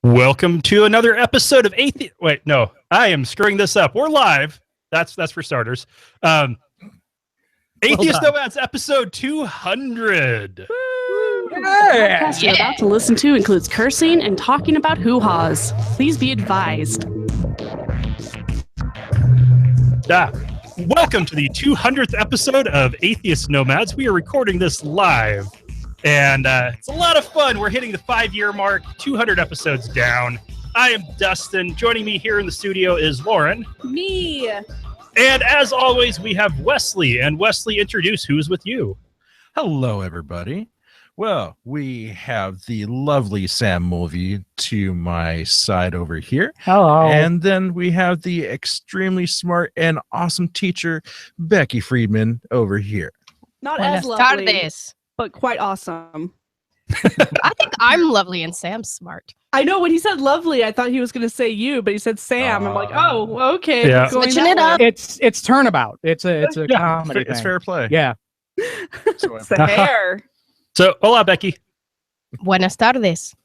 Welcome to another episode of Atheist. Wait, no, I am screwing this up. We're live. That's for starters. Atheist Nomads episode 200. The podcast you're about to listen to includes cursing and talking about hoo-haws. Please be advised. Welcome to the 200th episode of Atheist Nomads. We are recording this live, and it's a lot of fun. We're hitting the 5-year mark, 200 episodes down. I am Dustin. Joining me here in the studio is Lauren. Me. And as always, we have Wesley. And Wesley, introduce who's with you. Hello, everybody. Well, we have the lovely Sam Mulvey to my side over here. Hello. And then we have the extremely smart and awesome teacher, Becky Friedman, over here. Not Buenas as lovely, tardes. but quite awesome. I think I'm lovely and Sam's smart. I know when he said lovely, I thought he was going to say you, but he said Sam. I'm like, oh, okay. Yeah. Going Switching that it up. way. It's turnabout. It's a comedy It's thing. fair play. Yeah. So, It's the hair. So, hola, Becky. Buenas tardes.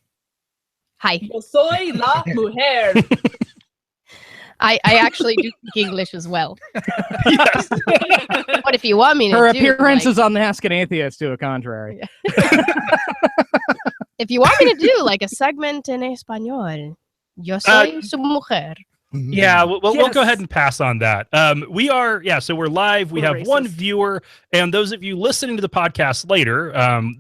Hi. Yo soy la mujer. I actually do speak English as well. Yes. But if you want me to Her do, appearances on the Ask an Atheist to a contrary. if you want me to do like a segment in español, yo soy su mujer. Yeah, we'll go Yes. ahead and pass on that. So we're live. We We're have one racist. viewer, and those of you listening to the podcast later,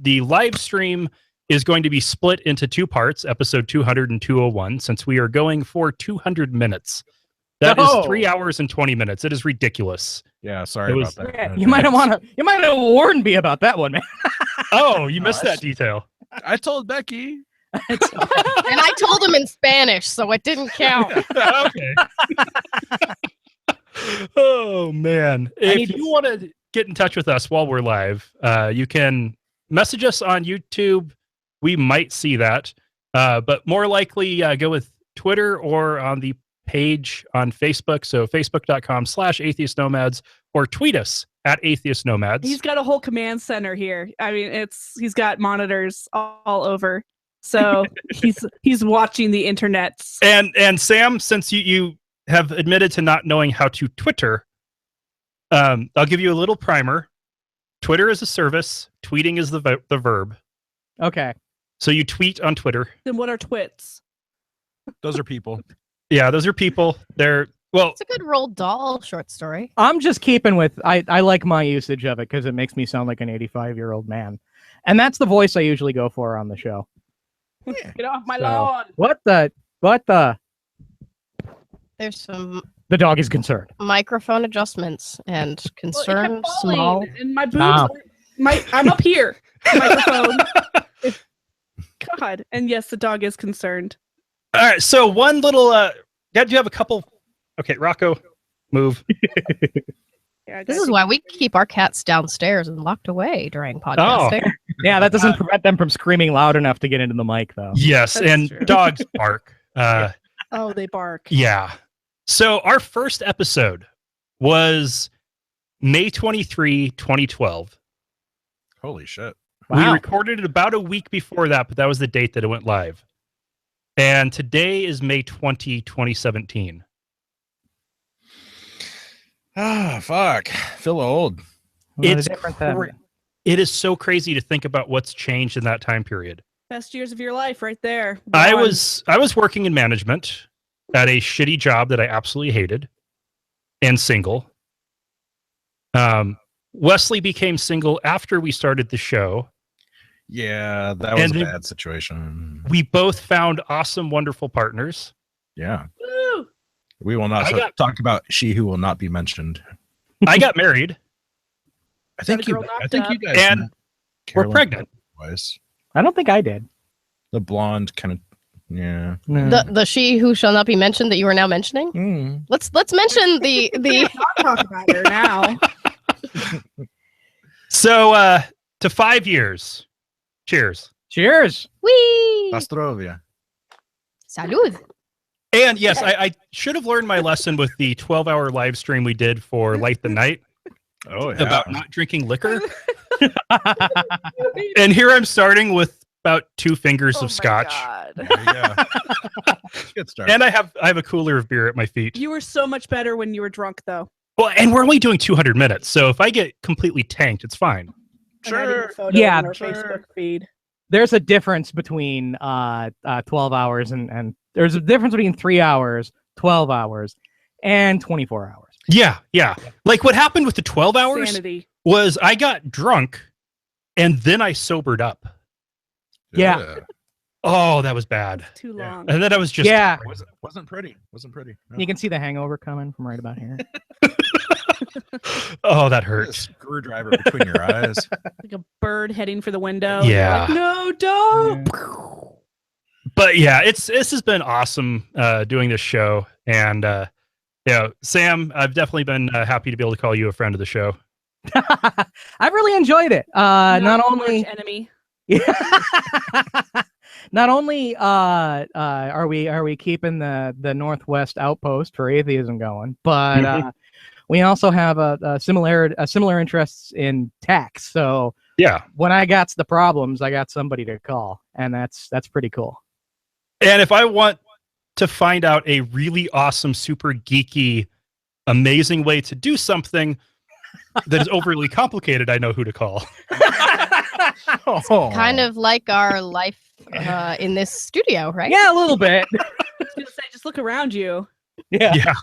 the live stream is going to be split into two parts, episode 200 and 201, since we are going for 200 minutes. That is Oh. 3 hours and 20 minutes. It is ridiculous. Yeah, sorry It was- about that. Yeah, you might have warned me about that one, man. Oh, you missed that detail. I told Becky. And I told him in Spanish, so it didn't count. Okay. Oh, man. need If you want to get in touch with us while we're live, you can message us on YouTube. We might see that. But more likely go with Twitter or on the page on Facebook. So facebook.com/Atheist Nomads, or tweet us at Atheist Nomads. He's got a whole command center here. I mean, he's got monitors all over. So he's watching the internet. And Sam, since you have admitted to not knowing how to Twitter, I'll give you a little primer. Twitter is a service. Tweeting is the verb. Okay. So you tweet on Twitter. Then what are twits? Those are people. Yeah, those are people. They're, well, It's a good Roald Dahl short story. I'm just keeping with, I like my usage of it because it makes me sound like an 85-year-old man. And that's the voice I usually go for on the show. Get off my So, lawn. What the? There's some The dog is concerned. microphone adjustments and Well, it concern kept falling, small. and my boobs. Wow. I'm up here. Microphone. God, and yes, the dog is concerned. all right. So one little, did you have a couple? Okay, Rocco, move. Yeah, I This guess. is why we keep our cats downstairs and locked away during podcasting. Yeah, that doesn't prevent them from screaming loud enough to get into the mic, though. Yes, That's and true. dogs bark. Oh, they bark. Yeah. So our first episode was May 23, 2012. Holy shit. We Wow. recorded it about a week before that, but that was the date that it went live. And today is May 20, 2017. Ah, fuck. Feel old. Well, It's different than- cra- It is so crazy to think about what's changed in that time period. Best years of your life, right there. I Gone. was working in management at a shitty job that I absolutely hated, and single. Wesley became single after we started the show. Yeah, that was And a then- bad situation. We both found awesome, wonderful partners. Yeah. Woo! We will not I got- talk about she who will not be mentioned. I got married. I think Got a you girl I knocked think up. you guys And met we're Carolyn pregnant. twice. I don't think I did. The blonde kind of yeah. The she who shall not be mentioned that you are now mentioning. Mm. Let's mention the Talk about her now. So to 5 years. Cheers. Cheers. wee Astrovia. salud. And yes, I should have learned my lesson with the 12-hour live stream we did for Light the Night Oh yeah. about not drinking liquor. And here I'm starting with about 2 fingers Oh of my scotch, God. There you go. Good start. and I have a cooler of beer at my feet. You were so much better when you were drunk, though. Well, and we're only doing 200 minutes, so if I get completely tanked, it's fine. I'm adding Sure. the photo Yeah, in our sure. Facebook feed. There's a difference between 12 hours and there's a difference between 3 hours, 12 hours, and 24 hours. Yeah. Like what happened with the 12 hours Sanity. was I got drunk, and then I sobered up. Yeah. Oh, that was bad. Too Yeah. long. And then I was just Yeah. Wasn't pretty. Wasn't pretty. No. You can see the hangover coming from right about here. Oh, that A hurts. screwdriver between your eyes. Like a bird heading for the window. Yeah. Like, no, don't. But yeah, this has been awesome doing this show, and Sam, I've definitely been happy to be able to call you a friend of the show. I've really enjoyed it. Not a only arch enemy. not only are we keeping the Northwest Outpost for atheism going, but we also have a similar interests in tech. So Yeah. when I got the problems, I got somebody to call, and that's pretty cool. And if I want to find out a really awesome, super geeky, amazing way to do something that is overly complicated, I know who to call. Kind of like our life in this studio, right? Yeah, a little bit. I was gonna say, just look around you. Yeah. Yeah.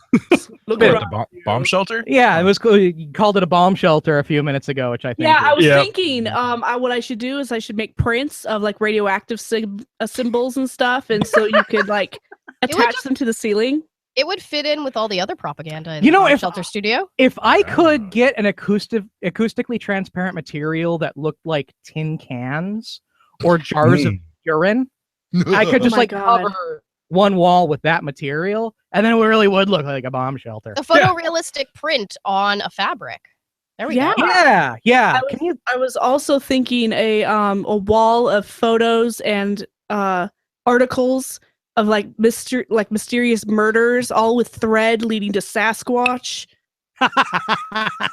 Look What, around the bomb, you. bomb shelter? Yeah, it was cool. You called it a bomb shelter a few minutes ago, which I think. Yeah, I was Yeah. thinking, what I should do is I should make prints of like radioactive symbols and stuff, and so you could like would attach just- them to the ceiling. It would fit in with all the other propaganda in You know, the Bomb if- Shelter Studio. If I could Ah. get an acoustically transparent material that looked like tin cans or jars of urine, I could Oh just my like God. cover one wall with that material, and then it really would look like a bomb shelter. The photorealistic print on a fabric. There we Yeah. go. Yeah. I Can you? I was also thinking a wall of photos and articles of like mysterious murders, all with thread leading to Sasquatch.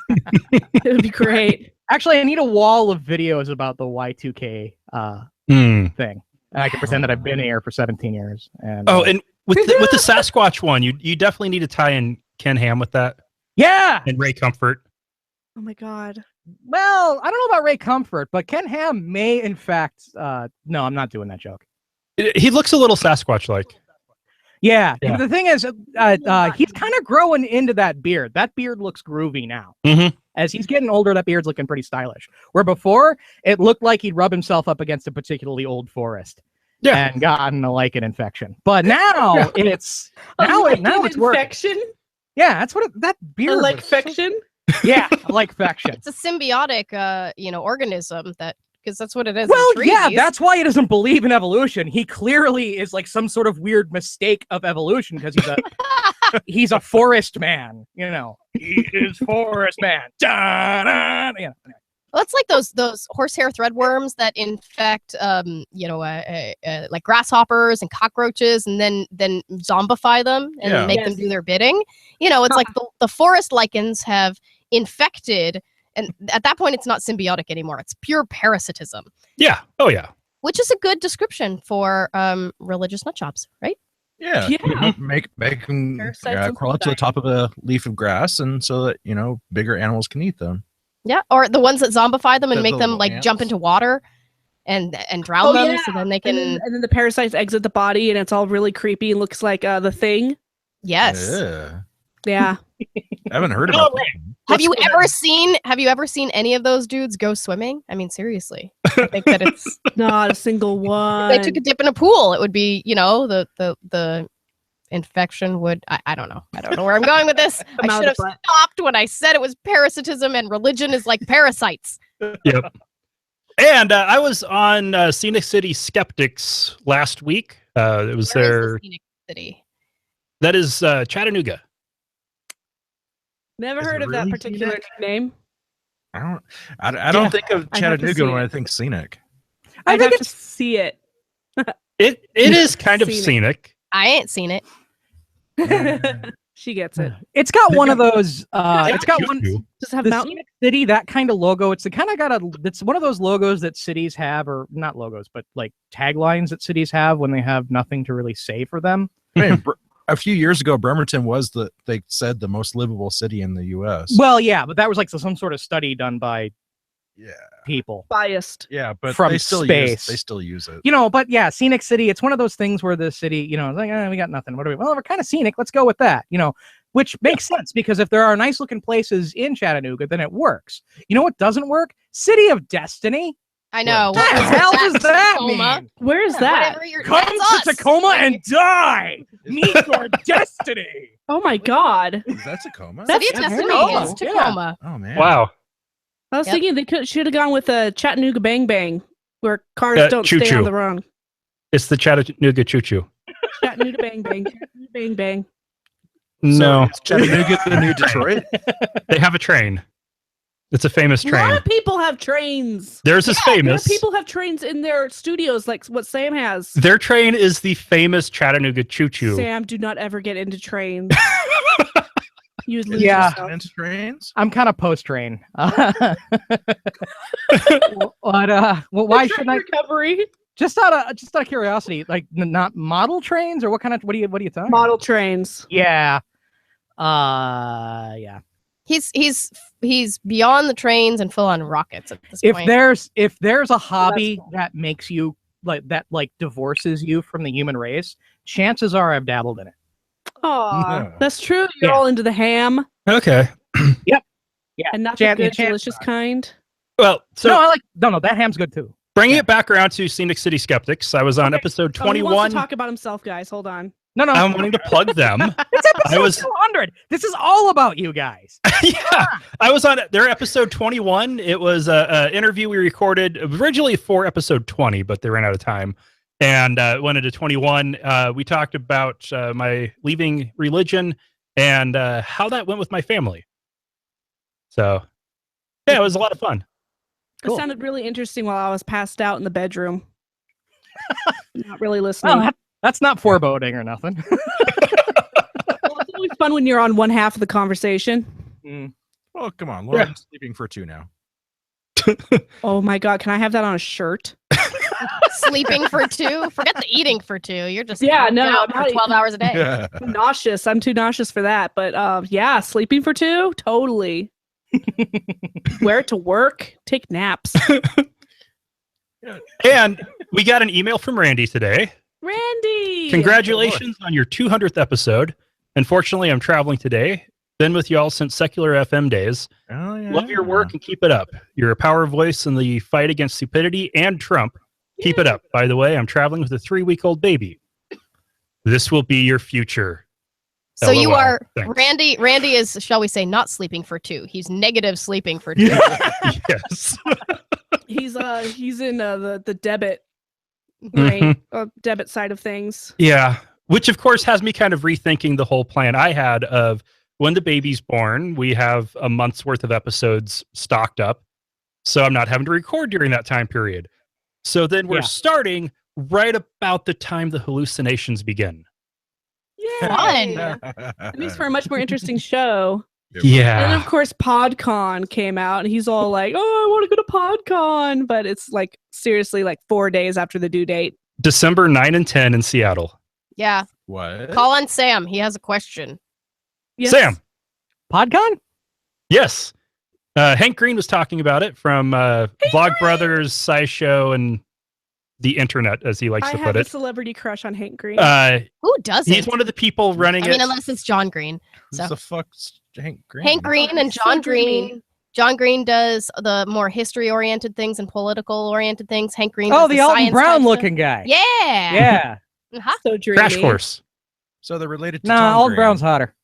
It would be great. Actually, I need a wall of videos about the Y2K Mm. thing, and I can pretend that I've been here for 17 years. And Oh, and with the Sasquatch one, you definitely need to tie in Ken Ham with that yeah. and Ray Comfort. Oh my God. Well, I don't know about Ray Comfort, but Ken Ham may, in fact. No, I'm not doing that joke. He looks a little Sasquatch-like. Yeah. Yeah. The thing is, he's kind of growing into that beard. That beard looks groovy now. Mhm. As he's getting older, that beard's looking pretty stylish. Where before, it looked like he'd rub himself up against a particularly old forest. Yeah. And gotten a lichen infection. But now it's now it's working. infection. Yeah, that's what that A beard. like was- fection. Yeah, a like fection. It's a symbiotic, organism that because that's what it is. in Well, yeah, trees. that's why he doesn't believe in evolution. He clearly is like some sort of weird mistake of evolution because he's a forest man. You know, he is forest man. Da-da. Yeah. Well, it's like those horsehair threadworms that infect, like grasshoppers and cockroaches, and then zombify them and make them Yes. do their bidding. You know, it's like the forest lichens have infected, and at that point, it's not symbiotic anymore. It's pure parasitism, Yeah. Oh, yeah. which is a good description for religious nutjobs, right? Yeah. Yeah. Make them Parasites on crawl up to the diet. top of a leaf of grass, and so that bigger animals can eat them. Yeah, or the ones that zombify them and The make them little like ants. jump into water and drown Oh, them, yeah. so then they can. And then the parasites exit the body, and it's all really creepy and looks like the thing. Yes. Yeah. Yeah. I haven't heard about that. Have you ever seen any of those dudes go swimming? I mean, seriously. I think that it's Not a single if one. they took a dip in a pool, it would be, the infection would I don't know. I don't know where I'm going with this. Come I out should of have the butt. stopped when I said it was parasitism and religion is like parasites. Yep. And I was on Scenic City Skeptics last week. It was Where is their the scenic city? that is Chattanooga. Never Is it heard of that really particular scenic? name. I don't Yeah. think of I'd have to Chattanooga see when it. I think scenic. I I think have to it's see it. It is kind of Scenic. scenic. I ain't seen it. She gets it. It's got one of those. It's got Choo-choo. one. Does it have The mountain? Scenic City, that kind of logo. It's the kind of got a. It's one of those logos that cities have, or not logos, but like taglines that cities have when they have nothing to really say for them. I mean, a few years ago, Bremerton was they said the most livable city in the U.S. Well, yeah, but that was like some sort of study done by yeah, people. Biased. yeah, but From they still space. use it. But yeah, Scenic City, it's one of those things where the city, it's like, we got nothing. What do we? Well, we're kind of scenic. Let's go with that, which makes sense because if there are nice looking places in Chattanooga, then it works. You know what doesn't work? City of Destiny. I know. What the hell does that Tacoma? mean? Where is that? Whatever you're- Come that's to us. Tacoma and die. Meet your destiny. Oh my god. Is that Tacoma? That's City of Destiny Tacoma. is Tacoma. Oh man. Wow. I was Yep. thinking they should have gone with a Chattanooga Bang Bang, where cars don't stay choo-choo. on the run. It's the Chattanooga Choo Choo. Chattanooga Bang Bang. Chattanooga Bang Bang. No, Is Chattanooga the new Detroit? they have a train. It's a famous A lot train. of people have trains. Theirs is A lot of famous. people have trains in their studios, like what Sam has. Their train is the famous Chattanooga Choo Choo. Sam, do not ever get into trains. You would lose Yeah. yourself. Into trains? I'm kind of post train. But why shouldn't I? Recovery Just out of curiosity, like not model trains or what kind of? What are you talking? model trains. Yeah. Yeah. He's beyond the trains and full on rockets at this If point. there's a hobby cool. that makes you like divorces you from the human race, chances are I've dabbled in it. Aw, No. that's true. You're Yeah. all into the ham Okay. Yeah. and not Chan- the good, Chan- delicious kind. Well, so no, that ham's good too. bringing it back around to Scenic City Skeptics, I was on episode Oh, he wants 21. to talk about himself, guys. Hold on. No, I'm wanting to plug them. it's episode I was- 200. This is all about you guys. Yeah, I was on their episode 21. It was a interview we recorded originally for episode 20, but they ran out of time, and went into 21. We talked about my leaving religion and how that went with my family. So, yeah, it was a lot of fun. Cool. It sounded really interesting while I was passed out in the bedroom. Not really listening. Well, that's not foreboding or nothing. Well, it's always fun when you're on one half of the conversation. Well, come on. Lauren's sleeping for 2 now. Oh my god, can I have that on a shirt? Sleeping for 2, forget the eating for 2. You're just Yeah, knocked no, out I'm not for 12 hours a day. Yeah. I'm nauseous. I'm too nauseous for that. But yeah, sleeping for 2, totally. Wear it to work. Take naps. And we got an email from Randy today. Randy, Congratulations on your 200th episode. Unfortunately, I'm traveling today. Been with y'all since secular FM days. Oh, yeah. Love your work and keep it up. You're a power voice in the fight against stupidity and Trump. Keep it up. By the way, I'm traveling with a 3-week-old baby. This will be your future. So you LOL. are Thanks. Randy is, shall we say, not sleeping for 2. He's negative sleeping for 2. Yes. He's in the debit Mhm. debit side of things. Yeah. Which, of course, has me kind of rethinking the whole plan I had of when the baby's born, we have a month's worth of episodes stocked up. So I'm not having to record during that time period. So then we're Yeah. starting right about the time the hallucinations begin. Yay! Fun. It makes for a much more interesting show. And then, Yeah. of course, PodCon came out, and he's all like, "Oh, I want to go to PodCon," but it's like seriously like 4 days after the due date. December 9 and 10 in Seattle. Yeah. What? Call on Sam. He has a question. Yes. Sam. PodCon? Yes. Hank Green was talking about it from Vlog Brothers, SciShow, and the internet, as he likes I to have put a it. celebrity crush on Hank Green. Who doesn't? He's one of the people running I mean, it. unless it's John Green. Who's So the fuck's Hank Green? Hank Green Oh, and he's so John dreamy. Green. John Green does the more history-oriented things and political-oriented things. Hank Green. Oh, does the Alton science Brown type stuff. looking guy. Yeah. Yeah. Uh-huh. So dreamy. Crash Course. So they're related to No, Tom Alton Green. Brown's hotter.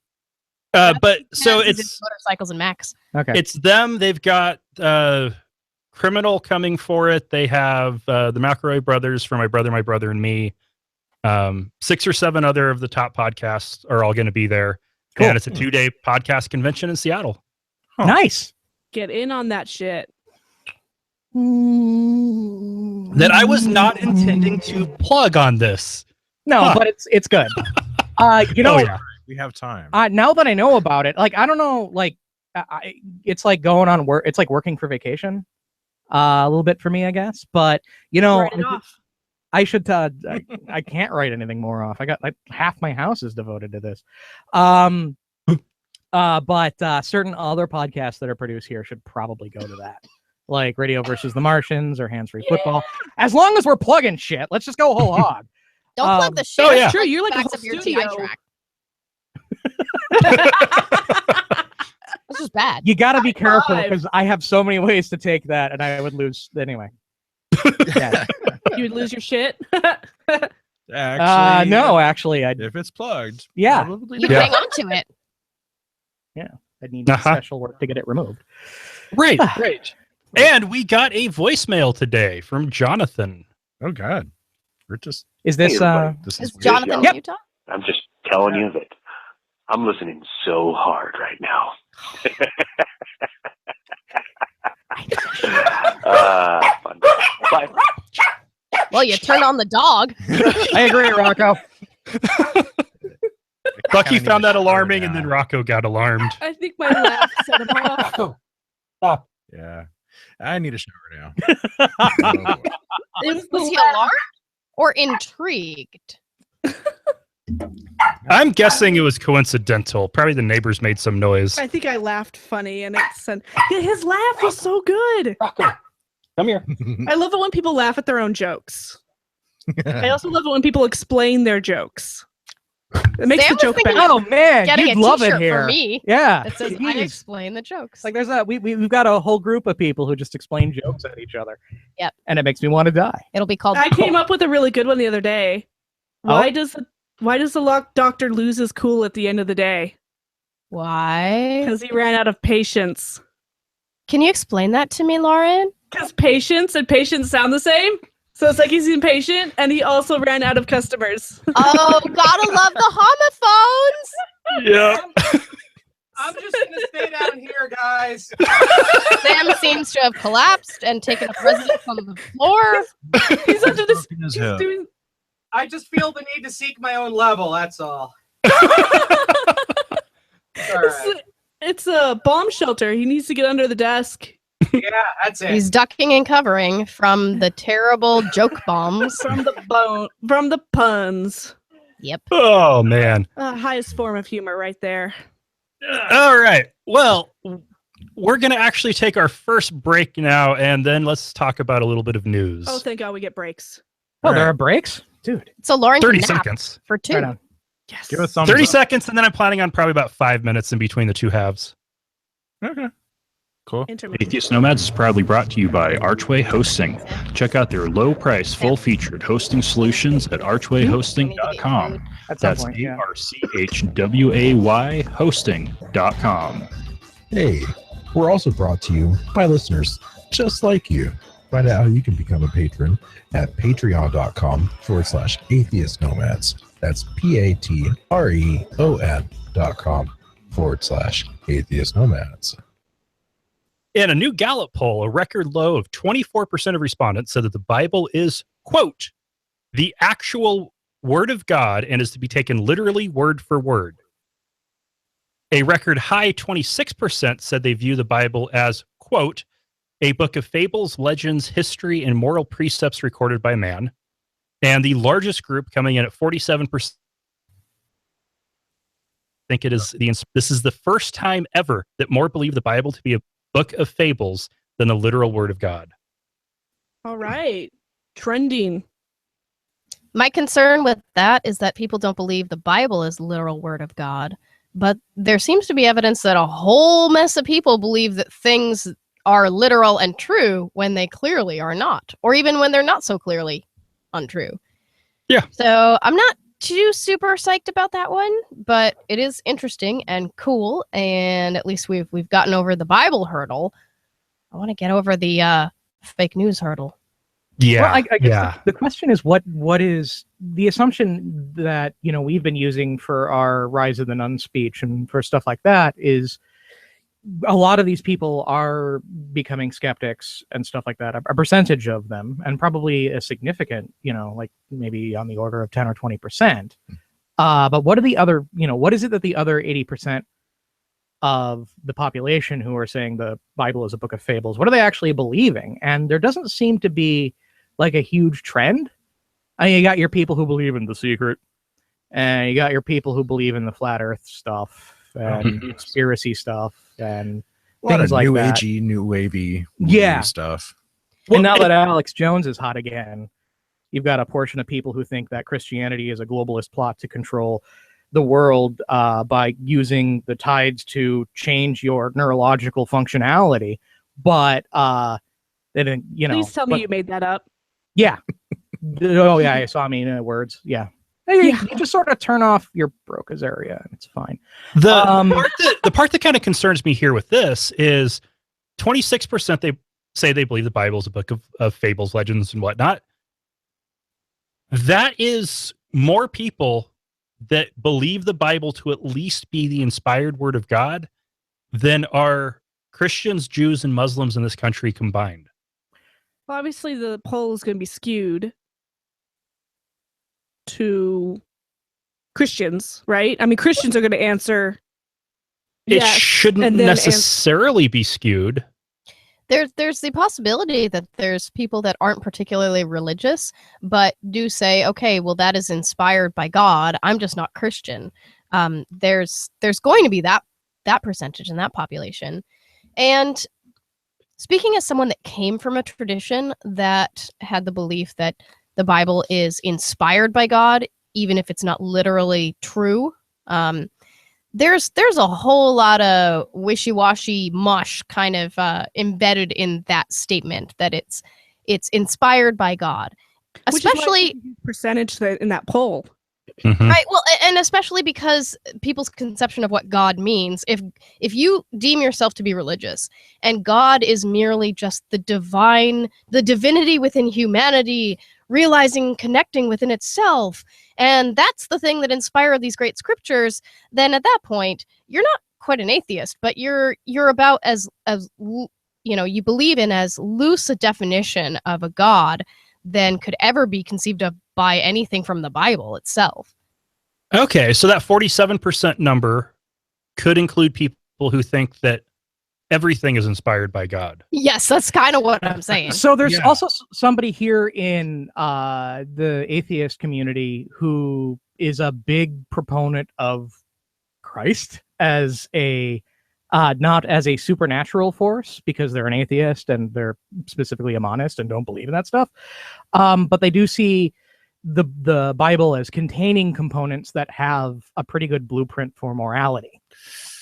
But so He's into it's motorcycles and Macs. Okay. it's them. They've got Criminal coming for it. They have the McElroy brothers for My Brother, and Me. 6 or 7 other of the top podcasts are all going to be there. Cool. And it's a 2-day podcast convention in Seattle Nice. Get in on that shit. that I was not intending to plug on this. No, Huh. but it's good. You know, Oh, yeah. We have time. Now that I know about it, like I don't know, like it's like going on work. It's like working for vacation, a little bit for me, I guess. But you know, Write it off. I should. I can't write anything more off. I got like half my house is devoted to this. But certain other podcasts that are produced here should probably go to that, like Radio versus the Martians or Hands Free Football. As long as we're plugging shit, let's just go whole hog. Don't plug the shit. oh, yeah. True, you're like a Facts whole of your studio. TI track. This is bad. You got to be careful Five. because I have so many ways to take that, and I would lose anyway. Yeah. You would lose your shit. Actually, No, actually, if it's plugged, Yeah. probably You not. hang on to it. I need special work to get it removed. Right. And we got a voicemail today from Jonathan. Oh God, we're just Is this this Is is weird. Jonathan Yep. in Utah? I'm just telling you that I'm listening so hard right now. Fun. Bye. Well, you turned on the dog. I agree, Rocco. Bucky Kinda found need that to alarming, slow and then down. Rocco got alarmed. I think my laugh set him off. Stop. Yeah, I need a shower now. Oh, boy. It was the Was he laugh. alarmed or intrigued? I'm guessing it was coincidental. Probably the neighbors made some noise. I think I laughed funny, and his laugh was so good. Rocco, come here. I love it when people laugh at their own jokes. I also love it when people explain their jokes. It makes Sam the was joke thinking better. Oh man, Getting you'd a love it t-shirt here. for me Yeah, that says I Jeez. explain the jokes. Like there's we've got a whole group of people who just explain jokes at each other. Yep. And it makes me want to die. It'll be called. I came up with a really good one the other day. Why does the lock doctor lose his cool at the end of the day? Why? Because he ran out of patience. Can you explain that to me, Lauren? Because patience and patience sound the same. So it's like he's impatient, and he also ran out of customers. Oh, gotta love the homophones. Yeah. I'm just gonna stay down here, guys. Sam seems to have collapsed and taken up residence on the floor. He's under this. Broken his He's hip. doing. I just feel the need to seek my own level. That's all. It's a bomb shelter. He needs to get under the desk. Yeah, that's it. He's ducking and covering from the terrible joke bombs. From the puns. Yep. Oh man. Highest form of humor right there. All right. Well, we're going to actually take our first break now, and then let's talk about a little bit of news. Oh, thank God we get breaks. Oh, there are breaks? Dude. So Lauren 30 can nap seconds. for 2. Right on. Yes. Give a thumbs 30 up. seconds, and then I'm planning on probably about 5 minutes in between the two halves. Okay. Cool. Intermittent. Atheist Nomads is proudly brought to you by Archway Hosting. Check out their low-price, full-featured hosting solutions at archwayhosting.com. At some That's point, yeah. ARCHWAY hosting.com. Hey, we're also brought to you by listeners just like you. Find out how you can become a patron at patreon.com/atheist nomads. That's patreon.com/atheist nomads. In a new Gallup poll, a record low of 24% of respondents said that the Bible is, quote, the actual word of God and is to be taken literally word for word. A record high 26% said they view the Bible as, quote, a book of fables, legends, history, and moral precepts recorded by man. And the largest group coming in at 47% think it is this is the first time ever that more believe the Bible to be a book of fables than the literal word of God. All right. Trending. My concern with that is that people don't believe the Bible is literal word of God, but there seems to be evidence that a whole mess of people believe that things are literal and true when they clearly are not, or even when they're not so clearly untrue. Yeah. So I'm not too super psyched about that one, but it is interesting and cool, and at least we've gotten over the Bible hurdle. I want to get over the fake news hurdle. Yeah. Well, I guess yeah. the question is what is the assumption that, you know, we've been using for our Rise of the Nun speech and for stuff like that is a lot of these people are becoming skeptics and stuff like that, a percentage of them, and probably a significant, you know, like maybe on the order of 10 or 20%, But what are the other, what is it that the other 80% of the population who are saying the Bible is a book of fables, what are they actually believing? And there doesn't seem to be like a huge trend. I mean, you got your people who believe in The Secret, and you got your people who believe in the flat earth stuff and conspiracy stuff and A lot things of like new that. agey, new wavy Yeah. stuff. And now that Alex Jones is hot again, you've got a portion of people who think that Christianity is a globalist plot to control the world by using the tides to change your neurological functionality. But they didn't, Please tell me you made that up. Yeah. Oh yeah, I saw me in words. Yeah. You just sort of turn off your Broca's area and it's fine. The part that kind of concerns me here with this is 26% they say they believe the Bible is a book of fables, legends, and whatnot. That is more people that believe the Bible to at least be the inspired word of God than are Christians, Jews, and Muslims in this country combined. Well, obviously, the poll is going to be skewed to Christians, right? I mean, Christians are going to answer. It yes, shouldn't necessarily be skewed. There's the possibility that there's people that aren't particularly religious, but do say, okay, well, that is inspired by God. I'm just not Christian. There's going to be that percentage in that population. And speaking as someone that came from a tradition that had the belief that the Bible is inspired by God, even if it's not literally true, there's a whole lot of wishy-washy mush kind of embedded in that statement that it's inspired by God, especially percentage in that poll. Right. Well, and especially because people's conception of what God means, if you deem yourself to be religious and God is merely just the divinity within humanity, realizing, connecting within itself, and that's the thing that inspired these great scriptures, then at that point, you're not quite an atheist, but you're about as you believe in as loose a definition of a God than could ever be conceived of by anything from the Bible itself. Okay, so that 47% number could include people who think that everything is inspired by God. Yes, that's kind of what I'm saying. So there's also somebody here in the atheist community who is a big proponent of Christ as a not as a supernatural force, because they're an atheist and they're specifically a monist and don't believe in that stuff. But they do see the Bible as containing components that have a pretty good blueprint for morality.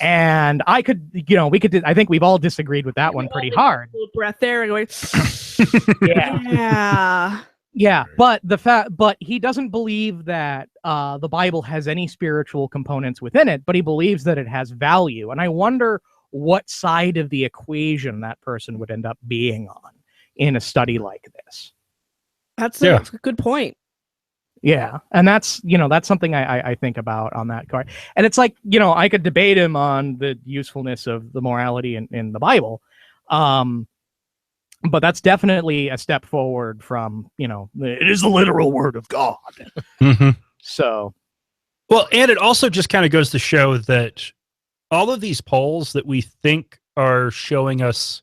And I think we've all disagreed with that one pretty hard. A little breath there and going, yeah. But he doesn't believe that the Bible has any spiritual components within it, but he believes that it has value. And I wonder what side of the equation that person would end up being on in a study like this. That's a good point. Yeah, and that's something I think about on that card. And it's like, I could debate him on the usefulness of the morality in the Bible, but that's definitely a step forward from, it is the literal word of God. So, well, and it also just kind of goes to show that all of these polls that we think are showing us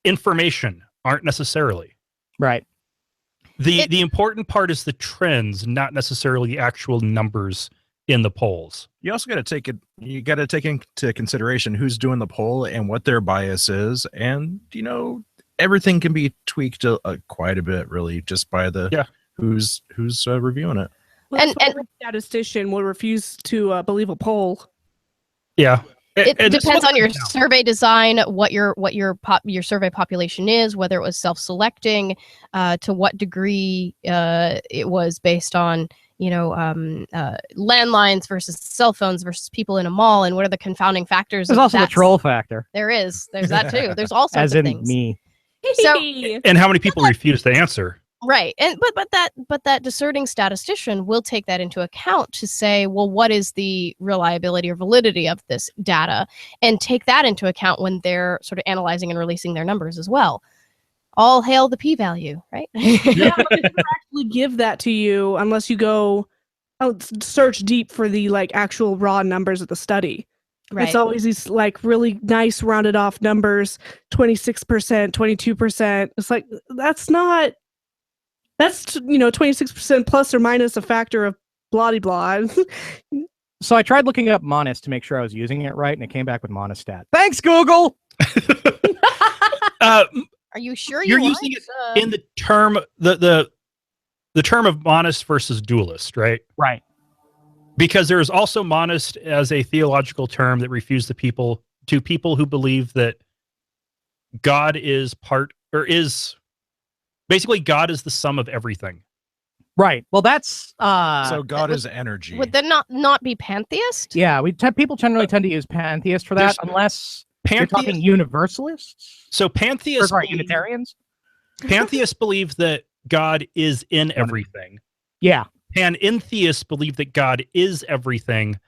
information aren't necessarily right. The important part is the trends, not necessarily the actual numbers in the polls. You also got to take into consideration who's doing the poll and what their bias is, and everything can be tweaked quite a bit, really, just by the who's reviewing it. Well, and a statistician will refuse to believe a poll. Yeah. It depends on your survey design, what your survey population is, whether it was self-selecting, to what degree it was based on landlines versus cell phones versus people in a mall, and what are the confounding factors. There's also the troll factor. There's that too. There's all sorts of things. As in me. So, and how many people refuse to answer? Right. And but that discerning statistician will take that into account to say, well, what is the reliability or validity of this data, and take that into account when they're sort of analyzing and releasing their numbers as well. All hail the p-value, right? Yeah, but they never actually give that to you unless you go search deep for the like actual raw numbers of the study. Right. It's always these like really nice rounded off numbers, 26%, 22%. It's like that's 26% plus or minus a factor of blah blah. So I tried looking up Monist to make sure I was using it right, and it came back with Monistat. Thanks, Google. Are you sure You're using it in the term the term of monist versus dualist, right? Right. Because there is also monist as a theological term that refers to people who believe that God is basically God is the sum of everything. Right. Well, that's so God is energy. Would that not be pantheist? Yeah, people generally tend to use pantheist for that, unless you're talking universalists. So pantheists, Unitarians. Pantheists believe that God is in everything. Yeah. Panentheists believe that God is everything.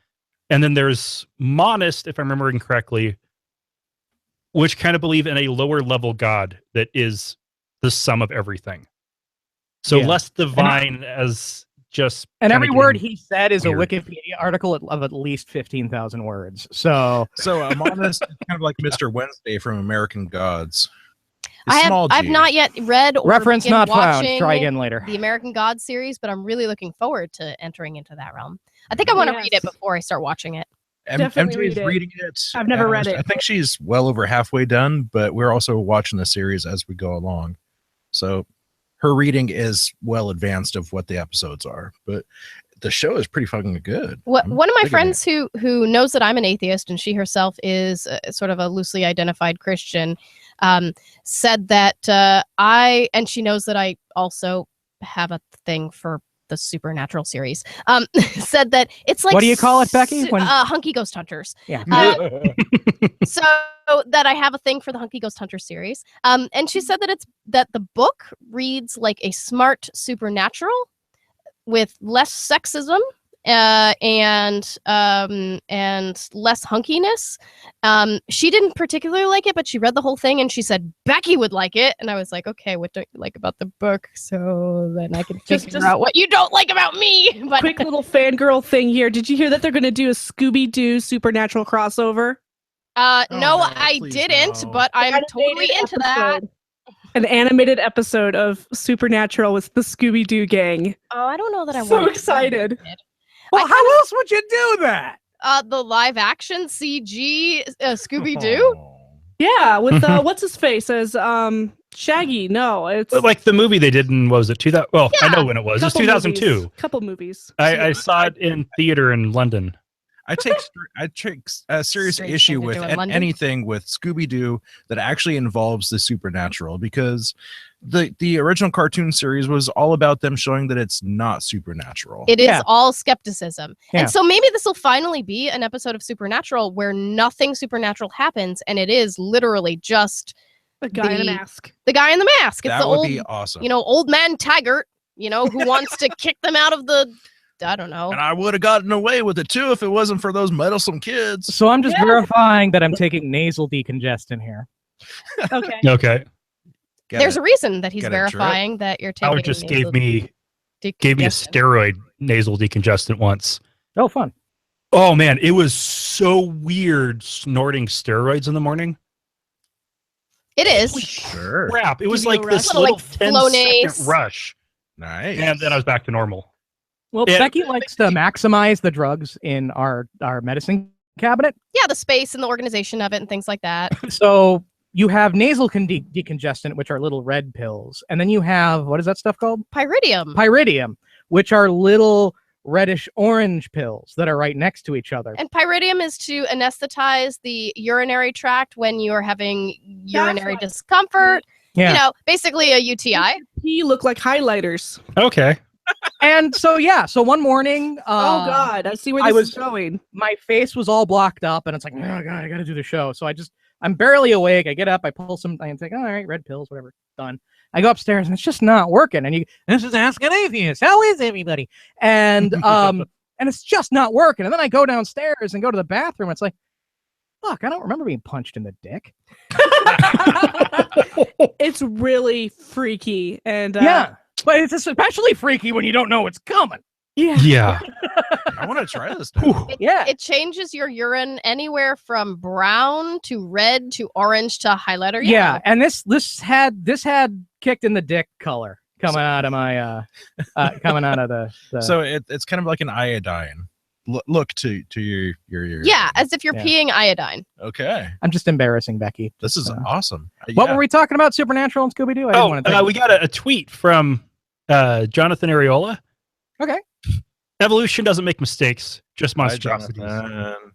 And then there's monist, if I'm remembering correctly, which kind of believe in a lower level God that is the sum of everything. So less divine as just... And every word he said is weird. A Wikipedia article of at least 15,000 words. So a monist is kind of like Mr. Wednesday from American Gods. I've not yet read or reference not found. Try again later. The American Gods series, but I'm really looking forward to entering into that realm. I think I want to read it before I start watching it. Definitely MJ's reading it. I've never read it. I think she's well over halfway done, but we're also watching the series as we go along. So her reading is well advanced of what the episodes are, but the show is pretty fucking good. One of my friends who knows that I'm an atheist, and she herself is sort of a loosely identified Christian, said that and she knows that I also have a thing for the Supernatural series, said that it's like, what do you call it, Becky? Hunky Ghost Hunters. Yeah. So that I have a thing for the Hunky Ghost Hunter series. And she said that the book reads like a smart supernatural with less sexism and less hunkiness. She didn't particularly like it, but she read the whole thing and she said Becky would like it. And I was like, okay, what don't you like about the book? So then I can figure out what you don't like about me. But quick little fangirl thing here. Did you hear that they're going to do a Scooby-Doo Supernatural crossover? No, I didn't, but I'm totally into that. An animated episode of Supernatural with the Scooby-Doo gang. Oh, I don't know that I want. So excited. Well, how else would you do that? The live action CG Scooby-Doo? Yeah, with what's his face as Shaggy. No, it's like the movie they did in, what was it, 2000? Well, yeah, I know when it was. It's 2002. Couple movies. I saw it in theater in London. I take a serious issue with anything with Scooby-Doo that actually involves the supernatural, because the original cartoon series was all about them showing that it's not supernatural. It is all skepticism. Yeah. And so maybe this will finally be an episode of Supernatural where nothing supernatural happens, and it is literally just a guy in a mask. The guy in the mask. It's that would be awesome. Old man Taggart, who wants to kick them out of the... I don't know. And I would have gotten away with it too if it wasn't for those meddlesome kids. So I'm just verifying that I'm taking nasal decongestant here. Okay. There's a reason that he's verifying that you're taking. Howard just gave me a steroid nasal decongestant once. Oh, fun. Oh man, it was so weird snorting steroids in the morning. It is. Sure. Crap. It was like this little 10-second rush. Nice. And then I was back to normal. Well, Becky likes to maximize the drugs in our medicine cabinet. Yeah, the space and the organization of it and things like that. So you have nasal decongestant, which are little red pills. And then you have, what is that stuff called? Pyridium, which are little reddish orange pills that are right next to each other. And pyridium is to anesthetize the urinary tract when you're having urinary discomfort. Yeah. Basically a UTI. You look like highlighters. Okay. And so one morning, oh god, I see where this is going. My face was all blocked up, and it's like, oh god, I gotta do the show. So I'm barely awake. I get up, I pull some, and think, all right, red pills, whatever, done. I go upstairs, and it's just not working. And this is Ask an Atheist. How is everybody? And and it's just not working. And then I go downstairs and go to the bathroom. It's like, fuck, I don't remember being punched in the dick. It's really freaky, and Yeah, but it's especially freaky when you don't know it's coming. Yeah. I want to try this now. Yeah. It changes your urine anywhere from brown to red to orange to highlighter yellow. Yeah, and this had kicked in the dick color coming out of my coming out of the So it's kind of like an iodine look to your Yeah, as if you're Yeah. peeing iodine. Okay, I'm just embarrassing Becky. this is awesome. What Yeah. were we talking about? Supernatural and Scooby Doo? We got a tweet from Jonathan Areola. Okay. Evolution doesn't make mistakes, just Hi, monstrosities. Jonathan.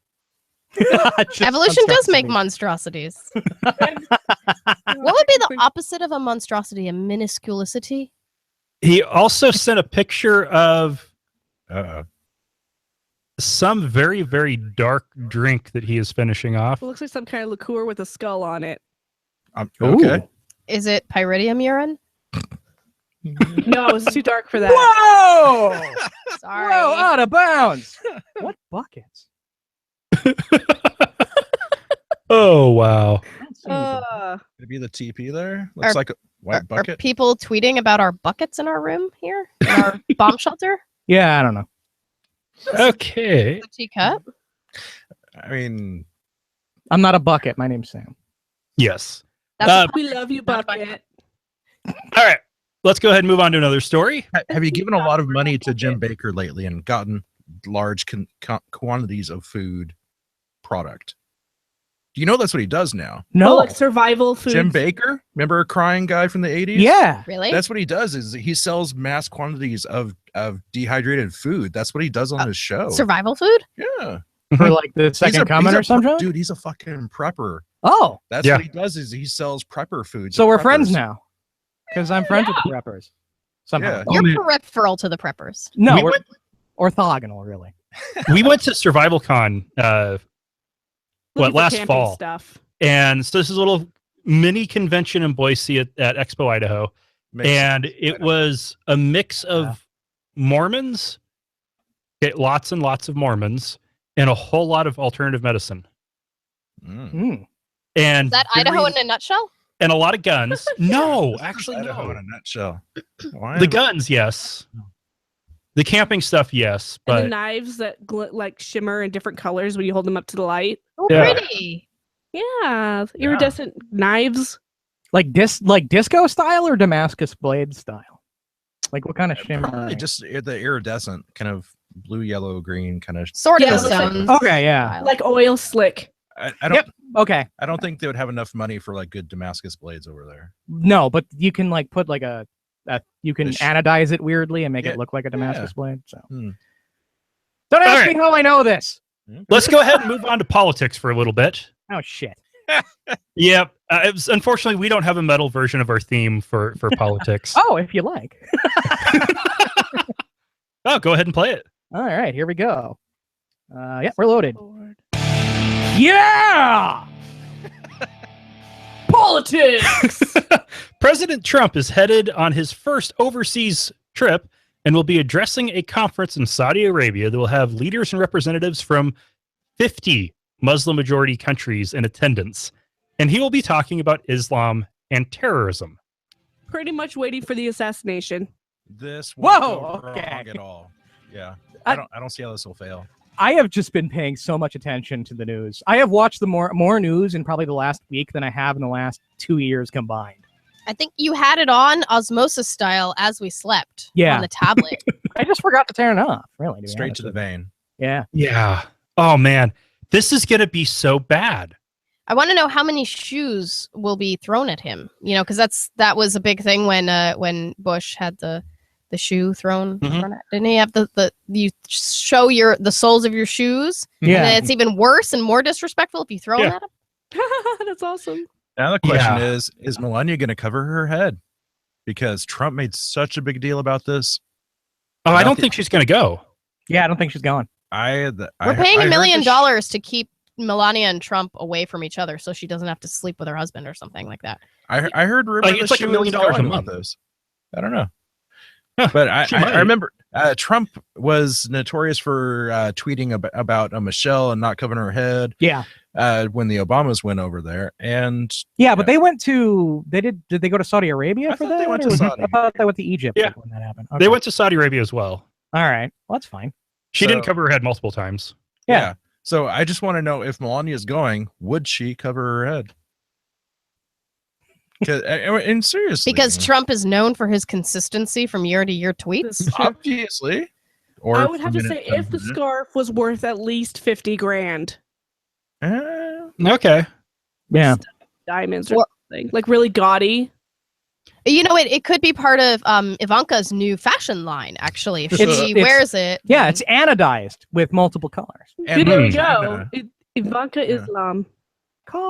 Evolution does make monstrosities. What would be the opposite of a monstrosity? A minusculosity? He also sent a picture of some very, very dark drink that he is finishing off. it looks like some kind of liqueur with a skull on it. Okay. Is it pyridium urine? No, it's too dark for that. Whoa! Sorry. Whoa, out of bounds. What buckets? Oh, wow. Uh, Could it be the TP there? Looks like a white Are bucket. people tweeting about our buckets in our room here? In our bomb shelter? Yeah, I don't know. Okay. The teacup? I mean, I'm not a bucket. My name's Sam. Yes. That's we love you, Bucket. All right. Let's go ahead and move on to another story. have you given a lot of money to Jim Baker lately and gotten large quantities of food product? Do you know that's what he does now? No. Oh, like survival food. Jim Baker, remember a crying guy from the 80s? Yeah. really? That's what he does is he sells mass quantities of dehydrated food. That's what he does on his show. survival food? Yeah. For like the second coming or something? Dude, he's a fucking prepper. Oh, That's Yeah. what he does is he sells prepper food. so to we're friends preppers. now. Because I'm friends with the preppers. Somehow. Yeah. You're peripheral to the preppers. No, We we're went- orthogonal, really. We went to Survival Con Looking for last camping fall. Stuff. and so this is a little mini convention in Boise at Expo Idaho. Makes And sense. it was a mix of Mormons, lots and lots of Mormons, and a whole lot of alternative medicine. Mm. Mm. And Is that Idaho in a nutshell? and a lot of guns. No, This is actually, Idaho in no. a nutshell. Why The am- guns, yes. The camping stuff, yes. And the But knives that like shimmer in different colors when you hold them up to the light. Oh, Yeah. pretty. Yeah, iridescent knives. Like disco style or Damascus blade style? Like what kind of shimmer? Probably just the iridescent kind of blue, yellow, green kind of. Sword Yeah, and it looks like- stones. Okay, yeah. Like oil slick. I don't. Yep. Okay. I don't think they would have enough money for like good Damascus blades over there. No, but you can like put like you can Ish. anodize it weirdly and make Yeah, it look like a Damascus blade. So Hmm. don't ask All me how I know this. let's go ahead and move on to politics for a little bit. Oh shit. Yep. Unfortunately, we don't have a metal version of our theme for politics. Oh, if you like. Oh, go ahead and play it. All right, here we go. Yeah, we're loaded. Lord. Yeah. Politics. President Trump is headed on his first overseas trip and will be addressing a conference in Saudi Arabia that will have leaders and representatives from 50 Muslim majority countries in attendance. And he will be talking about Islam and terrorism. Pretty much waiting for the assassination. This Whoa, won't go okay. wrong at all. Yeah, I- I don't see how this will fail. I have just been paying so much attention to the news. I have watched the more news in probably the last week than I have in the last 2 years combined. I think you had it on osmosis style as we slept Yeah. on the tablet. I just forgot to turn it off. Really, be Straight honest to the with you. vein. Yeah. Yeah. Oh, man. This is going to be so bad. I want to know how many shoes will be thrown at him. You know, because that was a big thing when Bush had the shoe thrown. Mhm. thrown at, didn't he have the you show the soles of your shoes? And Yeah. then it's even worse and more disrespectful if you throw them Yeah. at him. That's awesome. Now the question Yeah. is Melania going to cover her head? Because Trump made such a big deal about this. Oh, I About don't the- think she's going to go. Yeah, I don't think she's going. We're paying $1 million to keep Melania and Trump away from each other so she doesn't have to sleep with her husband or something like that. I heard rumors Like, it's like $1 million a about month. this. I don't know. Huh, But she might. I remember Trump was notorious for tweeting about Michelle and not covering her head. Yeah. When the Obamas went over there, and yeah, but they went to did they go to Saudi Arabia for that? They went to Saudi. I thought they went to Egypt Yeah. when that happened. They went to Saudi Arabia as well. All right, well, that's fine. She didn't cover her head multiple times. Yeah. So I just want to know, if Melania's going, would she cover her head? And seriously, Because Trump is known for his consistency from year to year tweets. Obviously. Or I would have to say, if the scarf was worth at least 50 grand. Okay. Yeah. Diamonds or something. Like really gaudy. You know, it could be part of Ivanka's new fashion line, actually. If she wears it. Yeah, it's anodized with multiple colors. And there you go. Ivanka Islam.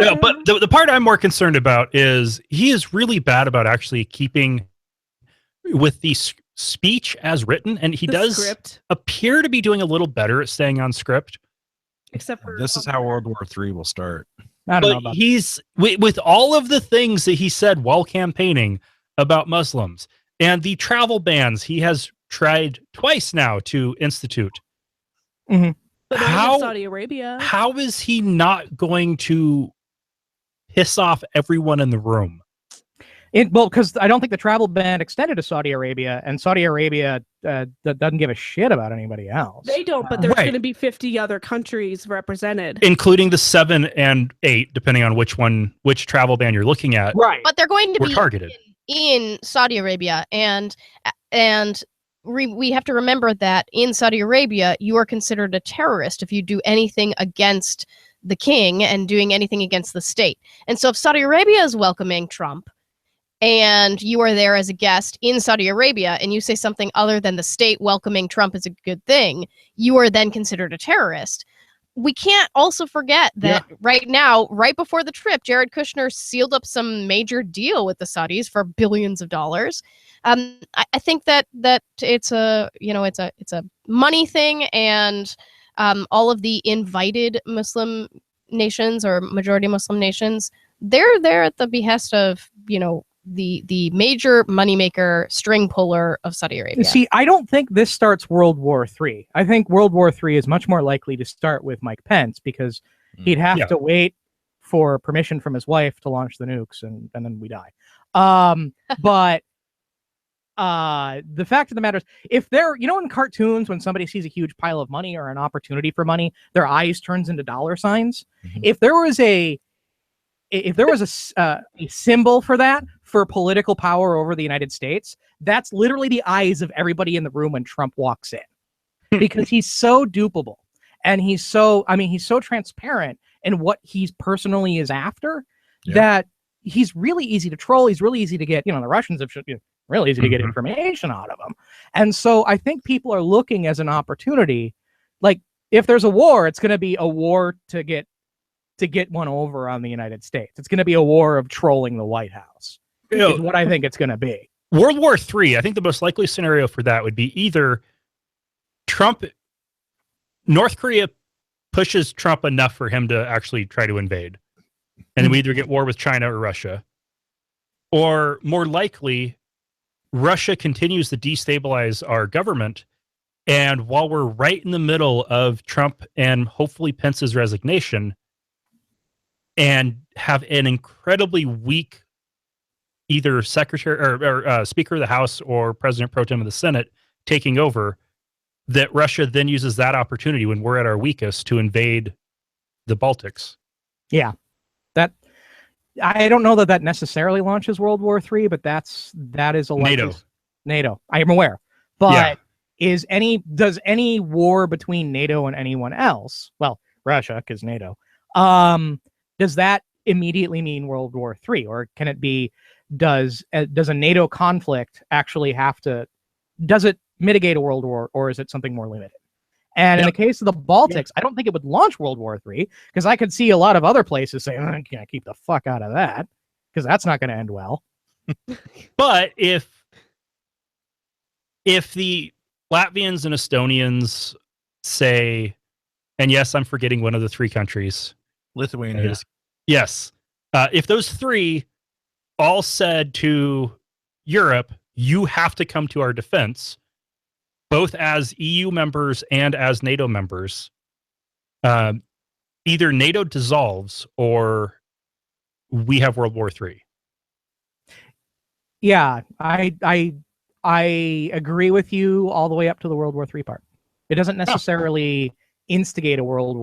Yeah, but the part I'm more concerned about is he is really bad about actually keeping with the speech as written, and he does script. Appear to be doing a little better at staying on script. Except for this is how World War III will start. I don't know about he's with all of the things that he said while campaigning about Muslims and the travel bans he has tried twice now to institute. Mm-hmm. But how Saudi Arabia? How is he not going to piss off everyone in the room? Well, because I don't think the travel ban extended to Saudi Arabia, and Saudi Arabia doesn't give a shit about anybody else. They don't, but there's going to be 50 other countries represented, including the 7 and 8, depending on which travel ban you're looking at. Right, but they're going to be targeted in Saudi Arabia, and we have to remember that in Saudi Arabia, you are considered a terrorist if you do anything against the king and doing anything against the state. And so if Saudi Arabia is welcoming Trump, and you are there as a guest in Saudi Arabia, and you say something other than the state welcoming Trump is a good thing, you are then considered a terrorist. We can't also forget that right now, right before the trip, Jared Kushner sealed up some major deal with the Saudis for billions of dollars. I think that it's a money thing, and all of the invited Muslim nations or majority Muslim nations, they're there at the behest of the major moneymaker, string puller of Saudi Arabia. See, I don't think this starts World War III. I think World War III is much more likely to start with Mike Pence, because he'd have to wait for permission from his wife to launch the nukes, and then we die. But the fact of the matter is, if they're, in cartoons, when somebody sees a huge pile of money or an opportunity for money, their eyes turns into dollar signs. Mm-hmm. If there was a symbol for that, for political power over the United States, that's literally the eyes of everybody in the room when Trump walks in, because he's so dupable, and he's so transparent in what he's personally is after, that he's really easy to troll. He's really easy to get, the Russians have really easy to get information out of him. And so I think people are looking as an opportunity, like, if there's a war, it's going to be a war to get one over on the United States. It's going to be a war of trolling the White House. Is what I think it's going to be. World War III, I think the most likely scenario for that would be either North Korea pushes Trump enough for him to actually try to invade, and then we either get war with China or Russia, or more likely, Russia continues to destabilize our government, and while we're right in the middle of Trump and hopefully Pence's resignation, and have an incredibly weak either secretary or Speaker of the House or President Pro Tem of the Senate taking over, that Russia then uses that opportunity when we're at our weakest to invade the Baltics. Yeah, I don't know that necessarily launches World War III, but that is a NATO. I am aware, but does any war between NATO and anyone else? Well, Russia, because NATO. Does that immediately mean World War III, or can it be? Does a NATO conflict actually does it mitigate a world war, or is it something more limited? And in the case of the Baltics, I don't think it would launch World War III, because I could see a lot of other places saying, I can't keep the fuck out of that, because that's not going to end well. But if the Latvians and Estonians say, and yes, I'm forgetting one of the 3 countries, Lithuania. Yes. If those 3 all said to Europe, you have to come to our defense, both as EU members and as NATO members, either NATO dissolves or we have World War III. Yeah, I agree with you all the way up to the World War III part. It doesn't necessarily instigate a world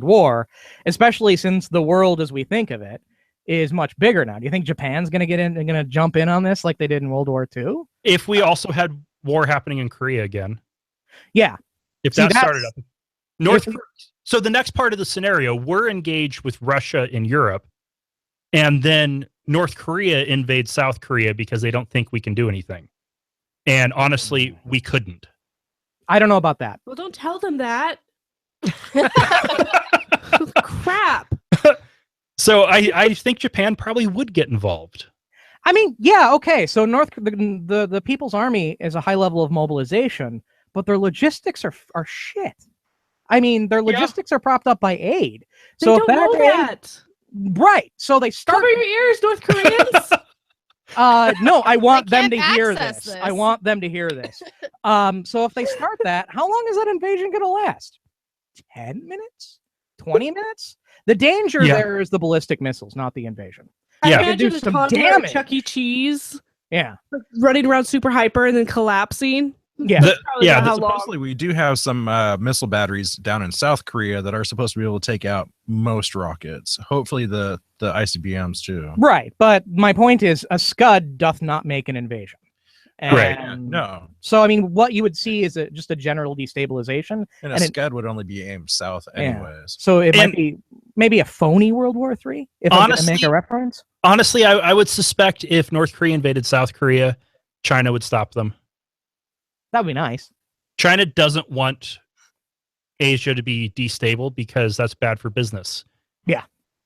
war, especially since the world as we think of it is much bigger now. Do you think Japan's going to get in and going to jump in on this like they did in World War II? If we also had war happening in Korea again. Yeah. If that started up. So the next part of the scenario, we're engaged with Russia in Europe, and then North Korea invades South Korea because they don't think we can do anything. And honestly, we couldn't. I don't know about that. Well, don't tell them that. Crap. So I think Japan probably would get involved. I mean, yeah, okay. So the People's Army is a high level of mobilization, but their logistics are shit. I mean, their logistics are propped up by aid. They So don't if know that. Right. So they start. Cover your ears, North Koreans. No, I want They them to can't hear access this. this. I want them to hear this. So if they start that, how long is that invasion going to last? 10 minutes? 20 minutes? The danger there is the ballistic missiles, not the invasion. Yeah. I do imagine some a toddler at damage. Chuck E. Cheese Yeah. running around super hyper and then collapsing. Yeah. Probably not how long. Supposedly, we do have some missile batteries down in South Korea that are supposed to be able to take out most rockets. Hopefully, the ICBMs too. Right. But my point is, a Scud doth not make an invasion. Right. And No, So, I mean, what you would see is just a general destabilization. and a And it- Scud would only be aimed south, Yeah. anyways. So it And- might be maybe a phony World War III, if I'm going to make Honestly- a reference. Honestly, I would suspect if North Korea invaded South Korea, China would stop them. That'd be nice. China doesn't want Asia to be destable because that's bad for business. Yeah.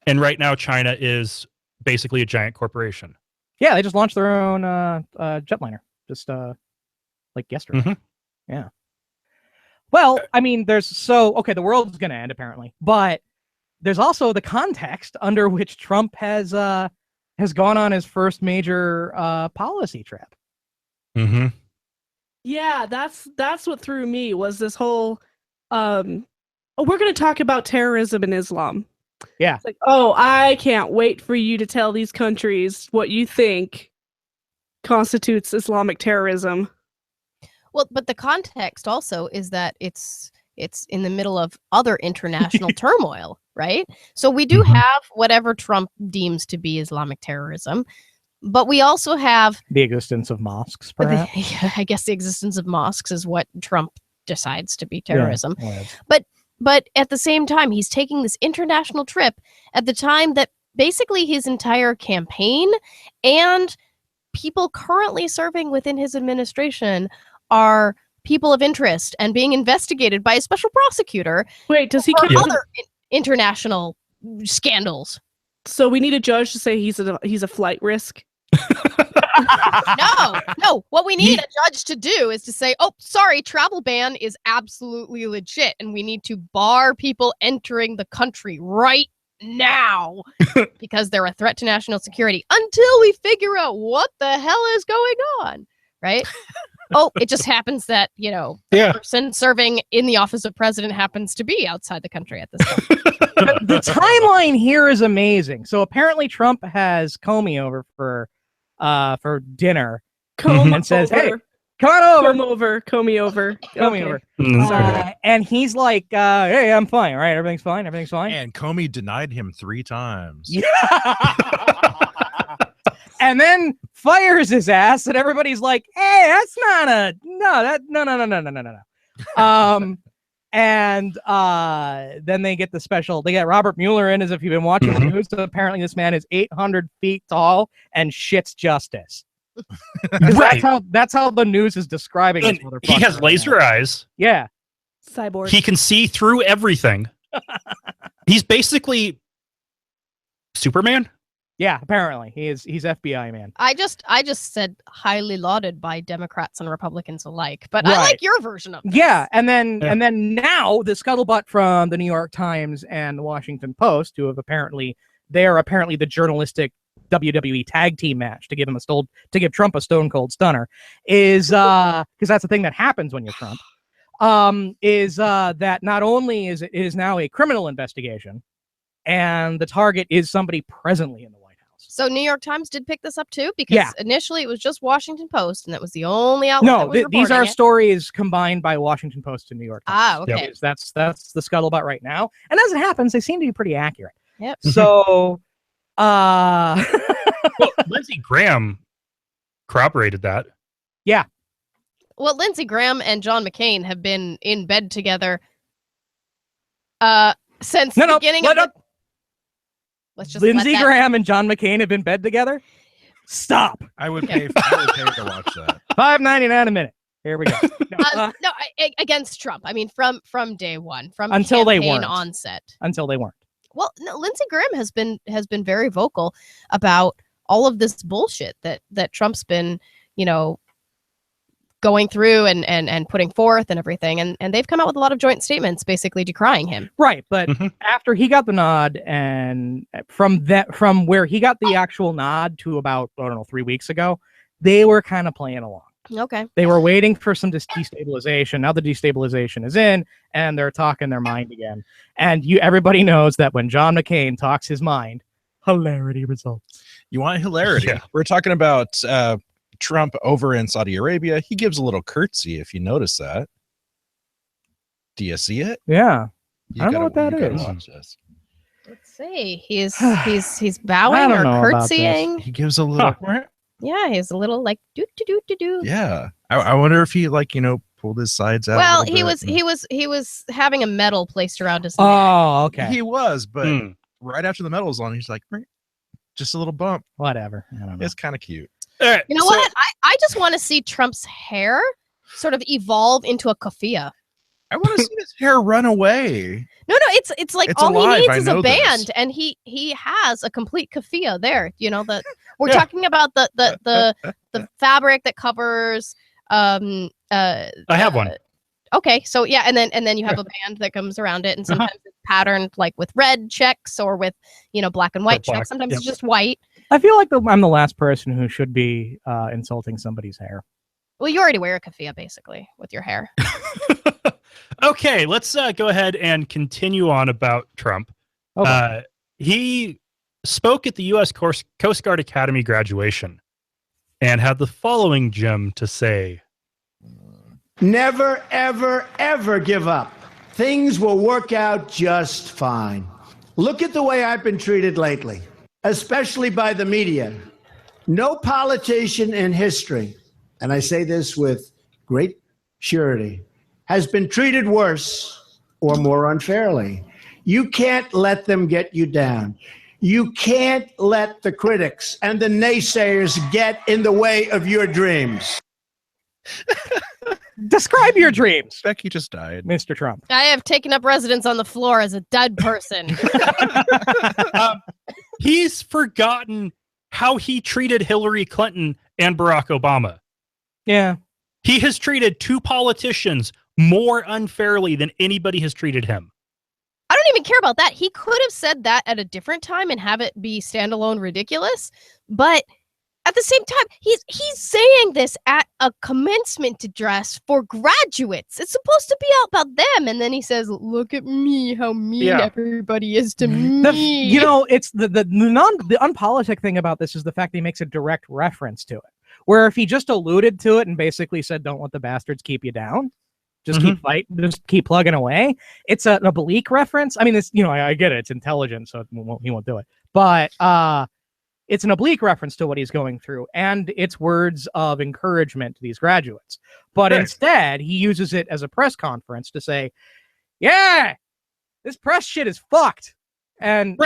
And right now, China is basically a giant corporation. Yeah, they just launched their own jetliner, just like yesterday. Mhm. Yeah. Well, I mean, the world's going to end apparently, but there's also the context under which Trump has gone on his first major policy trip. Mm-hmm. Yeah, that's what threw me was this whole we're going to talk about terrorism in Islam. Yeah. It's like, oh, I can't wait for you to tell these countries what you think constitutes Islamic terrorism. Well, but the context also is that it's in the middle of other international turmoil, right? So we do have whatever Trump deems to be Islamic terrorism, but we also have The existence of mosques, perhaps. I guess the existence of mosques is what Trump decides to be terrorism. Yeah. But at the same time, he's taking this international trip at the time that basically his entire campaign and people currently serving within his administration are people of interest and being investigated by a special prosecutor. Wait, does he for count? other international scandals? So we need a judge to say he's a flight risk. No. What we need a judge to do is to say, oh, sorry, travel ban is absolutely legit, and we need to bar people entering the country right now because they're a threat to national security until we figure out what the hell is going on, right? Oh, it just happens that, the person serving in the office of president happens to be outside the country at this time. The timeline here is amazing. So apparently Trump has Comey over for dinner and says, "Hey, come on over, Comb me over. Comey over." Mm-hmm. And he's like, "Hey, I'm fine, right? Everything's fine. Everything's fine." And Comey denied him 3 times. Yeah. And then fires his ass, and everybody's like, "Hey, that's not no." And then they get they get Robert Mueller in, as if you've been watching the news. So apparently this man is 800 feet tall and shits justice. Right. That's how the news is describing And this motherfucker he has right laser now. eyes. Yeah. Cyborg. He can see through everything. He's basically Superman. Yeah, apparently. He's FBI man. I just said highly lauded by Democrats and Republicans alike, but Right. I like your version of this. Yeah, and then now the scuttlebutt from the New York Times and the Washington Post, who have apparently the journalistic WWE tag team match to give Trump a Stone Cold Stunner, is because that's the thing that happens when you're Trump. Is that not only is it is now a criminal investigation, and the target is somebody presently in the White House. So New York Times did pick this up too, because initially it was just Washington Post, and that was the only outlet. No, that was these are reporting it. stories combined by Washington Post and New York Times. Ah, okay. Yep. That's the scuttlebutt right now, and as it happens, they seem to be pretty accurate. Yep. So, Well, Lindsey Graham corroborated that. Yeah. Well, Lindsey Graham and John McCain have been in bed together since the beginning of the... Let's just Lindsey Graham and John McCain have been in bed together? Stop. I would pay to watch that. $5.99 a minute. Here we go. No, against Trump. I mean, from day one, from until they campaign weren't onset. Until they weren't. Well, no, Lindsey Graham has been very vocal about all of this bullshit that Trump's been, going through and putting forth and everything, and they've come out with a lot of joint statements basically decrying him. Right, but after he got the nod, and from where he got the actual nod to about 3 weeks ago, they were kind of playing along. Okay. They were waiting for some destabilization. Now the destabilization is in, and they're talking their mind again. And everybody knows that when John McCain talks his mind, hilarity results. You want hilarity? Yeah. We're talking about Trump over in Saudi Arabia. He gives a little curtsy, if you notice that. Do you see it? Yeah. You I don't know what that gotta is. watch this. Let's see. He's bowing or curtsying. He gives a little. Yeah, he's a little like do do do do do. Yeah, I wonder if he pulled his sides out. Well, he was having a medal placed around his neck. Oh, okay. He was, but right after the medal was on, he's like, just a little bump. Whatever. I don't know. It's kind of cute. All right, You know what? I just want to see Trump's hair sort of evolve into a keffiyeh. I want to see his hair run away. No, it's like It's all alive, he I needs is a know band, this. and he has a complete keffiyeh there. That we're talking about the fabric that covers. I have one. Okay, so yeah, and then you have a band that comes around it, and sometimes it's patterned like with red checks or with black and white checks. Sometimes it's just white. I feel like I'm the last person who should be insulting somebody's hair. Well, you already wear a keffiyeh basically with your hair. Okay, let's go ahead and continue on about Trump. Okay. He spoke at the U.S. Coast Guard Academy graduation and had the following gem to say. Never, ever, ever give up. Things will work out just fine. Look at the way I've been treated lately, especially by the media. No politician in history, and I say this with great surety, has been treated worse or more unfairly. You can't let them get you down. You can't let the critics and the naysayers get in the way of your dreams. Describe your dreams. Becky just died. Mr. Trump. I have taken up residence on the floor as a dead person. He's forgotten how he treated Hillary Clinton and Barack Obama. Yeah. He has treated two politicians more unfairly than anybody has treated him. I don't even care about that. He could have said that at a different time and have it be standalone ridiculous. But at the same time, he's saying this at a commencement address for graduates. It's supposed to be all about them. And then he says, look at me, how mean everybody is to me. It's the unpolitic thing about this is the fact that he makes a direct reference to it. Where if he just alluded to it and basically said, don't let the bastards keep you down. Just keep fighting, just keep plugging away. It's an oblique reference. I mean, it's I get it. It's intelligent, so he won't do it. But it's an oblique reference to what he's going through, and it's words of encouragement to these graduates. But instead, he uses it as a press conference to say, "Yeah, this press shit is fucked, and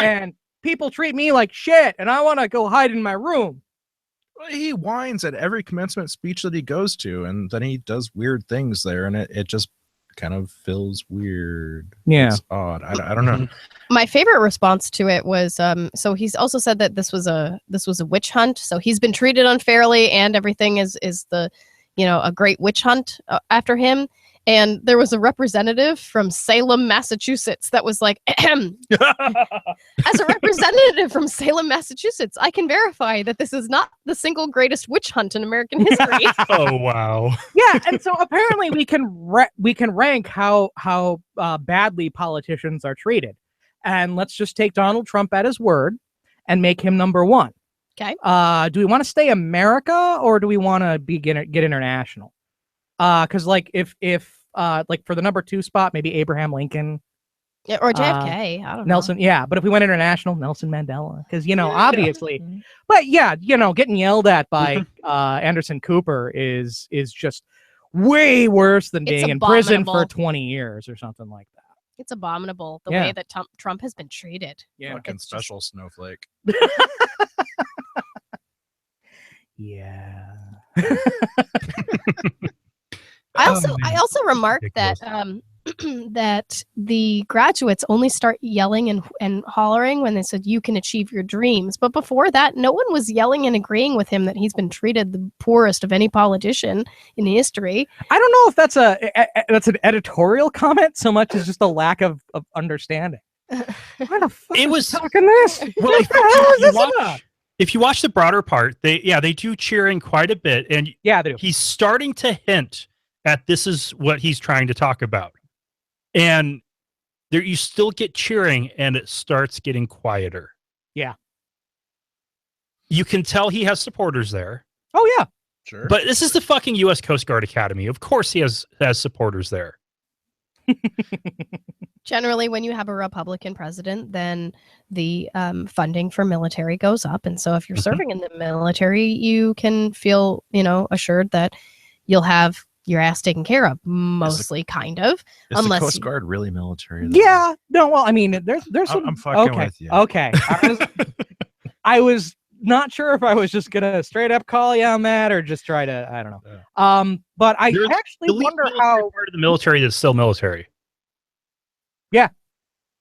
people treat me like shit, and I want to go hide in my room." He whines at every commencement speech that he goes to, and then he does weird things there, and it just kind of feels weird. Yeah, it's odd. I don't know. My favorite response to it was so he's also said that this was a witch hunt. So he's been treated unfairly, and everything is the a great witch hunt after him. And there was a representative from Salem, Massachusetts that was like, as a representative from Salem, Massachusetts, I can verify that this is not the single greatest witch hunt in American history. Oh, wow. Yeah, and so apparently we can rank how badly politicians are treated. And let's just take Donald Trump at his word and make him number one. Okay. Do we want to stay America or do we want to get international? Because like if like for the number 2 spot, maybe Abraham Lincoln. Yeah, or JFK. I don't know. Nelson. Yeah, but if we went international, Nelson Mandela. Because obviously, but yeah, getting yelled at by Anderson Cooper is just way worse than being in prison for 20 years or something like that. It's abominable the way that Trump has been treated. Yeah, fucking special snowflake. Yeah. I also remarked that that the graduates only start yelling and hollering when they said you can achieve your dreams. But before that, no one was yelling and agreeing with him that he's been treated the poorest of any politician in history. I don't know if that's an editorial comment so much as just a lack of understanding. Why the fuck was talking this? Well, if you watch the broader part, they do cheering quite a bit, and they do. He's starting to hint at this is what he's trying to talk about. And there, you still get cheering, and it starts getting quieter. Yeah. You can tell he has supporters there. Oh, yeah. Sure. But this is the fucking U.S. Coast Guard Academy. Of course he has supporters there. Generally, when you have a Republican president, then the funding for military goes up. And so if you're serving in the military, you can feel, assured that you'll have your ass taken care of, mostly, kind of. Is the Coast Guard really military, though? Yeah. No, well, I mean, there's some... I'm fucking with you. Okay. I was not sure if I was just going to straight up call you on that or just try to, I don't know. Yeah. But I actually wonder how... part of the military that's still military. Yeah.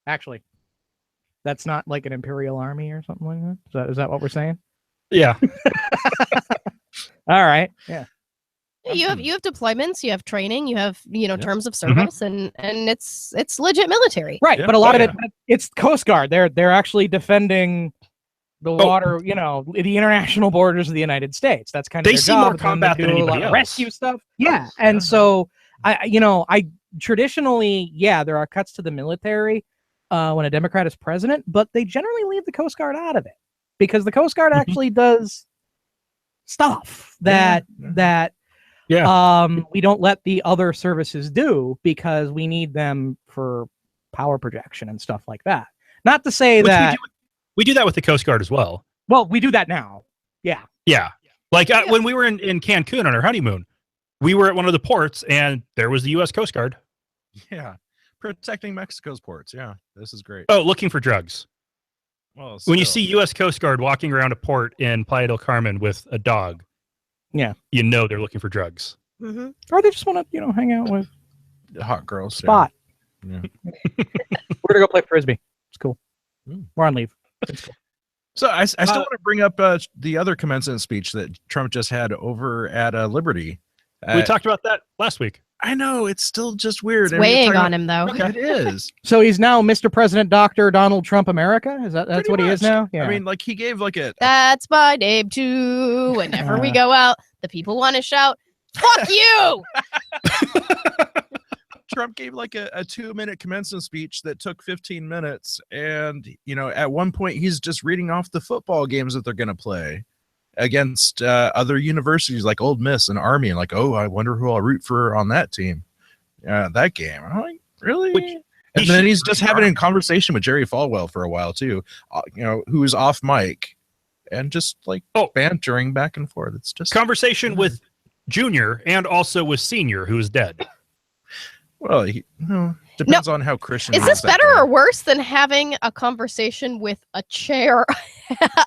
Actually. That's not like an imperial army or something like that? Is that what we're saying? Yeah. All right. Yeah. You have deployments, you have training, you have terms of service, and it's legit military, right? Yeah. But a lot of it's Coast Guard. They're actually defending the water, the international borders of the United States. That's kind of they see more combat than anybody else. Rescue stuff, yeah. And so I traditionally, there are cuts to the military when a Democrat is president, but they generally leave the Coast Guard out of it because the Coast Guard actually does stuff that. We don't let the other services do because we need them for power projection and stuff like that. Not to say that we do that with the Coast Guard as well. Well, we do that now. Yeah. Yeah. Like when we were in Cancun on our honeymoon, we were at one of the ports and there was the U.S. Coast Guard. Yeah. Protecting Mexico's ports. Yeah. This is great. Oh, looking for drugs. Well, when you see U.S. Coast Guard walking around a port in Playa del Carmen with a dog, yeah, they're looking for drugs. Mm-hmm. Or they just want to, hang out with hot girls. Spot. Yeah. We're gonna go play frisbee. It's cool. We're on leave. It's cool. So I still want to bring up the other commencement speech that Trump just had over at Liberty. We talked about that last week. I know it's still just weird. It's weighing on him, though. It is. So he's now Mr. President, Dr. Donald Trump America. That's what he is now? Yeah. I mean, like he gave like a. That's my name too. Whenever we go out, the people want to shout, "Fuck you!" Trump gave like a 2-minute commencement speech that took 15 minutes, and at one point he's just reading off the football games that they're going to play against other universities like Ole Miss and Army, and like, oh, I wonder who I'll root for on that team. That game. I'm like, really? And then he's just having a conversation with Jerry Falwell for a while too, who's off mic and just like bantering back and forth. It's just conversation with Junior and also with Senior, who is dead. Well, depends on how Christian. Is this better or worse than having a conversation with a chair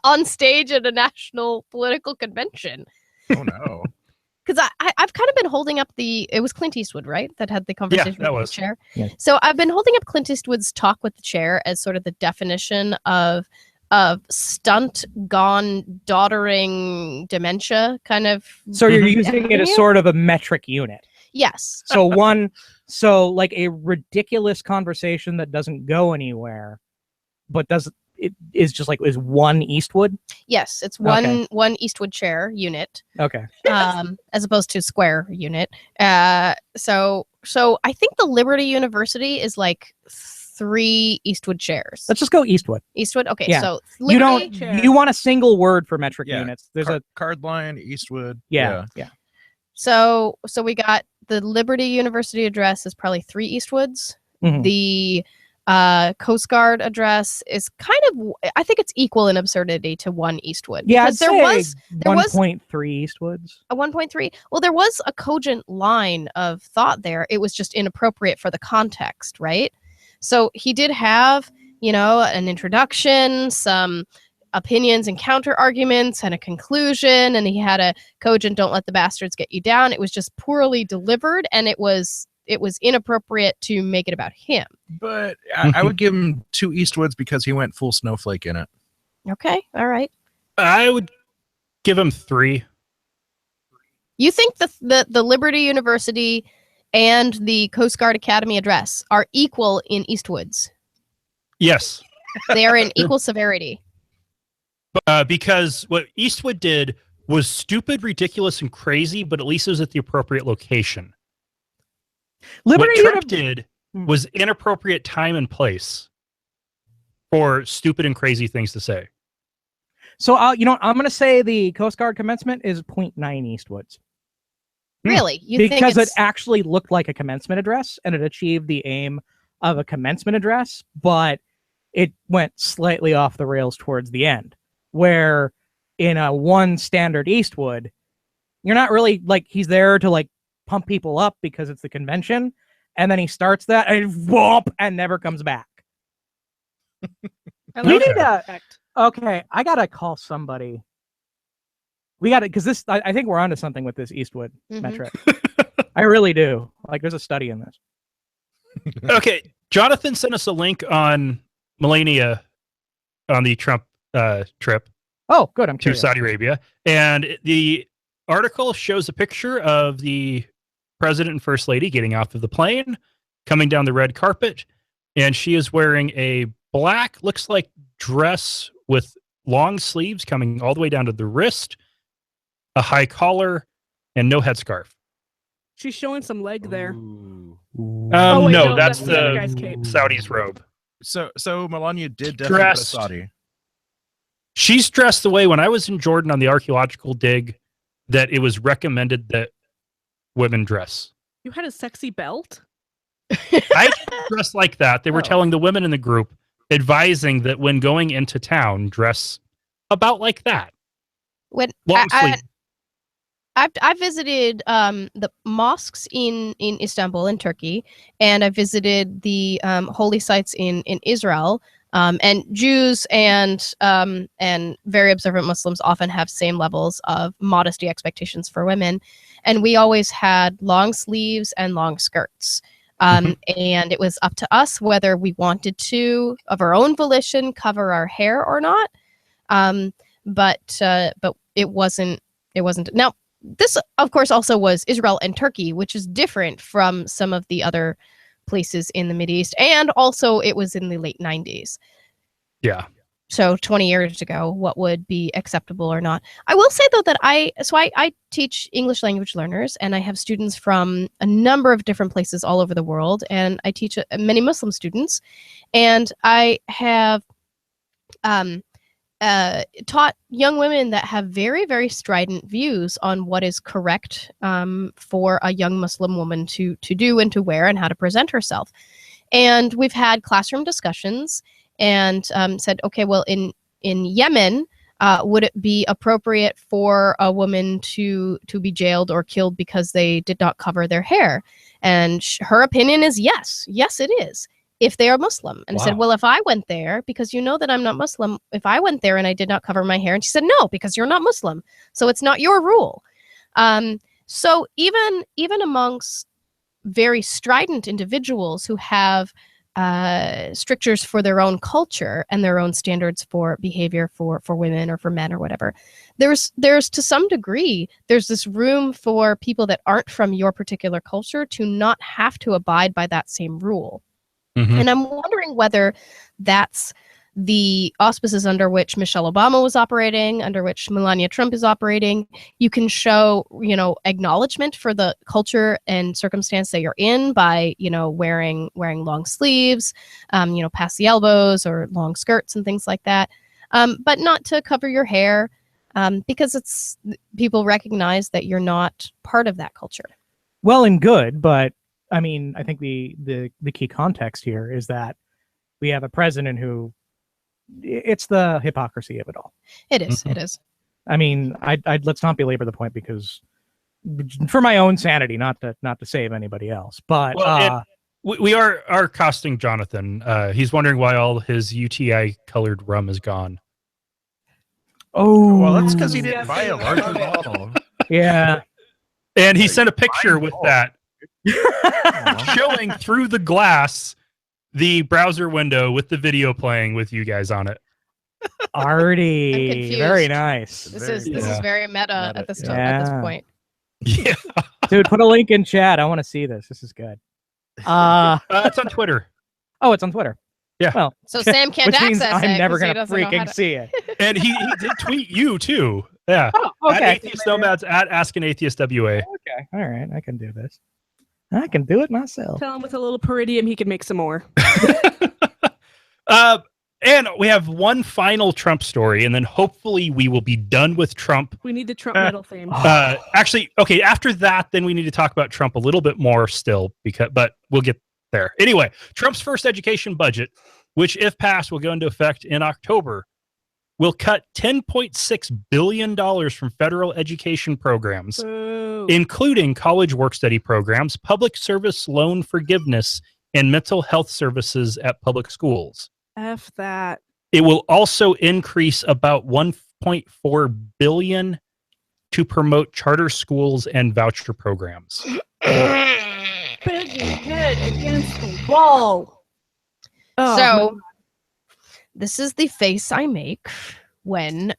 on stage at a national political convention? Oh no! Because I've kind of been holding up it was Clint Eastwood, right, that had the conversation with the chair. Yeah. So I've been holding up Clint Eastwood's talk with the chair as sort of the definition of stunt gone doddering dementia kind of. So you're using it as sort of a metric unit. Yes. So like a ridiculous conversation that doesn't go anywhere, but is just like is one Eastwood. Yes, it's Okay. one Eastwood chair unit. Okay. As opposed to square unit. So I think the Liberty University is like 3 Eastwood chairs. Let's just go Eastwood. Eastwood. Okay, Yeah. so You Liberty, don't. You want a single word for metric units. There's a card line, Eastwood. yeah. So we got the Liberty University address is probably 3 Eastwoods. Mhm. The Coast Guard address is kind of, I think it's equal in absurdity to 1 Eastwood. Yeah, because I'd there say was 1.3 Eastwoods. a 1.3. Well, there was a cogent line of thought there. It was just inappropriate for the context, right? So he did have, an introduction, some opinions and counter arguments, and a conclusion, and he had a cogent "don't let the bastards get you down." It was just poorly delivered, and it was inappropriate to make it about him. But I would give him 2 Eastwoods because he went full snowflake in it. Okay, all right. I would give him 3. You think the Liberty University and the Coast Guard Academy address are equal in Eastwoods? Yes. They are in equal severity. Because what Eastwood did was stupid, ridiculous, and crazy, but at least it was at the appropriate location. What Trump did was inappropriate time and place for stupid and crazy things to say. So I'm going to say the Coast Guard commencement is 0.9 Eastwoods. Really? Because it actually looked like a commencement address and it achieved the aim of a commencement address, but it went slightly off the rails towards the end, where in a 1 standard Eastwood, you're not really like, he's there to like pump people up because it's the convention, and then he starts that and whoop and never comes back. We need to. Okay, I gotta call somebody. We got it because this. I think we're onto something with this Eastwood metric. I really do. Like, there's a study in this. Okay, Jonathan sent us a link on Melania on the Trump trip. Oh, good. I'm to curious. Saudi Arabia, and the article shows a picture of the president and first lady getting off of the plane, coming down the red carpet, and she is wearing a black, looks like dress with long sleeves coming all the way down to the wrist, a high collar, and no headscarf. She's showing some leg there. No, that's the other guy's cape. Saudi's robe. So Melania did definitely put a Dressed. Saudi. She's dressed the way when I was in Jordan on the archaeological dig that it was recommended that women dress. You had a sexy belt? I didn't dress like that. They were telling the women in the group, advising that when going into town, dress about like that. When Long sleeve. I visited the mosques in Istanbul in Turkey, and I visited the holy sites in Israel. And Jews and very observant Muslims often have same levels of modesty expectations for women, and we always had long sleeves and long skirts. And it was up to us whether we wanted to, of our own volition, cover our hair or not. But it wasn't. Now, this, of course, also was Israel and Turkey, which is different from some of the other places in the Middle East, and also it was in the late 90s. Yeah. So 20 years ago, what would be acceptable or not? I will say, though, that I teach English language learners, and I have students from a number of different places all over the world, and I teach many Muslim students, and I have taught young women that have very, very strident views on what is correct for a young Muslim woman to do and to wear and how to present herself. And we've had classroom discussions and said, okay, well, in Yemen, would it be appropriate for a woman to be jailed or killed because they did not cover their hair? And her opinion is yes, it is, if they are Muslim. And I said, well, if I went there, because you know that I'm not Muslim, if I went there and I did not cover my hair, and she said, no, because you're not Muslim, so it's not your rule. So even amongst very strident individuals who have strictures for their own culture and their own standards for behavior for women or for men or whatever. There's to some degree, there's this room for people that aren't from your particular culture to not have to abide by that same rule. Mhm. And I'm wondering whether that's the auspices under which Michelle Obama was operating, under which Melania Trump is operating. You can show, acknowledgement for the culture and circumstance that you're in by, wearing long sleeves, past the elbows or long skirts and things like that. But not to cover your hair, because people recognize that you're not part of that culture. Well and good, but I mean, I think the key context here is that we have a president who, it's the hypocrisy of it all. It is. It is. I mean, I'd let's not belabor the point, because for my own sanity, not to save anybody else, but we are costing Jonathan. He's wondering why all his UTI colored rum is gone. Oh, well, that's because he didn't buy a larger bottle. Yeah, and he sent a picture with that showing through the glass the browser window with the video playing with you guys on it. Artie, very nice. This is very meta at this point. Yeah, dude, put a link in chat. I want to see this. This is good. It's on Twitter. Oh, it's on Twitter. Yeah. Well, so Sam can't which means access it. I'm never gonna freaking see it. And he did tweet you too. Yeah. Oh, okay. At Atheist Nomads, at Ask an Atheist WA. Okay. All right. I can do this. I can do it myself. Tell him with a little peridium he can make some more. And we have one final Trump story, and then hopefully we will be done with Trump. We need the Trump medal fame. Actually, okay, after that, then we need to talk about Trump a little bit more still, but we'll get there. Anyway, Trump's first education budget, which if passed will go into effect in October, will cut $10.6 billion from federal education programs, including college work-study programs, public service loan forgiveness, and mental health services at public schools. F that. It will also increase about $1.4 billion to promote charter schools and voucher programs. Banging head against the wall. So, this is the face I make when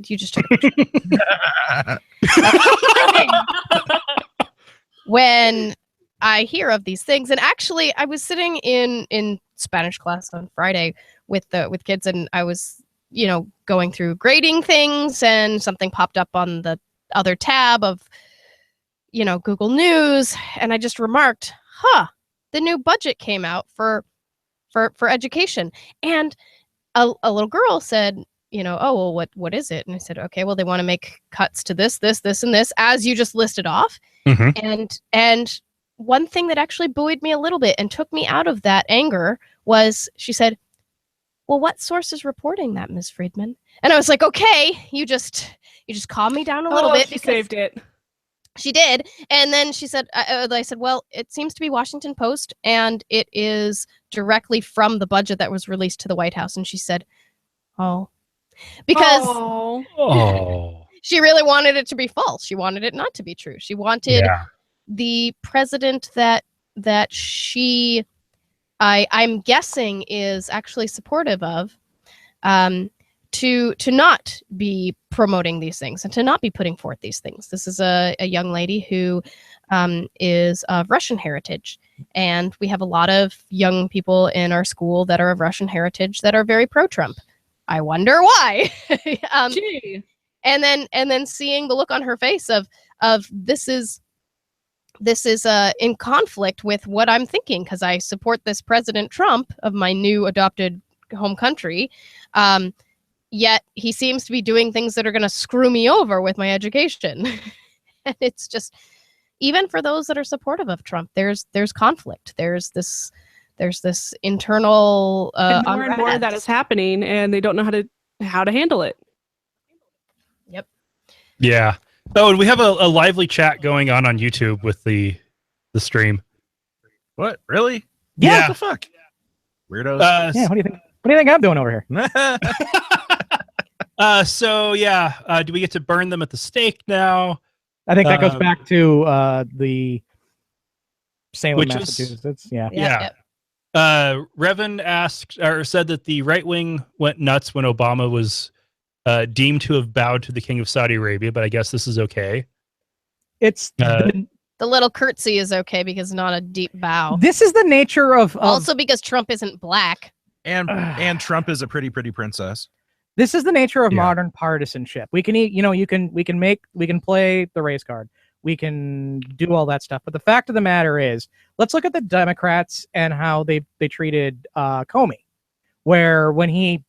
you just took a picture. When I hear of these things. And actually, I was sitting in Spanish class on Friday with kids, and I was, going through grading things, and something popped up on the other tab of, Google News, and I just remarked, the new budget came out for education. And a little girl said, oh, well, what is it? And I said, okay, well, they want to make cuts to this, and this, as you just listed off. Mm-hmm. And one thing that actually buoyed me a little bit and took me out of that anger was she said, well, what source is reporting that, Ms. Friedman? And I was like, okay, you just calm me down a little bit. She saved it. She did. And then she said, I said, well, it seems to be Washington Post, and it is directly from the budget that was released to the White House. And she said, oh, because she really wanted it to be false. She wanted it not to be true. She wanted the president that she, I'm guessing, is actually supportive of, to not be promoting these things and to not be putting forth these things. This is a young lady who is of Russian heritage, and we have a lot of young people in our school that are of Russian heritage that are very pro-Trump. I wonder why. And then seeing the look on her face of this is in conflict with what I'm thinking, because I support this President Trump of my new adopted home country. Yet he seems to be doing things that are going to screw me over with my education. And it's just, even for those that are supportive of Trump, there's conflict. There's this internal and more and more that is happening, and they don't know how to handle it. Yep. Yeah. Oh, and we have a lively chat going on YouTube with the stream. What? Really? Yeah. What the fuck? Weirdos. Yeah. What do you think? What do you think I'm doing over here? So yeah. Do we get to burn them at the stake now? I think that goes back to the Salem, which Massachusetts. Yeah. Yeah. Revan asked or said that the right wing went nuts when Obama was deemed to have bowed to the King of Saudi Arabia, but I guess this is okay. It's The little curtsy is okay because not a deep bow. this is the nature of Also because Trump isn't black. And Trump is a pretty princess. this is the nature of Yeah. modern partisanship. We can we can play the race card. We can do all that stuff. But the fact of the matter is, let's look at the Democrats and how they treated Comey, where when he,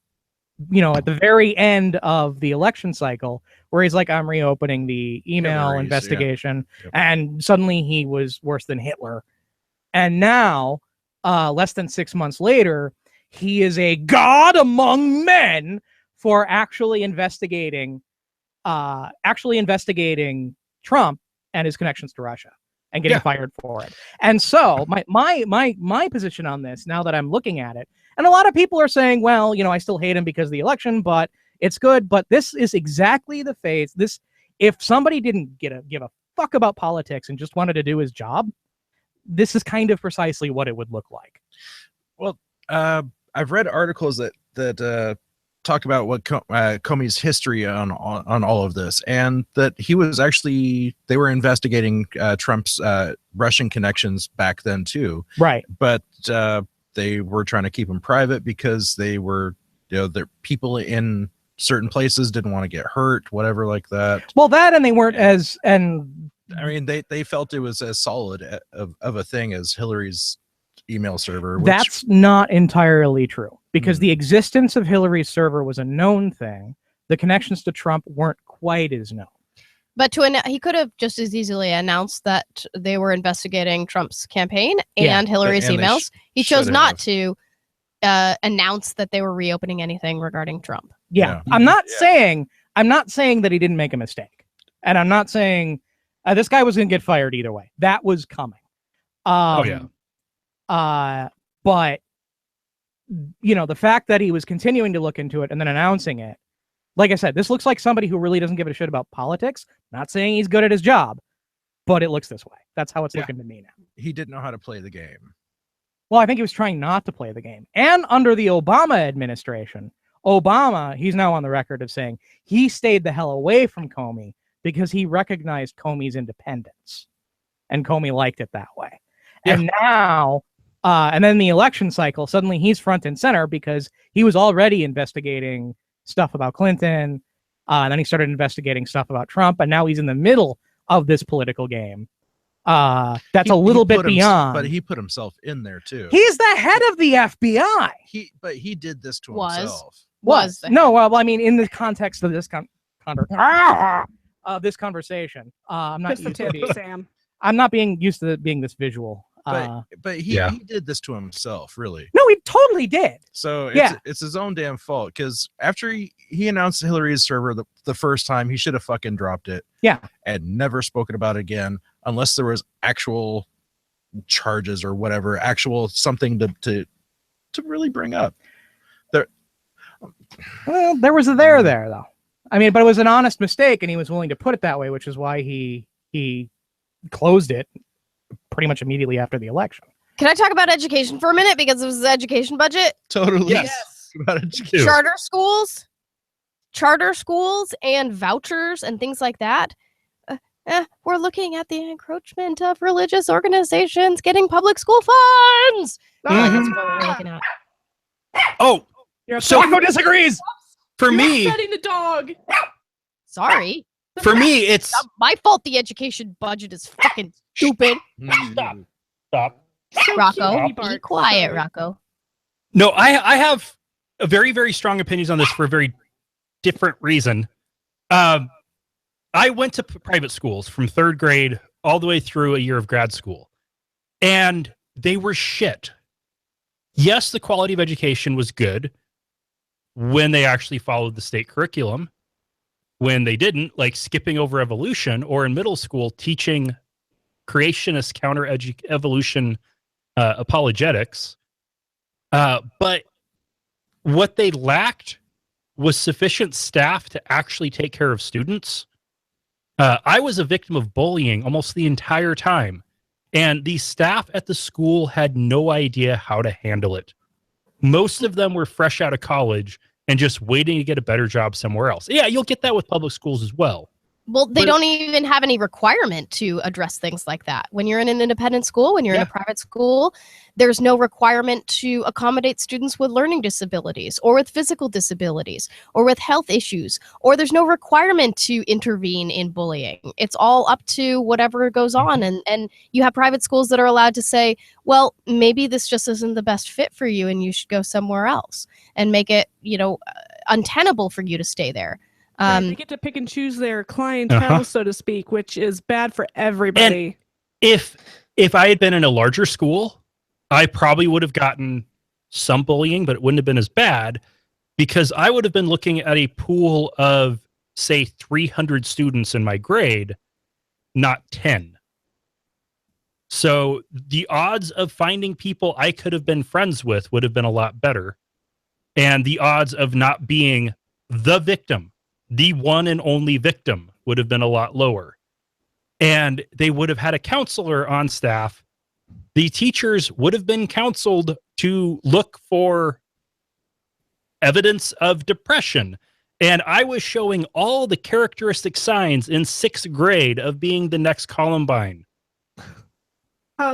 at the very end of the election cycle, where he's like, I'm reopening the email Hillary's, investigation, yeah. Yep. and suddenly he was worse than Hitler. And now, less than 6 months later, he is a god among men for actually investigating Trump and his connections to Russia and getting fired for it. And so my position on this, now that I'm looking at it, and a lot of people are saying, well, I still hate him because of the election, but it's good. But this is exactly the phase. If somebody didn't give a fuck about politics and just wanted to do his job, this is kind of precisely what it would look like. Well, I've read articles that talk about what Comey's history on all of this, and that they were investigating Trump's Russian connections back then too. Right. But they were trying to keep him private because they were, the people in certain places didn't want to get hurt, whatever like that. Well, that, and they weren't I mean, they felt it was as solid of a thing as Hillary's email server. That's not entirely true, because the existence of Hillary's server was a known thing. The connections to Trump weren't quite as known. But he could have just as easily announced that they were investigating Trump's campaign and Hillary's emails. He chose not to announce that they were reopening anything regarding Trump. Yeah. I'm not saying that he didn't make a mistake, and I'm not saying this guy was going to get fired either way. That was coming. But the fact that he was continuing to look into it and then announcing it, like I said, this looks like somebody who really doesn't give a shit about politics. Not saying he's good at his job, but it looks this way. That's how it's looking to me now. He didn't know how to play the game. Well, I think he was trying not to play the game. And under the Obama administration, he's now on the record of saying he stayed the hell away from Comey because he recognized Comey's independence, and Comey liked it that way. Yeah. And now, and then the election cycle, suddenly he's front and center because he was already investigating stuff about Clinton, and then he started investigating stuff about Trump, and now he's in the middle of this political game. That's a little bit beyond. But he put himself in there too. He's the head of the FBI. He did this to himself. No, well, I mean, in the context of this this conversation, I'm not used to being, Sam. I'm not being used to being this visual. But he did this to himself, really. No, he totally did. So it's his own damn fault, because after he announced Hillary's server the first time, he should have fucking dropped it. Yeah. And never spoken about it again, unless there was actual charges or whatever, actual something to really bring up. Well, there was a there though. I mean, but it was an honest mistake, and he was willing to put it that way, which is why he closed it pretty much immediately after the election. Can I talk about education for a minute, because it was the education budget? Totally. Yes. About education. Charter schools and vouchers and things like that. We're looking at the encroachment of religious organizations getting public school funds. That's what we're looking at. Oh, so Rocco disagrees. For me, Petting the dog. Sorry. For me, it's not my fault. The education budget is fucking stupid. Stop. So Rocco, cute, be quiet, Rocco. No, I have a very, very strong opinions on this for a very different reason. I went to private schools from 3rd grade all the way through a year of grad school, and they were shit. Yes, the quality of education was good when they actually followed the state curriculum. When they didn't, like skipping over evolution, or in middle school teaching creationist counter-evolution apologetics. But what they lacked was sufficient staff to actually take care of students. I was a victim of bullying almost the entire time. And the staff at the school had no idea how to handle it. Most of them were fresh out of college and just waiting to get a better job somewhere else. Yeah, you'll get that with public schools as well. Well, they don't even have any requirement to address things like that. When you're in an independent school, when you're in a private school, there's no requirement to accommodate students with learning disabilities or with physical disabilities or with health issues, or there's no requirement to intervene in bullying. It's all up to whatever goes on. And you have private schools that are allowed to say, well, maybe this just isn't the best fit for you and you should go somewhere else, and make it, untenable for you to stay there. They get to pick and choose their clientele, so to speak, which is bad for everybody. And if I had been in a larger school, I probably would have gotten some bullying, but it wouldn't have been as bad, because I would have been looking at a pool of, say, 300 students in my grade, not 10. So the odds of finding people I could have been friends with would have been a lot better. And the odds of not being the victim, the one and only victim, would have been a lot lower. And they would have had a counselor on staff. The teachers would have been counseled to look for evidence of depression. And I was showing all the characteristic signs in 6th grade of being the next Columbine.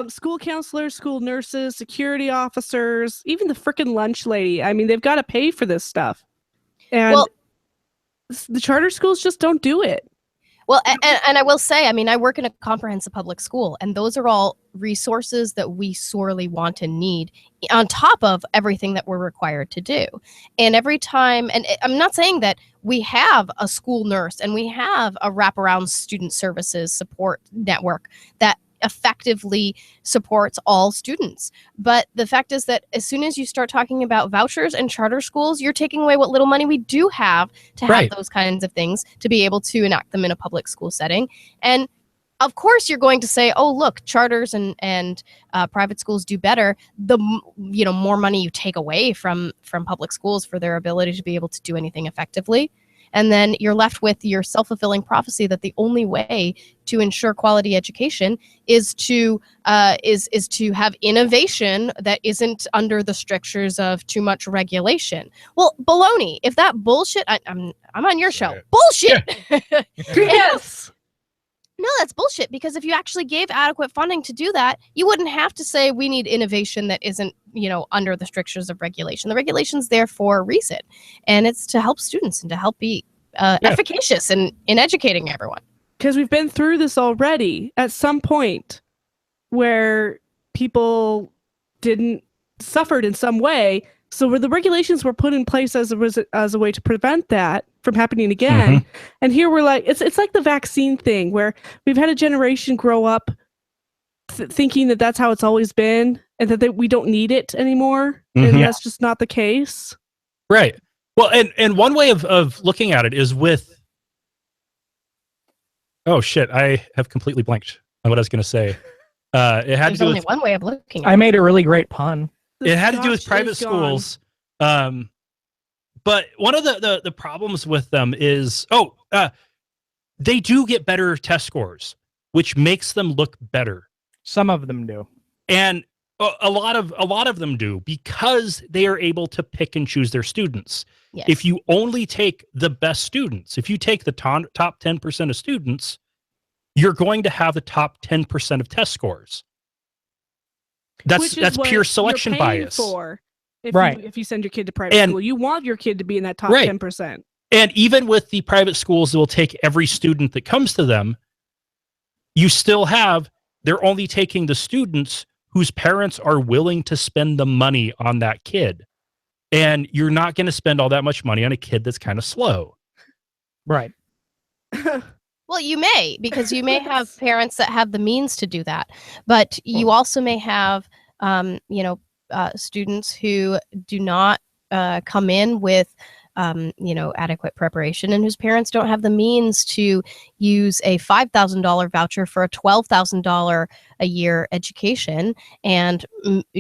School counselors, school nurses, security officers, even the frickin' lunch lady. I mean, they've got to pay for this stuff. And the charter schools just don't do it. Well, and I will say, I mean, I work in a comprehensive public school, and those are all resources that we sorely want and need on top of everything that we're required to do. And every time, and I'm not saying that we have a school nurse and we have a wraparound student services support network that effectively supports all students. But the fact is that as soon as you start talking about vouchers and charter schools, you're taking away what little money we do have to have those kinds of things, to be able to enact them in a public school setting. And of course you're going to say, oh, look, charters and private schools do better the more money you take away from public schools for their ability to be able to do anything effectively. And then you're left with your self-fulfilling prophecy that the only way to ensure quality education is to have innovation that isn't under the strictures of too much regulation. Well, baloney. If that bullshit, I'm on your show. Bullshit. Yes. No, that's bullshit, because if you actually gave adequate funding to do that, you wouldn't have to say we need innovation that isn't, under the strictures of regulation. The regulation's there for a reason, and it's to help students and to help be efficacious in educating everyone. Because we've been through this already at some point where people suffered in some way. So where the regulations were put in place as a way to prevent that from happening again. And here we're like, it's like the vaccine thing, where we've had a generation grow up thinking that that's how it's always been, and that we don't need it anymore. And that's just not the case. Right. Well, and one way of looking at it is with, oh shit, I have completely blanked on what I was going to say. There's only one way of looking at it. I made a really great pun. It had to do with private schools. But one of the problems with them is, they do get better test scores, which makes them look better. Some of them do. And a lot of them do, because they are able to pick and choose their students. Yes. If you only take the best students, if you take the top 10% of students, you're going to have the top 10% of test scores. That's pure selection bias. If you send your kid to private school, you want your kid to be in that top 10%. And even with the private schools that will take every student that comes to them, you still they're only taking the students whose parents are willing to spend the money on that kid. And you're not going to spend all that much money on a kid that's kind of slow. Right. Well, you may, because you may have parents that have the means to do that, but you also may have, students who do not come in with adequate preparation, and whose parents don't have the means to use a $5,000 voucher for a $12,000 a year education and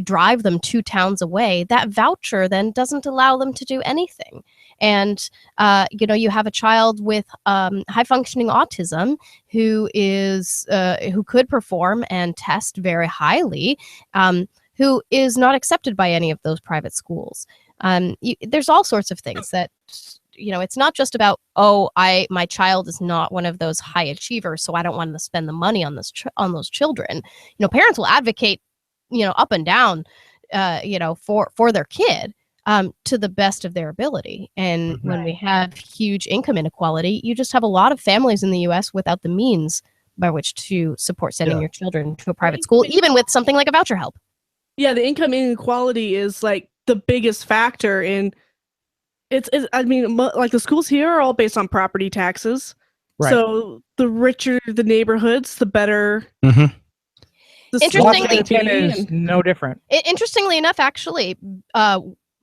drive them 2 towns away, that voucher then doesn't allow them to do anything. And, you have a child with high functioning autism who could perform and test very highly, who is not accepted by any of those private schools. There's all sorts of things that, it's not just about, my child is not one of those high achievers, so I don't want to spend the money on those children. Parents will advocate, up and down, for their kid. To the best of their ability. And when we have huge income inequality, you just have a lot of families in the U.S. without the means by which to support sending your children to a private school, even with something like a voucher help. Yeah, the income inequality is like the biggest factor in like the schools here are all based on property taxes. Right. So the richer the neighborhoods, the better. Mm-hmm. Washington is no different. Interestingly enough, actually,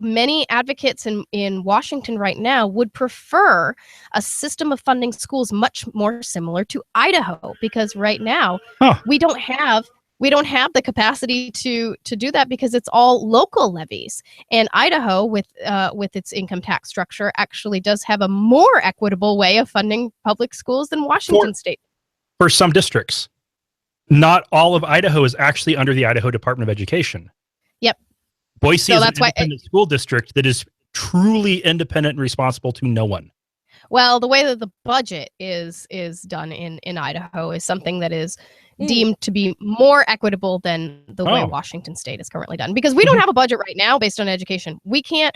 many advocates in Washington right now would prefer a system of funding schools much more similar to Idaho, because right now we don't have the capacity to do that, because it's all local levies. And Idaho, with its income tax structure, actually does have a more equitable way of funding public schools than Washington State. For some districts, not all of Idaho is actually under the Idaho Department of Education. Yep. Boise is an independent school district that is truly independent and responsible to no one. Well, the way that the budget is done in Idaho is something that is deemed to be more equitable than the way Washington State is currently done, because we don't have a budget right now based on education. We can't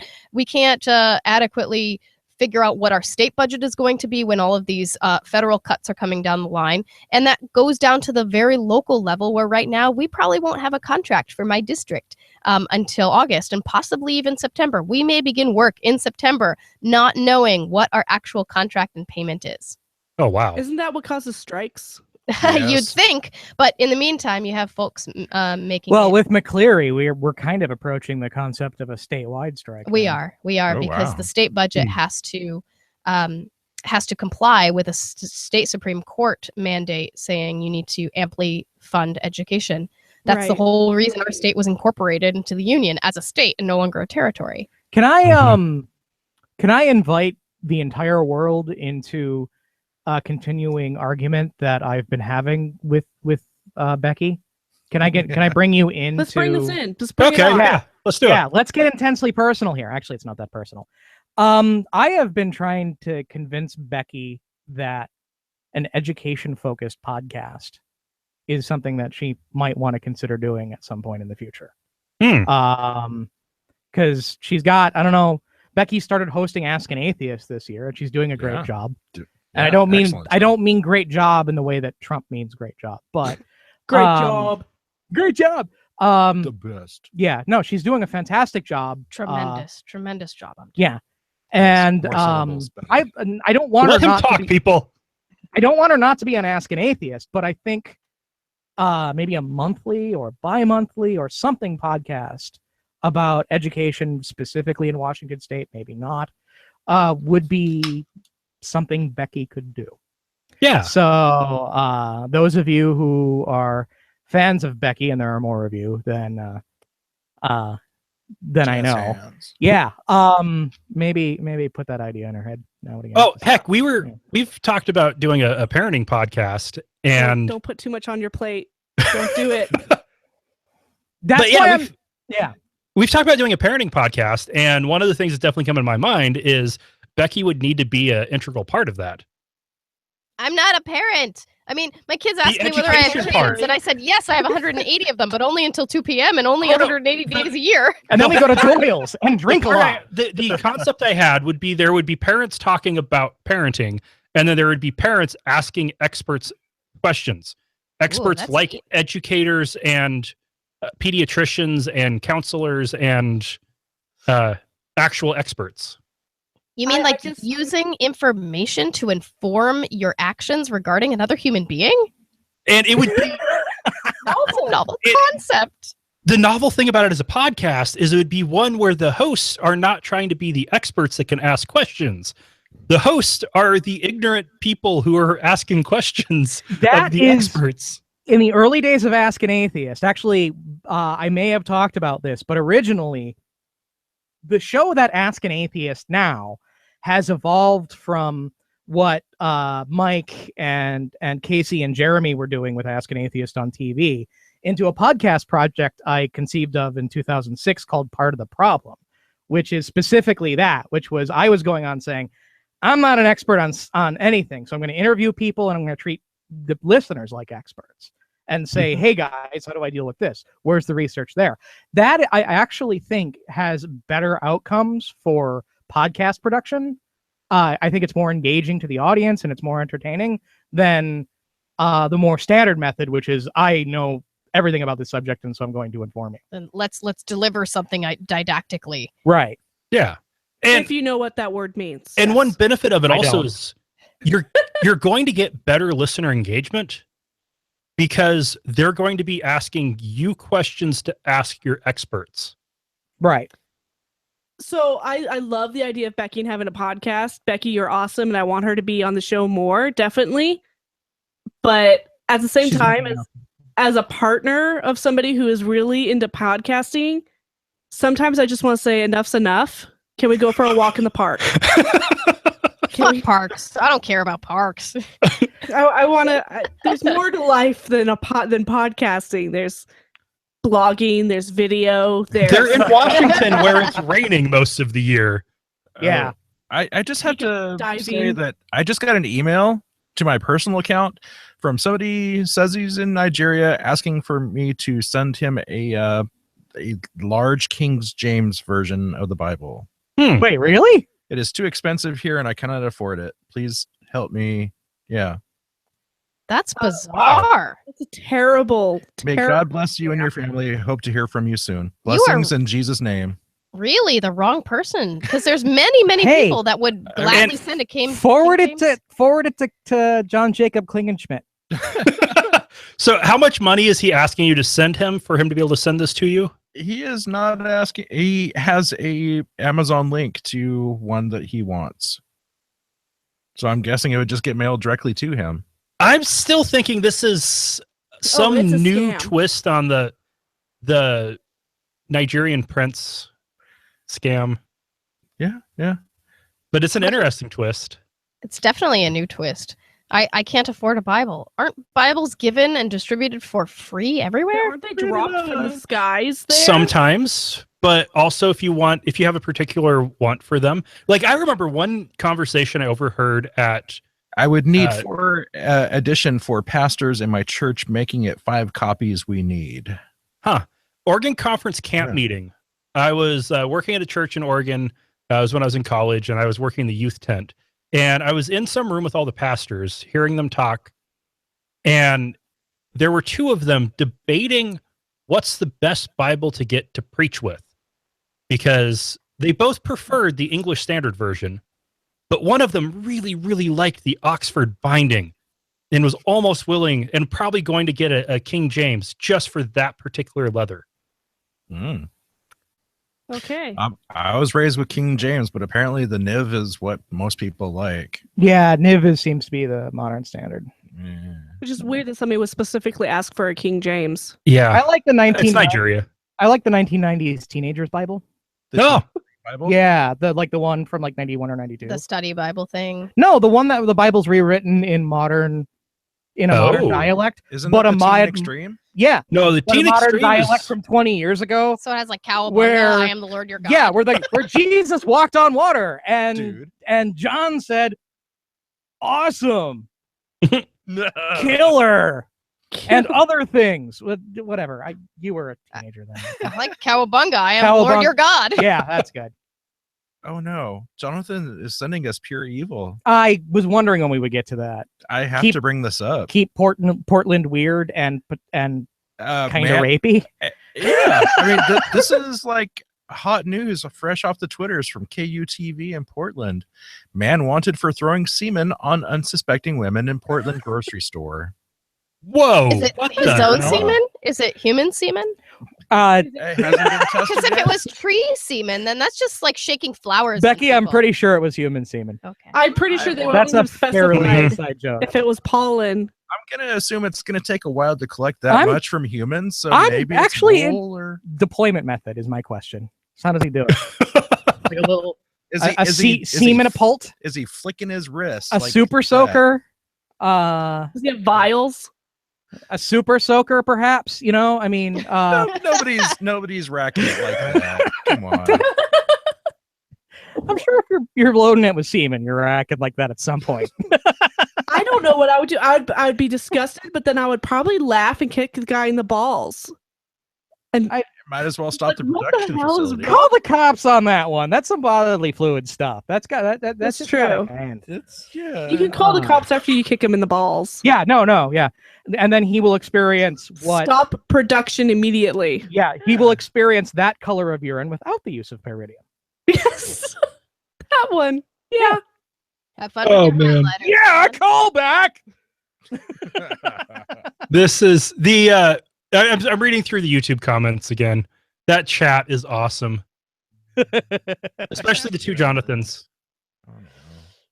adequately figure out what our state budget is going to be when all of these federal cuts are coming down the line. And that goes down to the very local level, where right now we probably won't have a contract for my district until August, and possibly even September. We may begin work in September not knowing what our actual contract and payment is. Oh, wow. Isn't that what causes strikes? Yes. You'd think, but in the meantime, you have folks making. Well, with McCleary, we're kind of approaching the concept of a statewide strike. We are because the state budget has to comply with a state Supreme Court mandate saying you need to amply fund education. That's the whole reason our state was incorporated into the union as a state and no longer a territory. Can I invite the entire world into a continuing argument that I've been having with Becky? Can I bring you in? Let's bring this in. Just bring it on. Yeah, let's do it. Yeah, let's get intensely personal here. Actually, it's not that personal. I have been trying to convince Becky that an education-focused podcast is something that she might want to consider doing at some point in the future. Because she's got, I don't know, Becky started hosting Ask an Atheist this year, and she's doing a great job. And I don't mean great job in the way that Trump means great job, but great job. The best. Yeah, no, she's doing a fantastic job. Tremendous job. Yeah. And I don't want Let her him not talk, to be, people. I don't want her not to be an Ask an Atheist, but I think maybe a monthly or bi-monthly or something podcast about education specifically in Washington State, maybe not, would be something Becky could do. Yeah. So those of you who are fans of Becky, and there are more of you than I know. Hands. Yeah. Maybe put that idea in her head. Now, heck, we've talked about doing a parenting podcast, and don't put too much on your plate. Don't do it. That's why we've talked about doing a parenting podcast, and one of the things that's definitely come in my mind is Becky would need to be an integral part of that. I'm not a parent. I mean, my kids asked me whether I have kids, and I said, yes, I have 180 of them, but only until 2 p.m. and only 180 days a year. And then we go to Doyle's and drink a lot. The concept I had would be there would be parents talking about parenting, and then there would be parents asking experts questions. Experts like educators and pediatricians and counselors and actual experts. You mean like using information to inform your actions regarding another human being? And it would be that's a novel concept. the novel thing about it as a podcast is it would be one where the hosts are not trying to be the experts that can ask questions. The hosts are the ignorant people who are asking questions of the experts. In the early days of Ask an Atheist, actually, I may have talked about this, but originally, the show that Ask an Atheist now has evolved from what Mike and Casey and Jeremy were doing with Ask an Atheist on TV into a podcast project I conceived of in 2006 called Part of the Problem, which is specifically that, which was I was going on saying, I'm not an expert on anything, so I'm going to interview people and I'm going to treat the listeners like experts and say, hey guys, how do I deal with this? Where's the research there? That I actually think has better outcomes for podcast production. I think it's more engaging to the audience and it's more entertaining than the more standard method, which is I know everything about this subject and so I'm going to inform you. And let's deliver something didactically. Right. Yeah. And if you know what that word means. And one benefit of it also don't. is you're going to get better listener engagement because they're going to be asking you questions to ask your experts. Right. So I love the idea of Becky and having a podcast. Becky, you're awesome, and I want her to be on the show more, definitely. But at the same time, as a partner of somebody who is really into podcasting, sometimes I just want to say enough's enough. Can we go for a walk in the park? Fuck parks. I don't care about parks. I want to. There's more to life than podcasting. There's blogging. There's video. They're in Washington where it's raining most of the year. Yeah. I just have to say that I just got an email to my personal account from somebody says he's in Nigeria asking for me to send him a large King James version of the Bible. Wait, really? It is too expensive here and I cannot afford it. Please help me. Yeah. That's bizarre. It's a terrible. May God bless you and your family. Hope to hear from you soon. Blessings in Jesus' name. Really the wrong person, because there's many people that would gladly send a King. Forward it to John Jacob Klingenschmidt. So how much money is he asking you to send him for him to be able to send this to you? He is not asking. He has a Amazon link to one that he wants. So I'm guessing it would just get mailed directly to him. I'm still thinking this is some new twist on the Nigerian prince scam. Yeah. But it's an interesting twist. It's definitely a new twist. I can't afford a Bible. Aren't Bibles given and distributed for free everywhere? Aren't they dropped from the skies there? Sometimes, but also if you have a particular want for them. Like I remember one conversation I overheard at I would need for edition for pastors in my church, making it 5 copies we need. Oregon Conference camp meeting. I was working at a church in Oregon. It was when I was in college, and I was working in the youth tent. And I was in some room with all the pastors, hearing them talk. And there were 2 of them debating what's the best Bible to get to preach with. Because they both preferred the English Standard Version. But one of them really, really liked the Oxford binding and was almost willing and probably going to get a King James just for that particular leather. Okay. I was raised with King James, but apparently the NIV is what most people like. Yeah, NIV seems to be the modern standard. Yeah. Which is weird that somebody would specifically ask for a King James. Yeah. I like the It's Nigeria. I like the 1990s Teenager's Bible. No. Bible? Yeah, the one from like 91 or 92. The study Bible thing. No, the one that the Bible's rewritten in modern dialect. Isn't but that a the Teen Extreme? Yeah. No, the Teen modern Extreme dialect is from 20 years ago. So it has like cowabunga, Where- I am the Lord your God. Yeah, where Jesus walked on water and John said, "Awesome, killer," and other things. Whatever. You were a teenager then. I like cowabunga, I am the Lord your God. Yeah, that's good. Oh no, Jonathan is sending us pure evil. I was wondering when we would get to that. I have to bring this up. Keep Portland weird and kind of rapey. Yeah, I mean, this is like hot news, fresh off the Twitters from KUTV in Portland. Man wanted for throwing semen on unsuspecting women in Portland grocery store. Whoa! Is it his own semen? Is it human semen? It hasn't been tested Because if yet. it was tree semen, then that's just like shaking flowers. Becky, on I'm people. pretty sure it was human semen. Okay. I'm pretty sure they would That's a have fairly specified inside joke. if it was pollen. I'm gonna assume it's gonna take a while to collect that I'm- much from humans. So I'm maybe actually it's in- wool or Deployment method is my question. So how does he do it? Like a little semen pult, Is he flicking his wrist? a like super that? soaker, Does he have vials? a super soaker, perhaps. You know, I mean, Nobody's racking it like that. Come on. I'm sure if you're loading it with semen, you're racking like that at some point. I don't know what I would do. I'd be disgusted, but then I would probably laugh and kick the guy in the balls. And Might as well stop the What the production hell is facility. Call the cops on that one. That's some bodily fluid stuff. That's That's just true. gotta end. you can call the cops after you kick him in the balls. Yeah, no, yeah, and then he will experience what? Stop production immediately. Yeah, he will experience that color of urine without the use of pyridium. Yes, that one. Yeah. Have fun Oh, with your man. highlighters, Yeah, man. call back. This is the I'm reading through the YouTube comments again. That chat is awesome. Especially the two Jonathans.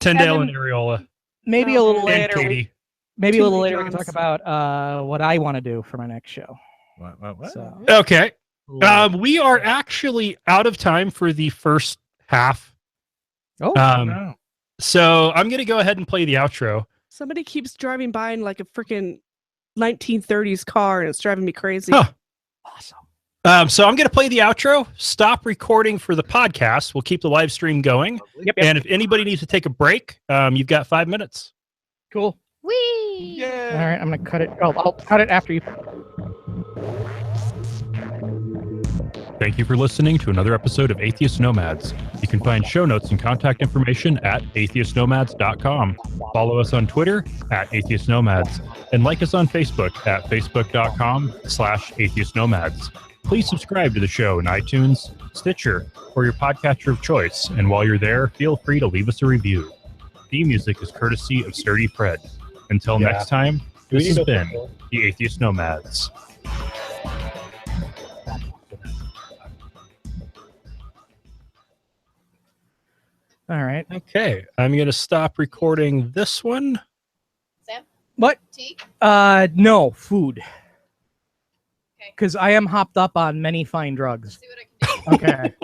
Tyndale and Areola. Maybe a little And later. Katie. Maybe Too a little many later we can talk Johns. about what I want to do for my next show. What? So, Okay. We are actually out of time for the first half. oh, No. So I'm going to go ahead and play the outro. Somebody keeps driving by in like a freaking 1930s car, and it's driving me crazy. Huh. awesome. So I'm going to play the outro, stop recording for the podcast. We'll keep the live stream going. Yep. And if anybody needs to take a break, you've got 5 minutes. Cool. Whee! All right, I'm gonna cut it. I'll cut it after you. Thank you for listening to another episode of Atheist Nomads. You can find show notes and contact information at atheistnomads.com. Follow us on Twitter at Atheist Nomads and like us on Facebook at facebook.com/Atheist Nomads. Please subscribe to the show in iTunes, Stitcher, or your podcatcher of choice. And while you're there, feel free to leave us a review. Theme music is courtesy of Sturdy Pred. Until next time, this has been the Atheist Nomads. All right. Okay. I'm going to stop recording this one. Sam? What? Tea? No food. Okay. Because I am hopped up on many fine drugs. See what I can do. Okay.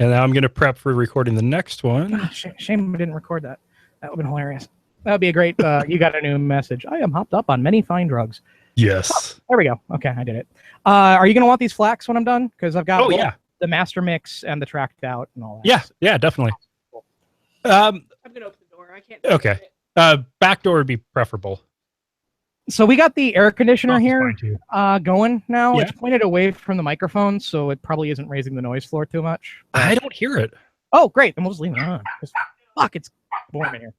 And now I'm going to prep for recording the next one. Gosh, shame we didn't record that. That would have been hilarious. That would be a great. You got a new message. I am hopped up on many fine drugs. Yes. There we go. Okay, I did it. Are you gonna want these flax when I'm done? Because I've got Oh, yeah. the master mix and the tracked out and all that. Yeah. Yeah, definitely. I'm gonna open the door. I can't. Okay. Back door would be preferable. So we got the air conditioner Oh, it's here fine, too. going now. Yeah. It's pointed away from the microphone, so it probably isn't raising the noise floor too much. I don't hear it. Oh, great. Then we'll just leave it on. 'Cause, fuck, it's warm in here.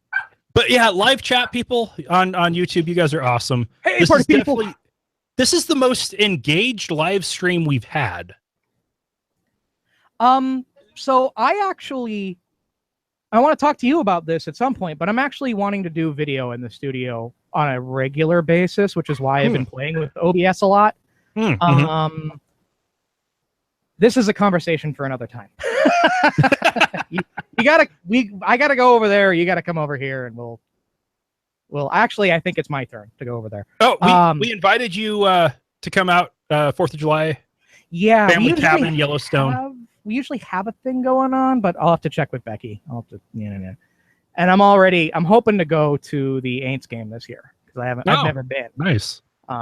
But yeah, live chat people on YouTube, you guys are awesome. Hey, This party is people. definitely- This is the most engaged live stream we've had. So I want to talk to you about this at some point, but I'm actually wanting to do video in the studio on a regular basis, which is why I've been playing with OBS a lot. Mhm. This is a conversation for another time. I gotta go over there. You gotta come over here, and we'll actually, I think it's my turn to go over there. Oh, we invited you to come out 4th of July. Yeah, Family cabin in Yellowstone. We usually have a thing going on, but I'll have to check with Becky. I'll have to, And I'm hoping to go to the Aints game this year because I've never been. Nice. But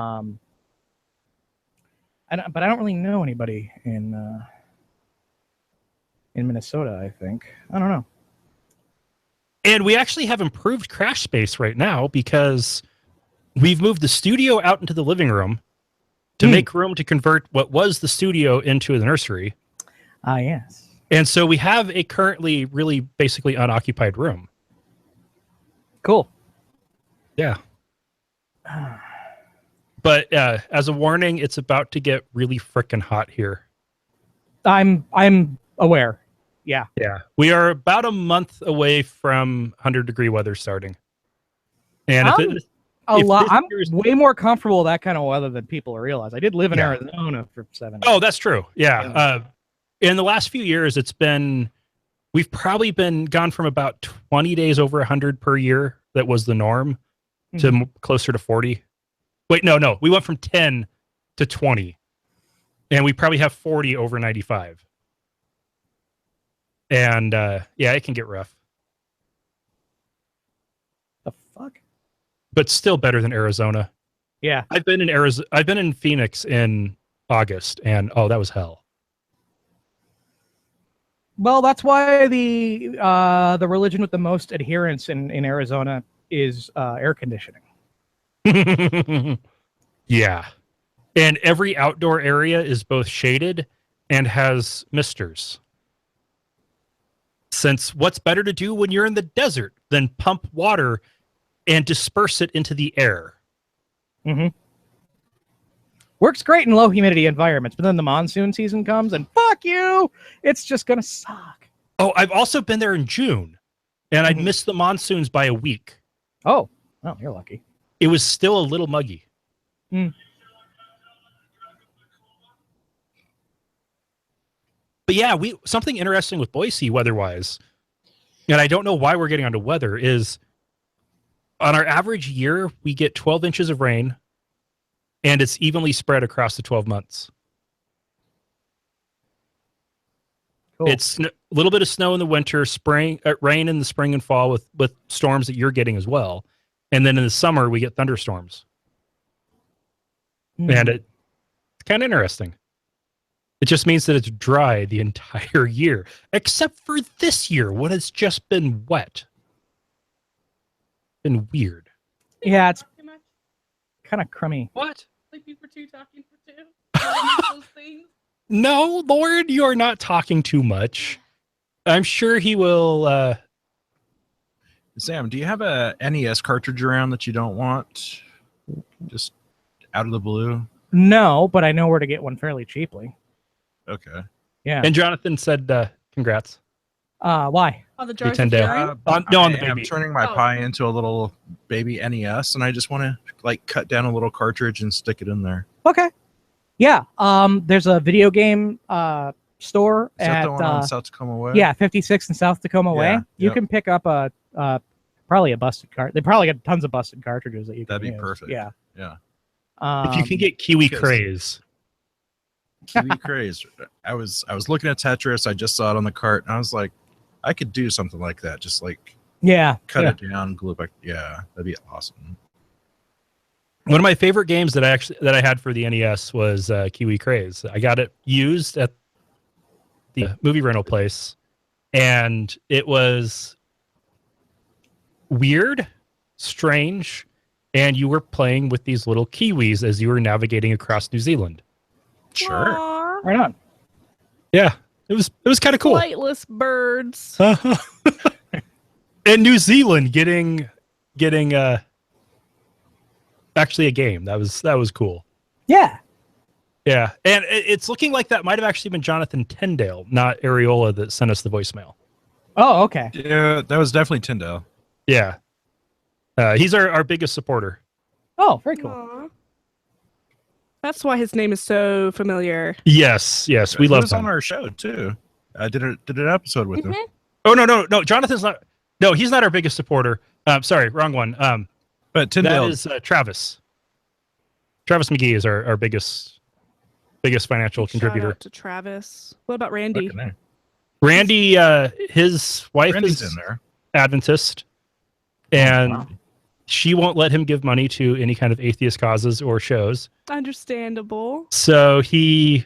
I don't really know anybody in Minnesota. I think I don't know. And we actually have improved Crash Space right now because we've moved the studio out into the living room to make room to convert what was the studio into the nursery. Yes. And so we have a currently really basically unoccupied room. Cool. Yeah. But as a warning, it's about to get really frickin' hot here. I'm aware. Yeah. Yeah. We are about a month away from 100-degree weather starting. And A if lot. this I'm year's- way more comfortable with that kind of weather than people realize. I did live in Yeah. Arizona for 7 years. Oh, that's true. Yeah. In the last few years, we've probably been gone from about 20 days over 100 per year. That was the norm to closer to 40. Wait, no. We went from 10 to 20. And we probably have 40 over 95. And yeah, it can get rough. The fuck? But still better than Arizona. Yeah. I've been in Phoenix in August, and oh, that was hell. Well, that's why the religion with the most adherents in Arizona is air conditioning. Yeah. And every outdoor area is both shaded and has misters. Since what's better to do when you're in the desert than pump water and disperse it into the air? Mm-hmm. Works great in low humidity environments, but then the monsoon season comes and fuck you, it's just gonna suck. Oh, I've also been there in June, and I'd missed the monsoons by a week. Oh, well, you're lucky. It was still a little muggy. But yeah, something interesting with Boise weather-wise, and I don't know why we're getting onto weather, is on our average year, we get 12 inches of rain, and it's evenly spread across the 12 months. Cool. It's a little bit of snow in the winter, rain in the spring and fall with storms that you're getting as well. And then in the summer, we get thunderstorms. And it's kind of interesting. It just means that it's dry the entire year, except for this year when it's just been wet. Been weird. Yeah, it's kind of crummy. What? Like people two talking for two. Those things. No, Lord, you are not talking too much. I'm sure he will. Sam, do you have a NES cartridge around that you don't want? Just out of the blue? No, but I know where to get one fairly cheaply. Okay. Yeah. And Jonathan said, "Congrats." Why? Oh, the jars Nintendo. of fury? No, on the I'm baby. turning my Pi into a little baby NES, and I just want to like cut down a little cartridge and stick it in there. Okay. Yeah. There's a video game store Is that at the one on South Tacoma Way? yeah, 56 in South Tacoma Way. Yeah, You yep. can pick up a probably a busted cart. They probably got tons of busted cartridges that you can That'd be use. perfect. Yeah. Yeah. If you can get Kiwi because- Craze. Kiwi Craze. I was looking at Tetris. I just saw it on the cart, and I was like, I could do something like that. Just like Yeah. cut yeah. it down, glue it back. Yeah, that'd be awesome. One of my favorite games that I had for the NES was Kiwi Craze. I got it used at the movie rental place, and it was weird, strange, and you were playing with these little kiwis as you were navigating across New Zealand. Sure. Aw, Right on. Yeah, it was kind of cool. flightless birds. And New Zealand getting actually a game that was cool. Yeah. Yeah, and it's looking like that might have actually been Jonathan Tyndale, not Areola, that sent us the voicemail. Oh, okay. Yeah, that was definitely Tyndale. Yeah, he's our biggest supporter. Oh, very cool. Aw. That's why his name is so familiar. Yes, we He love was him. on our show too. I did an episode with him. Oh no, Jonathan's not. No, he's not our biggest supporter. Sorry, wrong one. But that Tyndale is Travis. Travis McGee is our biggest financial Shout contributor. out to Travis. What about Randy? fucking A. Randy, his wife Randy's is in there. Adventist, and wow. she won't let him give money to any kind of atheist causes or shows. Understandable. So he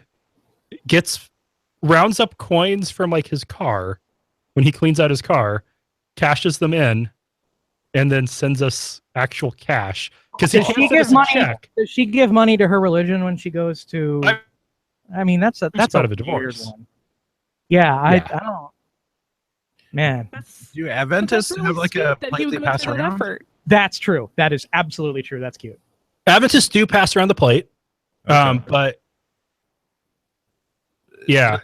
rounds up coins from like his car when he cleans out his car, cashes them in, and then sends us actual cash. Because he Does can't she send us give a money? check. Does she give money to her religion when she goes to? I mean, that's a out of a weird divorce. one. Yeah, I Yeah. don't. Man, That's, Do but Adventists that's have really like sweet a that he plate was they going pass through that around? effort. that's true. That is absolutely true. That's cute. Adventists do pass around the plate. Okay. But yeah,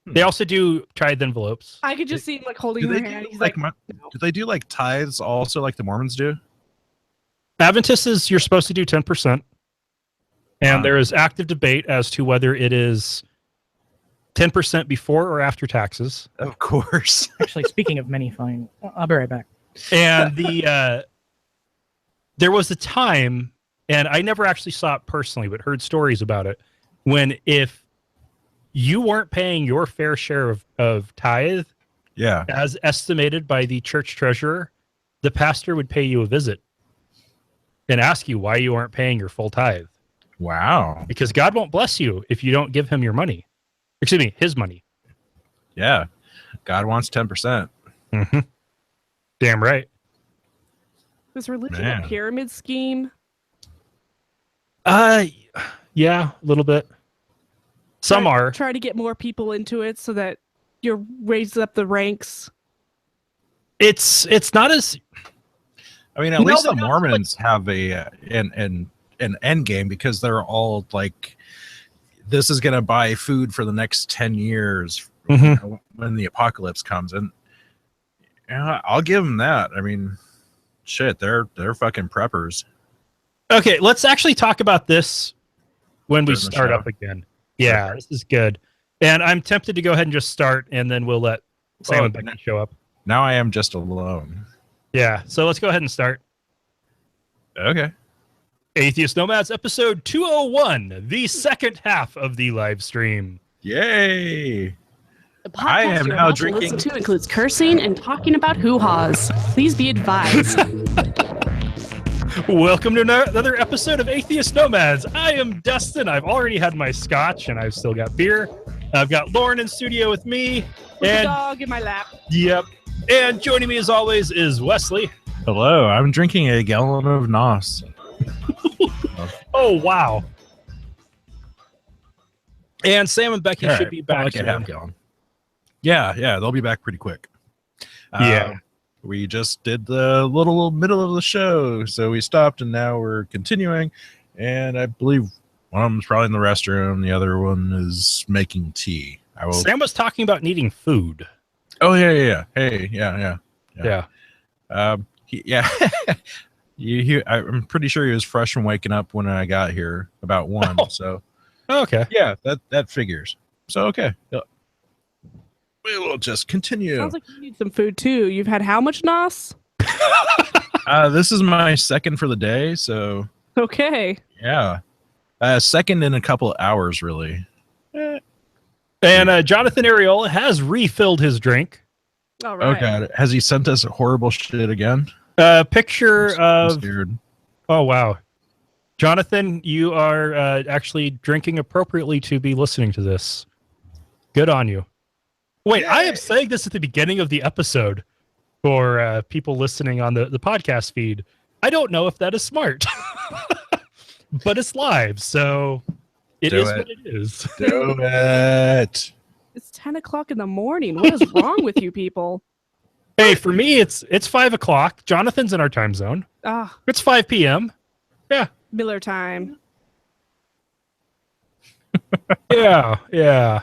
they also do tithe envelopes. I could just see him like holding Do her they hand. do He's like, like, do they do like tithes also like the Mormons do? Adventists, you're supposed to do 10%. And there is active debate as to whether it is 10% before or after taxes. Of course. Actually, speaking of many fine, I'll be right back. And there was a time, and I never actually saw it personally, but heard stories about it, when if you weren't paying your fair share of tithe, as estimated by the church treasurer, the pastor would pay you a visit and ask you why you aren't paying your full tithe. Wow. Because God won't bless you if you don't give him your money. Excuse me, his money. Yeah. God wants 10%. Mm-hmm. Damn right. Is religion a pyramid scheme? Yeah, a little bit. Some are. Try to get more people into it so that you're raising up the ranks. It's not as... I mean, at least the Mormons have an end game, because they're all like, this is going to buy food for the next 10 years when the apocalypse comes. And I'll give them that. I mean, shit, they're fucking preppers. Okay, let's actually talk about this when we start up again. Yeah, this is good. And I'm tempted to go ahead and just start, and then we'll let Sam and Becky show up. Now I am just alone. Yeah, so let's go ahead and start. Okay. Atheist Nomads, episode 201, the second half of the live stream. Yay! The podcast I am now drinking. Listen to includes cursing and talking about hoo-haws. Please be advised. Welcome to another episode of Atheist Nomads. I am Dustin. I've already had my scotch, and I've still got beer. I've got Lauren in studio with me. With the dog in my lap. Yep. And joining me as always is Wesley. Hello. I'm drinking a gallon of Nos. Oh, wow. And Sam and Becky should be back soon. Yeah, they'll be back pretty quick. Yeah. We just did the little middle of the show, so we stopped, and now we're continuing. And I believe one of them's probably in the restroom, the other one is making tea. Sam was talking about needing food. Oh, yeah. Hey, yeah. I'm pretty sure he was fresh from waking up when I got here about 1. Oh. So okay, yeah, that figures. So okay, we will just continue. Sounds like you need some food too. You've had how much Nos? This is my second for the day. So okay, yeah, second in a couple of hours, really. And Jonathan Ariola has refilled his drink. All right. Oh god, has he sent us horrible shit again? Picture of... Scared. Oh, wow. Jonathan, you are actually drinking appropriately to be listening to this. Good on you. Wait, I am saying this at the beginning of the episode for people listening on the podcast feed. I don't know if that is smart. But it's live, so it is what it is. Do it. It's 10 o'clock in the morning. What is wrong with you people? Hey, for me, it's 5 o'clock. Jonathan's in our time zone. It's 5 p.m. Yeah. Miller time. Yeah.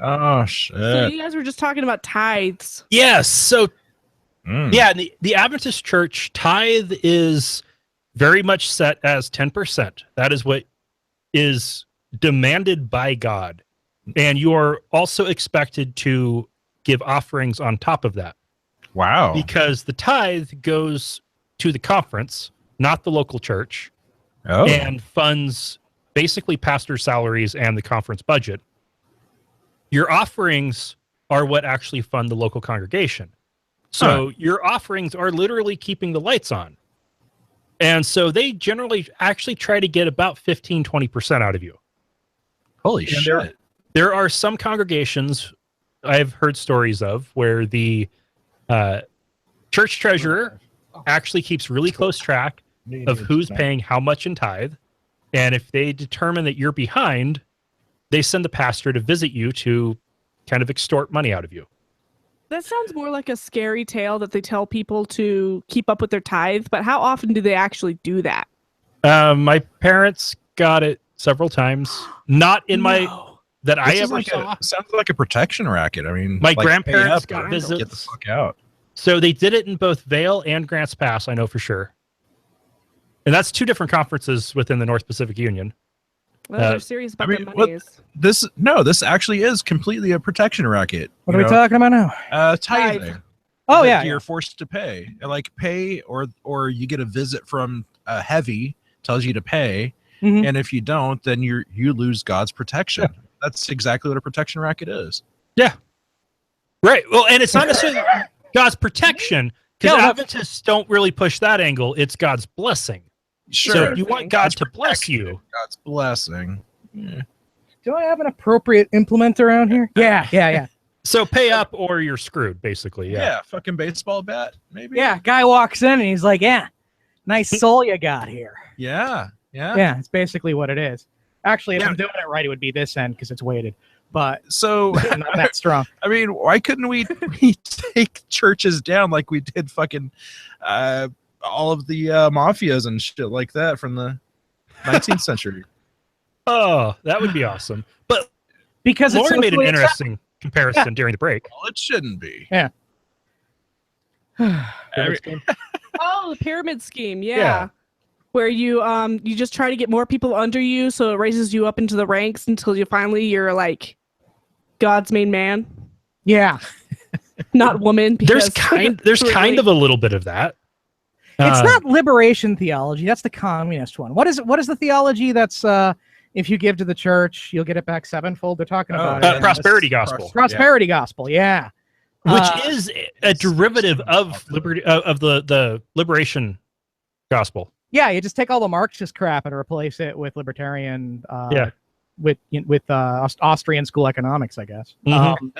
Oh, shit. So you guys were just talking about tithes. Yes. So, yeah, the Adventist Church tithe is very much set as 10%. That is what is demanded by God. And you are also expected to give offerings on top of that. Wow. Because the tithe goes to the conference, not the local church, and funds basically pastor salaries and the conference budget. Your offerings are what actually fund the local congregation. So your offerings are literally keeping the lights on. And so they generally actually try to get about 15, 20% out of you. Holy shit. There are some congregations I've heard stories of where the church treasurer actually keeps really close track of who's paying how much in tithe. And if they determine that you're behind, they send the pastor to visit you to kind of extort money out of you. That sounds more like a scary tale that they tell people to keep up with their tithe, but how often do they actually do that? My parents got it several times. Not in my that I ever saw. Sounds like a protection racket. I mean, my grandparents got visits. Get the fuck out. So they did it in both Vail and Grants Pass, I know for sure. And that's two different conferences within the North Pacific Union. Well, they're serious about their what- monies. This actually is completely a protection racket. What are we talking about now? Tithing. Oh, that yeah, you're yeah. forced to pay. Like pay, or you get a visit from a heavy tells you to pay, Mhm. and if you don't, then you lose God's protection. That's exactly what a protection racket is. Yeah. Right. Well, and it's not necessarily God's protection, because Adventists don't really push that angle. It's God's blessing. Sure. So if you want God to bless you, God's blessing. Yeah. Do I have an appropriate implement around here? Yeah. so pay up or you're screwed, basically. Yeah, fucking baseball bat, maybe. Yeah, guy walks in and he's like, yeah, nice soul you got here. Yeah. Yeah, it's basically what it is. Actually, if I'm doing it right, it would be this end because it's weighted. But So not that strong. I mean, why couldn't we take churches down like we did fucking all of the mafias and shit like that from the 19th century? Oh, that would be awesome. But Because Lauren made an socially interesting comparison during the break. Well, it shouldn't be. Yeah. Oh, the pyramid scheme, yeah. Yeah. Where you just try to get more people under you, so it raises you up into the ranks until you're like God's main man, Yeah. not woman. There's because kind of a little bit of that. It's not liberation theology. That's the communist one. What is the theology that's if you give to the church, you'll get it back sevenfold? They're talking about prosperity gospel. Prosperity gospel, yeah. Which is a derivative of liberty of the liberation gospel. Yeah, you just take all the Marxist crap and replace it with libertarian with Austrian school economics, I guess. Mhm.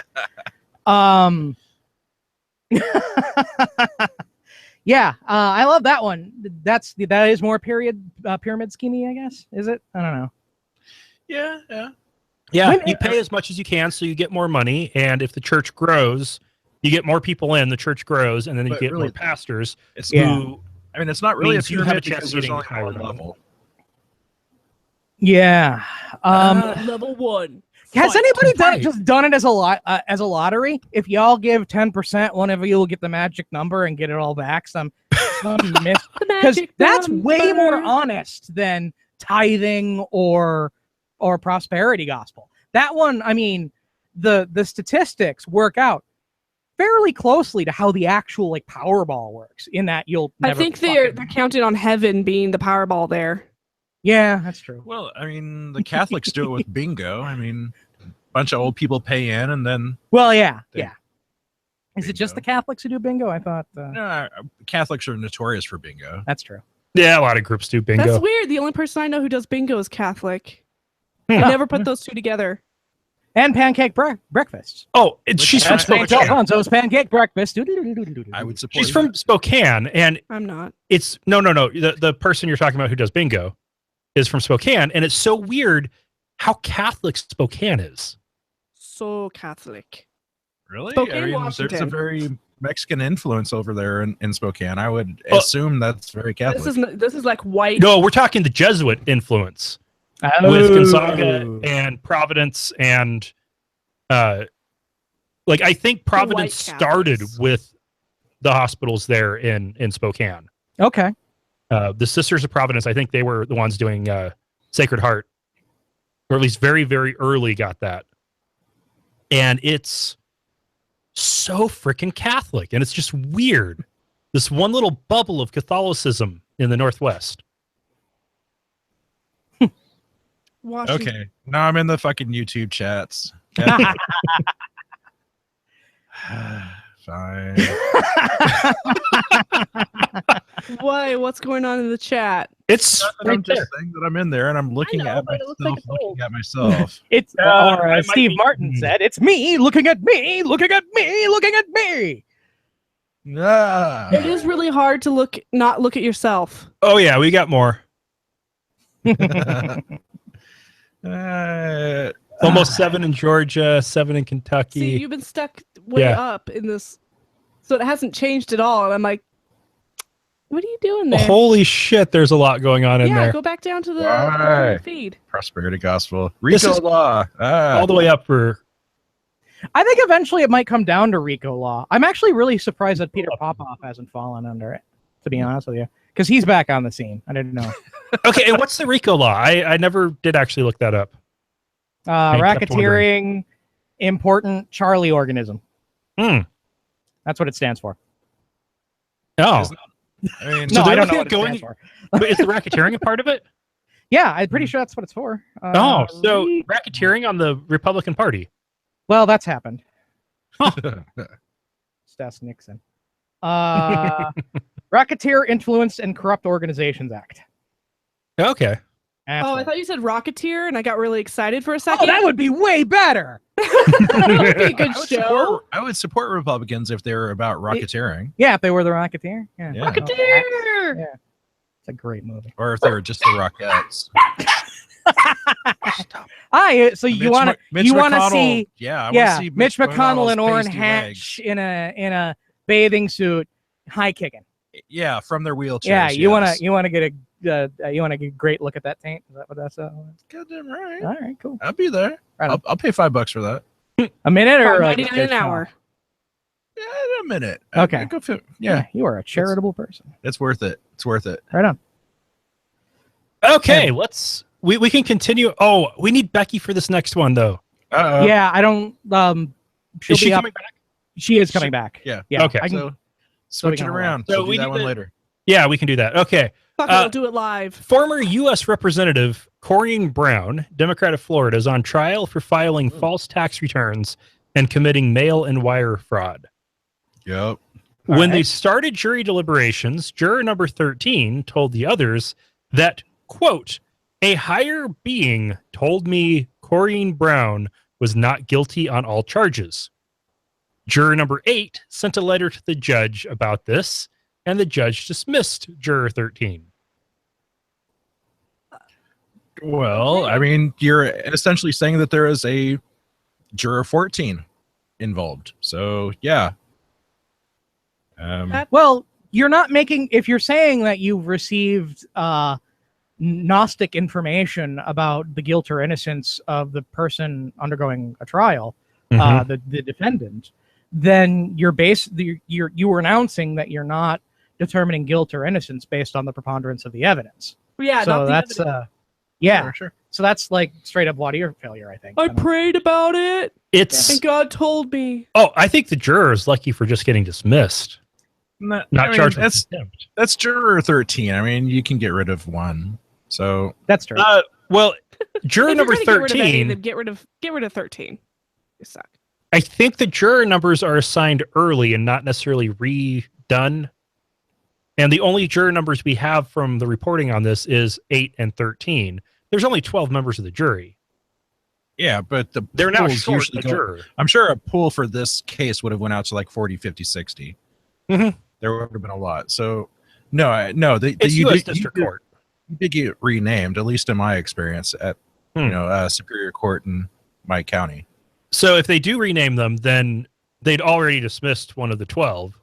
Yeah, I love that one. That is more pyramid schemey, I guess. Is it? I don't know. Yeah. Yeah, you pay as much as you can so you get more money, and if the church grows, you get more people in, the church grows, and then you But get really, more pastors who I mean, it's not really a means you have a pyramid chance because of there's getting only higher one level. level. Yeah. level 1. Has anybody fight. done it as a lottery? If y'all give 10%, one of you will get the magic number and get it all back. Some myth, because that's way more honest than tithing or prosperity gospel. That one, I mean, the statistics work out fairly closely to how the actual like Powerball works. In that you'll never I think they're counting on heaven being the Powerball there. Yeah, that's true. Well, I mean, the Catholics do it with bingo. I mean, a bunch of old people pay in, and then Well, yeah. They- Is it just the Catholics who do bingo? I thought Catholics are notorious for bingo. that's true. Yeah, a lot of groups do bingo. That's weird. The only person I know who does bingo is Catholic. I never put those two together. And pancake breakfasts. Oh, she's from That's St. Spokane. Alfonso's pancake breakfast. I would support. She's from Spokane, and I'm not. it's no. The person you're talking about who does bingo is from Spokane, and it's so weird how Catholic Spokane is. So Catholic. Really? Spokane, I mean, there's a Washington. very Mexican influence over there in Spokane. I would Oh. assume that's very Catholic. This is like white. No, we're talking the Jesuit influence with Gonzaga and Providence, and like I think Providence started Catholics. with the hospitals there in Spokane. Okay. The Sisters of Providence, I think they were the ones doing Sacred Heart, or at least very, very early got that. And it's so freaking Catholic, and it's just weird. This one little bubble of Catholicism in the Northwest. Washington. Okay, now I'm in the fucking YouTube chats. Fine. Why? What's going on in the chat? It's I'm just saying that I'm in there and I'm looking at but it myself, looks like it's looking at myself. It's I or might as Steve be- Martin said, it's me looking at me, looking at me, looking at me. Ah. It is really hard to not look at yourself. Oh yeah, we got more. Almost 7 in Georgia, 7 in Kentucky. See, you've been stuck way Yeah. up in this, so it hasn't changed at all. And I'm like, what are you doing there? Holy shit, there's a lot going on in yeah, there. go back down to the Why? feed. Prosperity gospel. This Rico is law. All the way up for I think eventually it might come down to RICO law. I'm actually really surprised that Peter Popoff hasn't fallen under it, to be honest with you. because he's back on the scene. I didn't know. Okay, and what's the RICO law? I never did actually look that up. Racketeering, important Charlie organism. Hmm. That's what it stands for. Oh. I mean, No, I don't know keep what it stands for. But is the racketeering a part of it? Yeah, I'm pretty sure that's what it's for. So racketeering on the Republican Party. Well, that's happened. Stas Nixon. Racketeer, Influence, and Corrupt Organizations Act. Okay. Oh, I thought you said Rocketeer, and I got really excited for a Oh, second. that would be way better. That would be a good show. I would support Republicans if they were about racketeering. Yeah, if they were the Rocketeer. Yeah. Yeah. Rocketeer! Yeah. It's a great movie. Or if they were just the Rockettes. So you want to see? Yeah, I yeah. see Mitch McConnell McConnell's and Orrin pasty Hatch in a bathing suit, high kicking. Yeah, from their wheelchairs. Yeah, you yes. want to get a great look at that taint. Is that what that's? Goddamn right. All right, cool. I'll be there. Right I'll pay $5 for that. A minute or like 99 an hour. Yeah, a minute. Okay. Yeah, you are a charitable person. it's worth it. It's worth it. Right on. Okay, we can continue. Oh, we need Becky for this next one though. Yeah, I don't. Is she coming back? She is coming back. Yeah. Yeah. Okay. I can, So switch it around. So So we do that need one to- later. Yeah, we can do that. Okay. Fuck it, I'll do it live. Former U.S. Representative Corrine Brown, Democrat of Florida, is on trial for filing false tax returns and committing mail-and wire fraud. Yep. When they started jury deliberations, juror number 13 told the others that, quote, a higher being told me Corrine Brown was not guilty on all charges. Juror number 8 sent a letter to the judge about this, and the judge dismissed juror 13. Well, I mean, you're essentially saying that there is a juror 14 involved. So, yeah. Well, you're not making. If you're saying that you've received Gnostic information about the guilt or innocence of the person undergoing a trial, the defendant, then you were announcing that you're not determining guilt or innocence based on the preponderance of the evidence. Yeah, so not the that's evidence. yeah, Sure. So that's like straight up water failure, I think. I prayed about it, It's and God told me. Oh, I think the juror is lucky for just getting dismissed, not charged with contempt. That's juror 13. I mean, you can get rid of one. So that's true. Well, juror If number you're gonna get rid of any, 13. then get rid of 13. You suck. I think the juror numbers are assigned early and not necessarily redone. And the only juror numbers we have from the reporting on this is 8 and 13. There's only 12 members of the jury. yeah, but They're now pools short usually a go- juror. I'm sure a pool for this case would have went out to like 40, 50, 60. Mhm. There would have been a lot. So no. It's U.S. District Court. You did get renamed, at least in my experience, at Superior Court in my county. So if they do rename them, then they'd already dismissed one of the 12.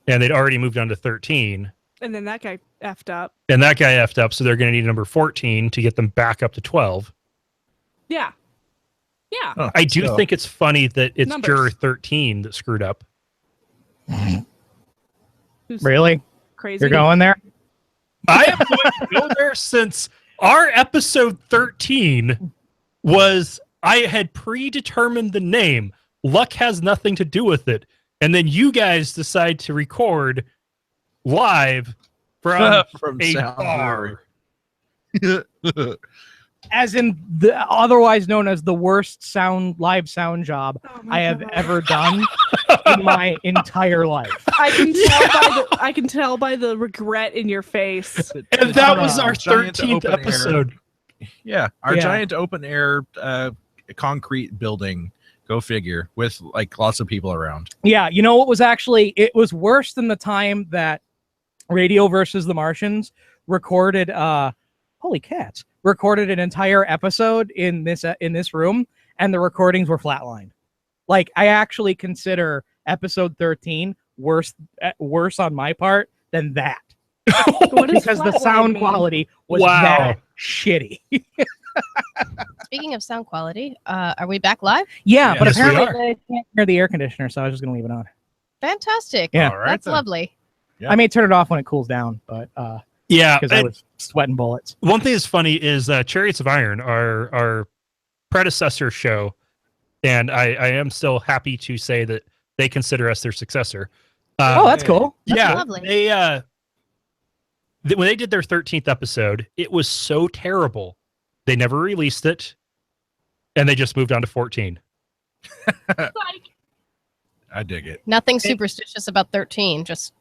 And they'd already moved on to 13. And then that guy effed up. And that guy effed up, so they're going to need number 14 to get them back up to 12. Yeah. Yeah. Oh, I do so- think it's funny that it's Numbers. juror 13 that screwed up. Who's Really? crazy? You're going there? I am going to go there since our episode 13 was, I had predetermined the name. Luck has nothing to do with it. And then you guys decide to record live from a Sound bar. As in the otherwise known as the worst live sound job Oh my I have God. ever done in my entire life. I can tell by the regret in your face. And that was our Giant 13th open air. episode. Yeah, our Yeah. giant open air concrete building. Go figure, with like lots of people around. Yeah, you know what was actually, it was worse than the time that Radio versus the Martians recorded holy cats, recorded an entire episode in this room, and the recordings were flatlined. Like, I actually consider episode 13 worse on my part than that. What does Because the flatline sound mean? quality was Wow. that shitty. Speaking of sound quality, are we back live? Yeah, but Yes, we apparently are. they can't hear the air conditioner, so I was just gonna leave it on. Fantastic. Yeah. All right, That's then. lovely. Yeah. I may turn it off when it cools down, but Yeah, because I was sweating bullets. one thing that's funny is Chariots of Iron, our predecessor show, and I am still happy to say that they consider us their successor. Oh, that's cool. That's yeah, lovely. they when they did their 13th episode, it was so terrible they never released it, and they just moved on to 14. I dig it. Nothing superstitious about 13. Just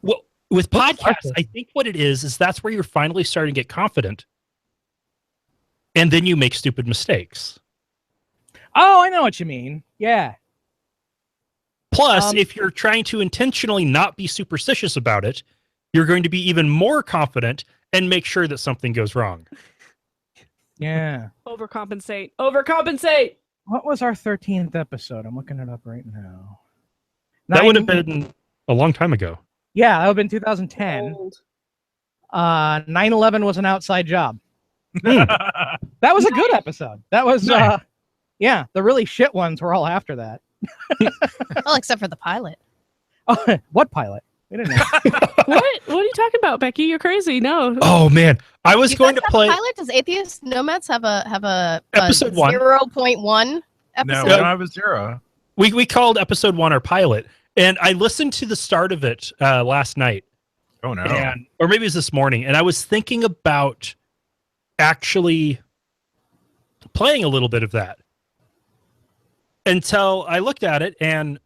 Well, with podcasts, I think what it is that's where you're finally starting to get confident, and then you make stupid mistakes. Oh, I know what you mean. Yeah. Plus, if you're trying to intentionally not be superstitious about it, you're going to be even more confident and make sure that something goes wrong. Yeah. Overcompensate. Overcompensate. What was our 13th episode? I'm looking it up right now. That would have been a long time ago. Yeah, that would have been 2010. 9/11 was an outside job. That was a good episode. That was, yeah, the really shit ones were all after that. well, except for the pilot. Oh, what pilot? We didn't know. What are you talking about, Becky? You're crazy. No. Oh man, I was going to play. Pilot? Does Atheist Nomads have a episode 1 0.1 episode? No, I was 0. We called episode 1 our pilot, and I listened to the start of it last night. Oh no, or maybe it was this morning, and I was thinking about actually playing a little bit of that until I looked at it, and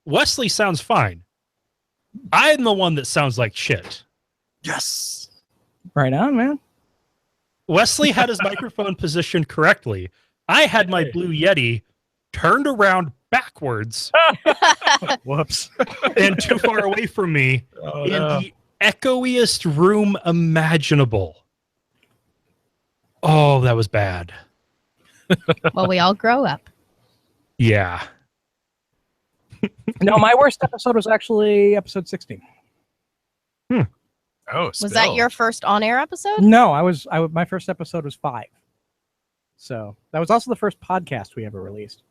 Wesley sounds fine. I'm the one that sounds like shit. Yes. Right on, man. Wesley had his microphone positioned correctly. I had my Blue Yeti turned around backwards. Whoops. And too far away from me in the echoiest room imaginable. Oh, that was bad. Well, we all grow up. Yeah. No, my worst episode was actually episode 16. Oh, was that your first on-air episode? No, my first episode was 5. So that was also the first podcast we ever released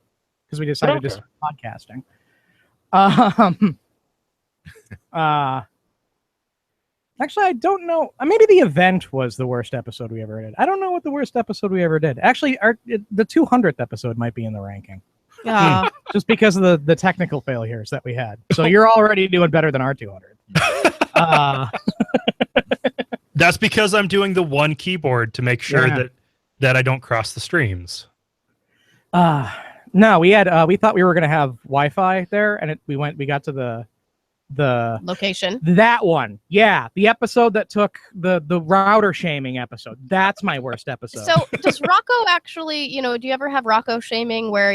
because we decided to start podcasting. Actually, I don't know. Maybe the event was the worst episode we ever did. I don't know what the worst episode we ever did. Actually, the 200th episode might be in the ranking. Just because of the technical failures that we had. So you're already doing better than our 200. That's because I'm doing the one keyboard to make sure that I don't cross the streams. No, we thought we were gonna have Wi-Fi there, and we got to the location. That one. Yeah. The episode that took the router shaming episode. That's my worst episode. So does Rocco actually, do you ever have Rocco shaming where,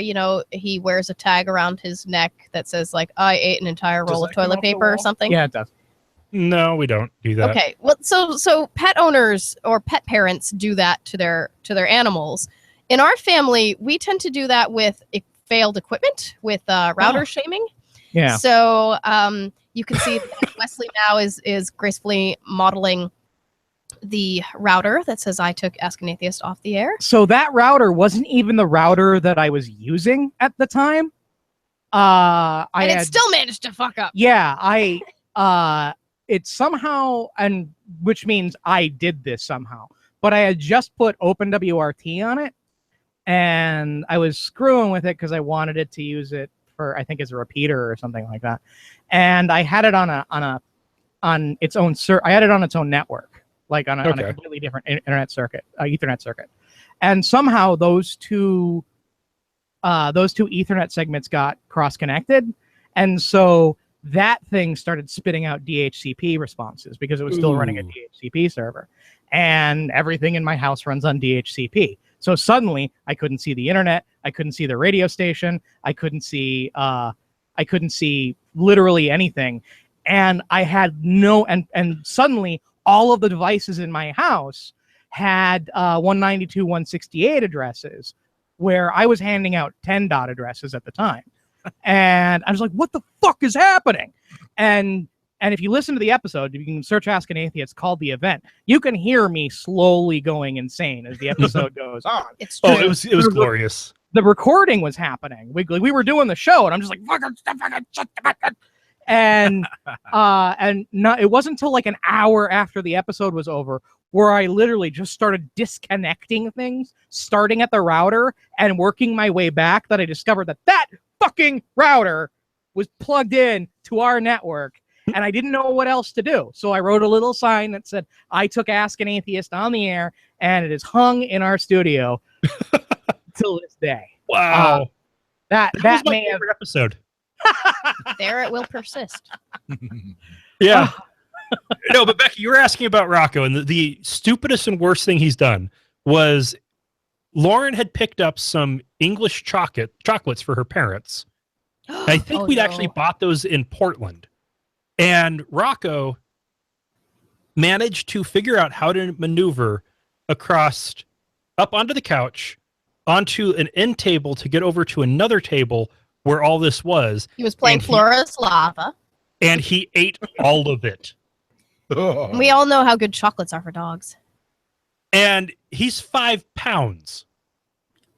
he wears a tag around his neck that says like, I ate an entire roll of toilet paper or something? Yeah, it does. No, we don't do that. Okay. Well, so pet owners or pet parents do that to their animals. In our family, we tend to do that with failed equipment, with router shaming. Yeah. So you can see that Wesley now is gracefully modeling the router that says I took Ask an Atheist off the air. So that router wasn't even the router that I was using at the time. It still managed to fuck up. Yeah, it somehow, and which means I did this somehow, but I had just put OpenWRT on it, and I was screwing with it because I wanted it to use it for, I think, as a repeater or something like that. And I had it on its own I had it on its own network, like on a completely different internet circuit, Ethernet circuit. And somehow those two Ethernet segments got cross-connected, and so that thing started spitting out DHCP responses because it was still running a DHCP server, and everything in my house runs on DHCP. So suddenly I couldn't see the internet, I couldn't see the radio station, I couldn't see literally anything, and I had and suddenly all of the devices in my house had 192.168 addresses, where I was handing out 10 dot addresses at the time. And I was like, what the fuck is happening? And if you listen to the episode, you can search Ask an Atheist, called The Event. You can hear me slowly going insane as the episode goes on. It's true. Oh, it was glorious. The recording was happening. We were doing the show, and I'm just like, fucking shut the fuck up. And it wasn't until like an hour after the episode was over where I literally just started disconnecting things, starting at the router and working my way back, that I discovered that fucking router was plugged in to our network, and I didn't know what else to do. So I wrote a little sign that said, I took Ask an Atheist on the air, and it is hung in our studio till this day. Wow. That was my may have favorite episode. There it will persist. Yeah. No, but Becky, you were asking about Rocco, and the stupidest and worst thing he's done was Lauren had picked up some English chocolates for her parents. I think we'd actually bought those in Portland. And Rocco managed to figure out how to maneuver across up onto the couch, onto an end table to get over to another table where all this was. He was playing Flora's Lava. And he ate all of it. We all know how good chocolates are for dogs. And he's 5 pounds.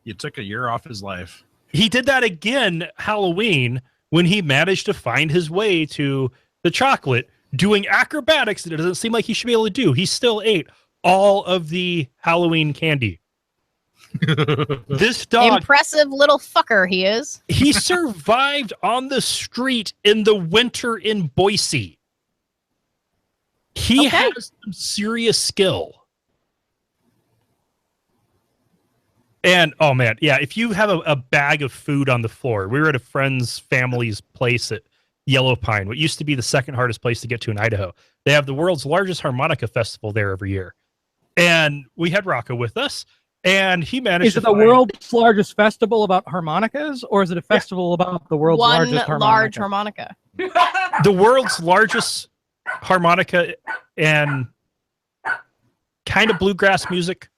You took a year off his life. He did that again Halloween when he managed to find his way to the chocolate, doing acrobatics that it doesn't seem like he should be able to do. He still ate all of the Halloween candy. This dog, impressive little fucker he is. He survived on the street in the winter in Boise. He has some serious skill. And, oh man, yeah, if you have a bag of food on the floor, we were at a friend's family's place at Yellow Pine, what used to be the second hardest place to get to in Idaho. They have the world's largest harmonica festival there every year. And we had Rocco with us, and he managed Is it the world's largest festival about harmonicas, or is it a festival about the world's largest harmonica? Large harmonica. The world's largest harmonica and kind of bluegrass music.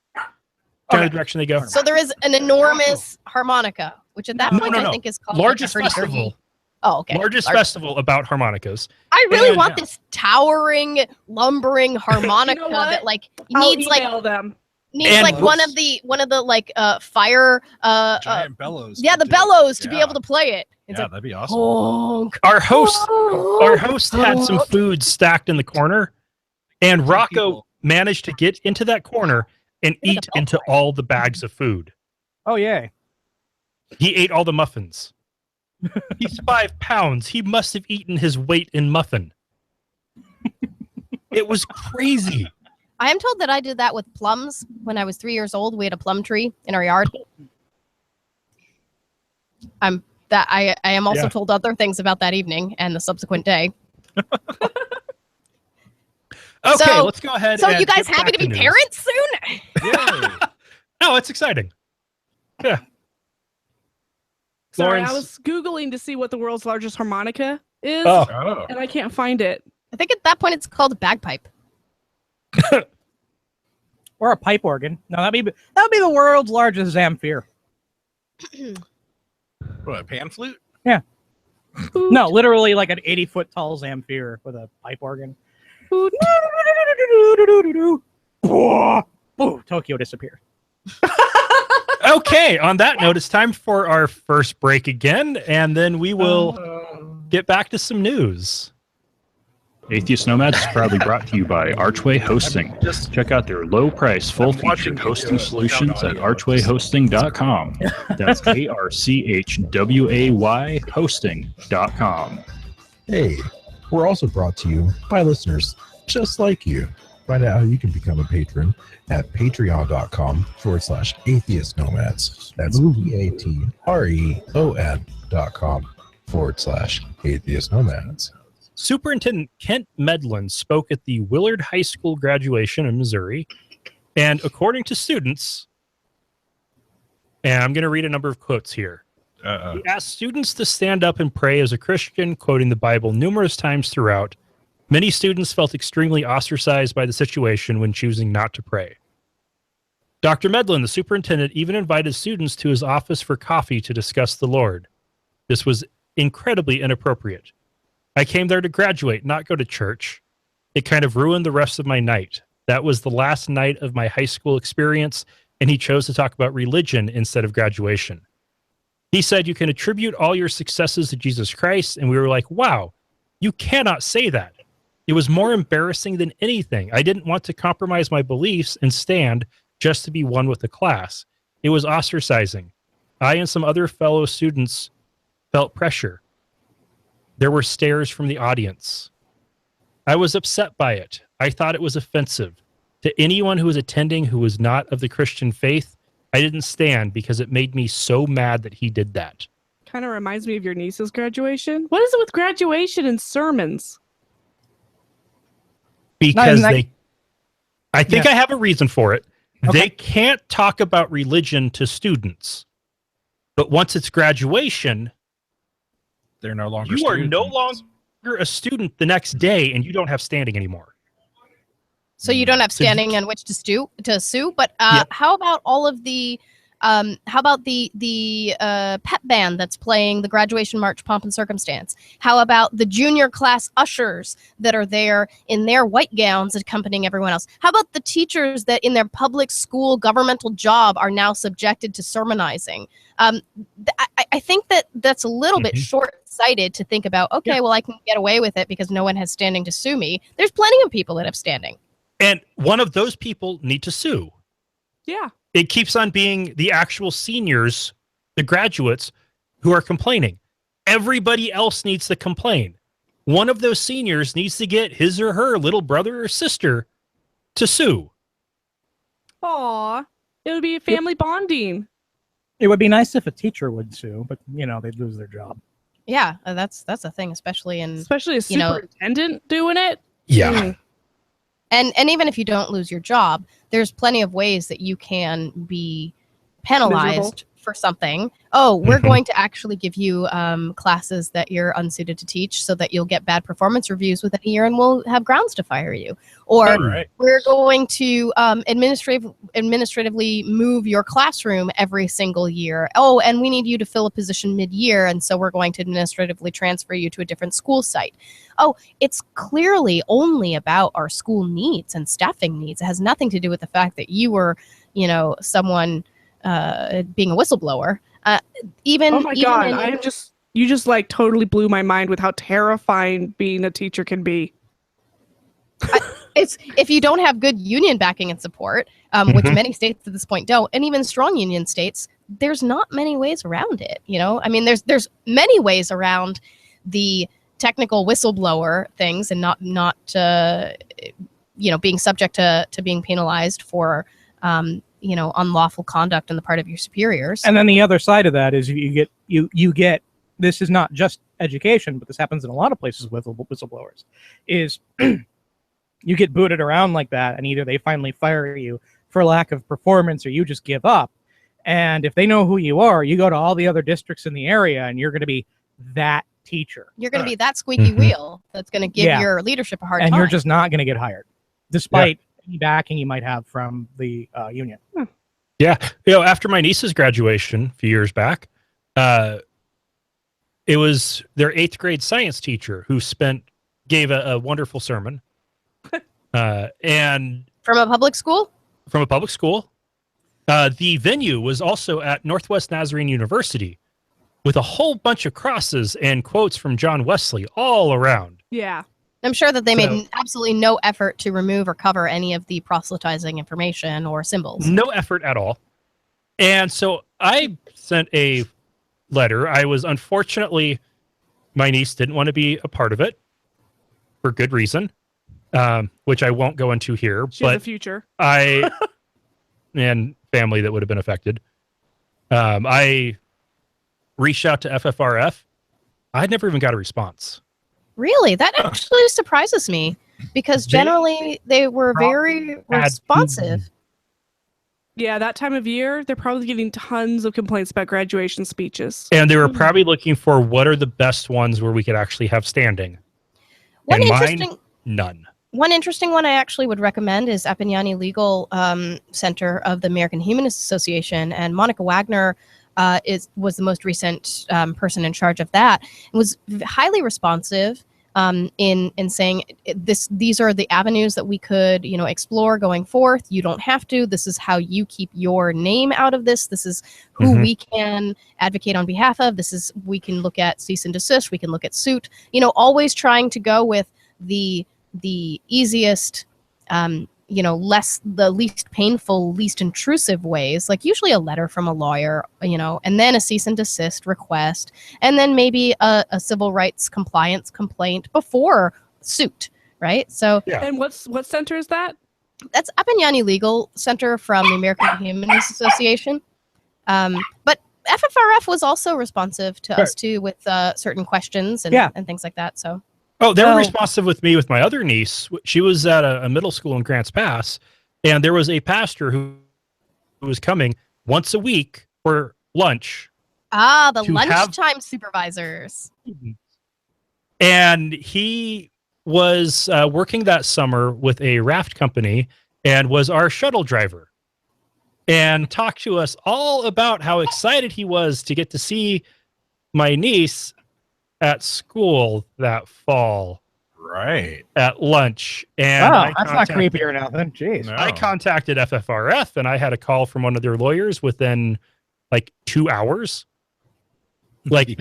Kind of the direction they go. So there is an enormous harmonica, which at that point I think is called largest like festival. Oh, okay. Largest festival about harmonicas. I really want this towering, lumbering harmonica that like needs like them. Needs like one of the like fire giant bellows. Yeah, the bellows to be able to play it. It's yeah, like, that'd be awesome. honk. Our host had some food stacked in the corner, and Rocco managed to get into that corner and eat into all the bags of food. Oh, yay. He ate all the muffins. He's 5 pounds. He must have eaten his weight in muffin. It was crazy. I am told that I did that with plums when I was 3 years old. We had a plum tree in our yard. I am also told other things about that evening and the subsequent day. Okay, let's go ahead. So and you guys get happy back to be news. parents soon? Yay. No, it's exciting. Yeah. Sorry, Lawrence. I was Googling to see what the world's largest harmonica is, Oh. and I can't find it. I think at that point it's called a bagpipe. Or a pipe organ. No, that'd be the world's largest Zamfir. What, a pan flute? Yeah. No, literally like an 80-foot tall Zamfir with a pipe organ. Tokyo disappeared. Okay, on that note, it's time for our first break again, and then we will get back to some news. Atheist Nomads is proudly brought to you by Archway Hosting. Check out their low-price, full-featured hosting solutions at archwayhosting.com. That's ARCHWAY hosting.com. Hey, we're also brought to you by listeners just like you. Find out how you can become a patron at patreon.com/atheist nomads. That's patreon.com/atheist nomads. Superintendent Kent Medlin spoke at the Willard High School graduation in Missouri, and according to students, and I'm going to read a number of quotes here. He asked students to stand up and pray as a Christian, quoting the Bible numerous times throughout. Many students felt extremely ostracized by the situation when choosing not to pray. Dr. Medlin, the superintendent, even invited students to his office for coffee to discuss the Lord. This was incredibly inappropriate. I came there to graduate, not go to church. It kind of ruined the rest of my night. That was the last night of my high school experience, and he chose to talk about religion instead of graduation. He said, you can attribute all your successes to Jesus Christ, and we were like, wow, You cannot say that. It was more embarrassing than anything. I didn't want to compromise my beliefs and stand just to be one with the class. It was ostracizing. I and some other fellow students felt pressure. There were stares from the audience. I was upset by it. I thought it was offensive. To anyone who was attending who was not of the Christian faith, I didn't stand because it made me so mad that he did that. Kind of reminds me of your niece's graduation. What is it with graduation and sermons? Because I think I have a reason for it. Okay. They can't talk about religion to students. But once it's graduation, They're no longer you are students. no longer a student the next day, and you don't have standing anymore. So you don't have standing on which to sue. But how about all of the how about the pep band that's playing the graduation march, Pomp and Circumstance? How about the junior class ushers that are there in their white gowns accompanying everyone else? How about the teachers that in their public school governmental job are now subjected to sermonizing? I think that's a little bit short-sighted to think about, okay, well, I can get away with it because no one has standing to sue me. There's plenty of people that have standing. And one of those people need to sue. Yeah. It keeps on being the actual seniors, the graduates, who are complaining. Everybody else needs to complain. One of those seniors needs to get his or her little brother or sister to sue. Aw, it would be family bonding. It would be nice if a teacher would sue, but they'd lose their job. Yeah, that's a thing, especially a you superintendent doing it. Yeah. And even if you don't lose your job, there's plenty of ways that you can be penalized Miserable. for something. Oh, we're going to actually give you classes that you're unsuited to teach so that you'll get bad performance reviews within a year and we'll have grounds to fire you. Or we're going to administratively move your classroom every single year. Oh, and we need you to fill a position mid-year, and so we're going to administratively transfer you to a different school site. Oh, it's clearly only about our school needs and staffing needs. It has nothing to do with the fact that you were, someone being a whistleblower. Oh my God, you just like totally blew my mind with how terrifying being a teacher can be. It's if you don't have good union backing and support, which many states at this point don't, and even strong union states, there's not many ways around it. I mean, there's many ways around the technical whistleblower things and not being subject to being penalized for unlawful conduct on the part of your superiors. And then the other side of that is you get this is not just education, but this happens in a lot of places with whistleblowers, is you get booted around like that, and either they finally fire you for lack of performance or you just give up. And if they know who you are, you go to all the other districts in the area and you're going to be that teacher. You're going to be that squeaky wheel that's going to give your leadership a hard time. And you're just not going to get hired, despite any backing you might have from the union. Yeah. After my niece's graduation a few years back, it was their 8th grade science teacher who gave a wonderful sermon. And from a public school? From a public school. The venue was also at Northwest Nazarene University with a whole bunch of crosses and quotes from John Wesley all around. Yeah. I'm sure that they made absolutely no effort to remove or cover any of the proselytizing information or symbols. No effort at all. And so I sent a letter. Unfortunately, my niece didn't want to be a part of it for good reason, which I won't go into here. She has a future. And family that would have been affected. I reached out to FFRF. I'd never even got a response. Really? That actually surprises me because generally they were very responsive. Yeah, that time of year, they're probably getting tons of complaints about graduation speeches. And they were probably looking for what are the best ones where we could actually have standing. None. One interesting one I actually would recommend is Appignani Legal Center of the American Humanist Association, and Monica Wagner was the most recent person in charge of that. It was highly responsive. in saying these are the avenues that we could, explore going forth. You don't have to. This is how you keep your name out of this. This is who we can advocate on behalf of. We can look at cease and desist. We can look at suit. Always trying to go with the easiest, the least painful, least intrusive ways, like usually a letter from a lawyer, and then a cease and desist request, and then maybe a civil rights compliance complaint before suit, right? So, And what center is that? That's Appignani Legal Center from the American Humanist Association. But FFRF was also responsive to us too with certain questions and things like that. So. Oh, they were responsive with me with my other niece. She was at a middle school in Grants Pass, and there was a pastor who was coming once a week for lunch. The lunchtime supervisors. And he was working that summer with a raft company and was our shuttle driver, and talked to us all about how excited he was to get to see my niece at school that fall. Right. At lunch. And that's not creepy or nothing. Jeez. I contacted FFRF, and I had a call from one of their lawyers within like 2 hours. Like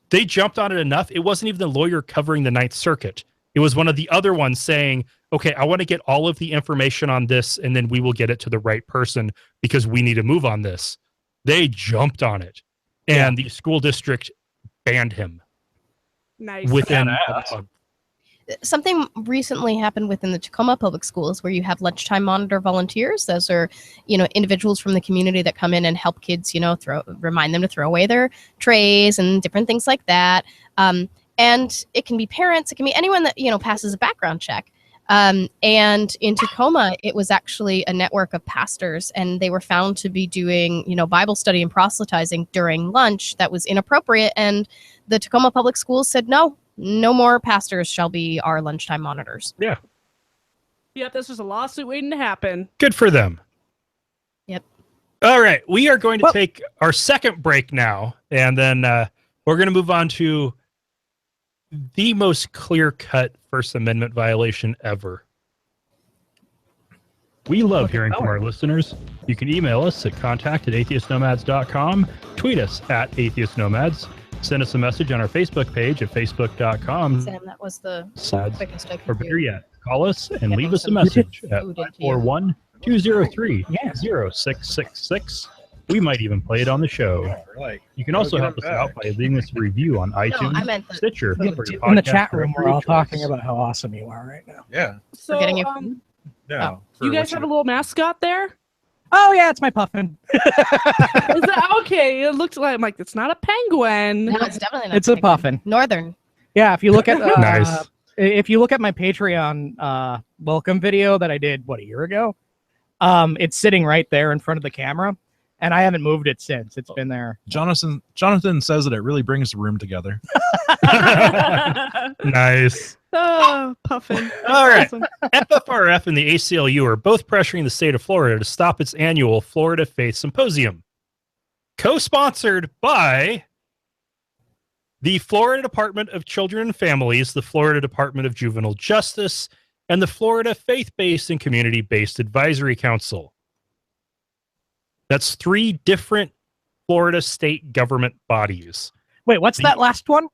they jumped on it enough. It wasn't even the lawyer covering the Ninth Circuit. It was one of the other ones saying, okay, I want to get all of the information on this, and then we will get it to the right person because we need to move on this. They jumped on it, and the school district banned him. Nice. Within something recently happened within the Tacoma Public Schools where you have lunchtime monitor volunteers. Those are, individuals from the community that come in and help kids, remind them to throw away their trays and different things like that. And it can be parents, it can be anyone that, passes a background check. And in Tacoma, it was actually a network of pastors, and they were found to be doing, Bible study and proselytizing during lunch that was inappropriate. And the Tacoma Public Schools said, no more pastors shall be our lunchtime monitors. Yeah. Yep, this was a lawsuit waiting to happen. Good for them. Yep. All right. We are going to take our second break now, and then we're going to move on to the most clear-cut First Amendment violation ever. We love hearing from our listeners. You can email us at contact@atheistnomads.com, tweet us at atheistnomads, send us a message on our Facebook page at facebook.com. Sam, that was the quickest I could Or do. better yet, call us and leave us a message at 541-203-0666. We might even play it on the show. You can also help us out by leaving us a review on iTunes, Stitcher, or your In the podcast chat room, we're directory all of choice. talking about how awesome you are right now. Yeah. So, getting you- you guys have a little mascot there? Oh yeah, it's my puffin. Is that okay? It looks like I'm like it's not a penguin. No, it's definitely not. It's a puffin. Northern. Yeah, if you look at Nice. if you look at my Patreon welcome video that I did a year ago, it's sitting right there in front of the camera, and I haven't moved it since. It's been there. Jonathan says that it really brings the room together. Nice. Oh, puffin. All right. FFRF and the ACLU are both pressuring the state of Florida to stop its annual Florida Faith Symposium, co-sponsored by the Florida Department of Children and Families, the Florida Department of Juvenile Justice, and the Florida Faith-Based and Community-Based Advisory Council. That's 3 different Florida state government bodies. Wait, what's that last one?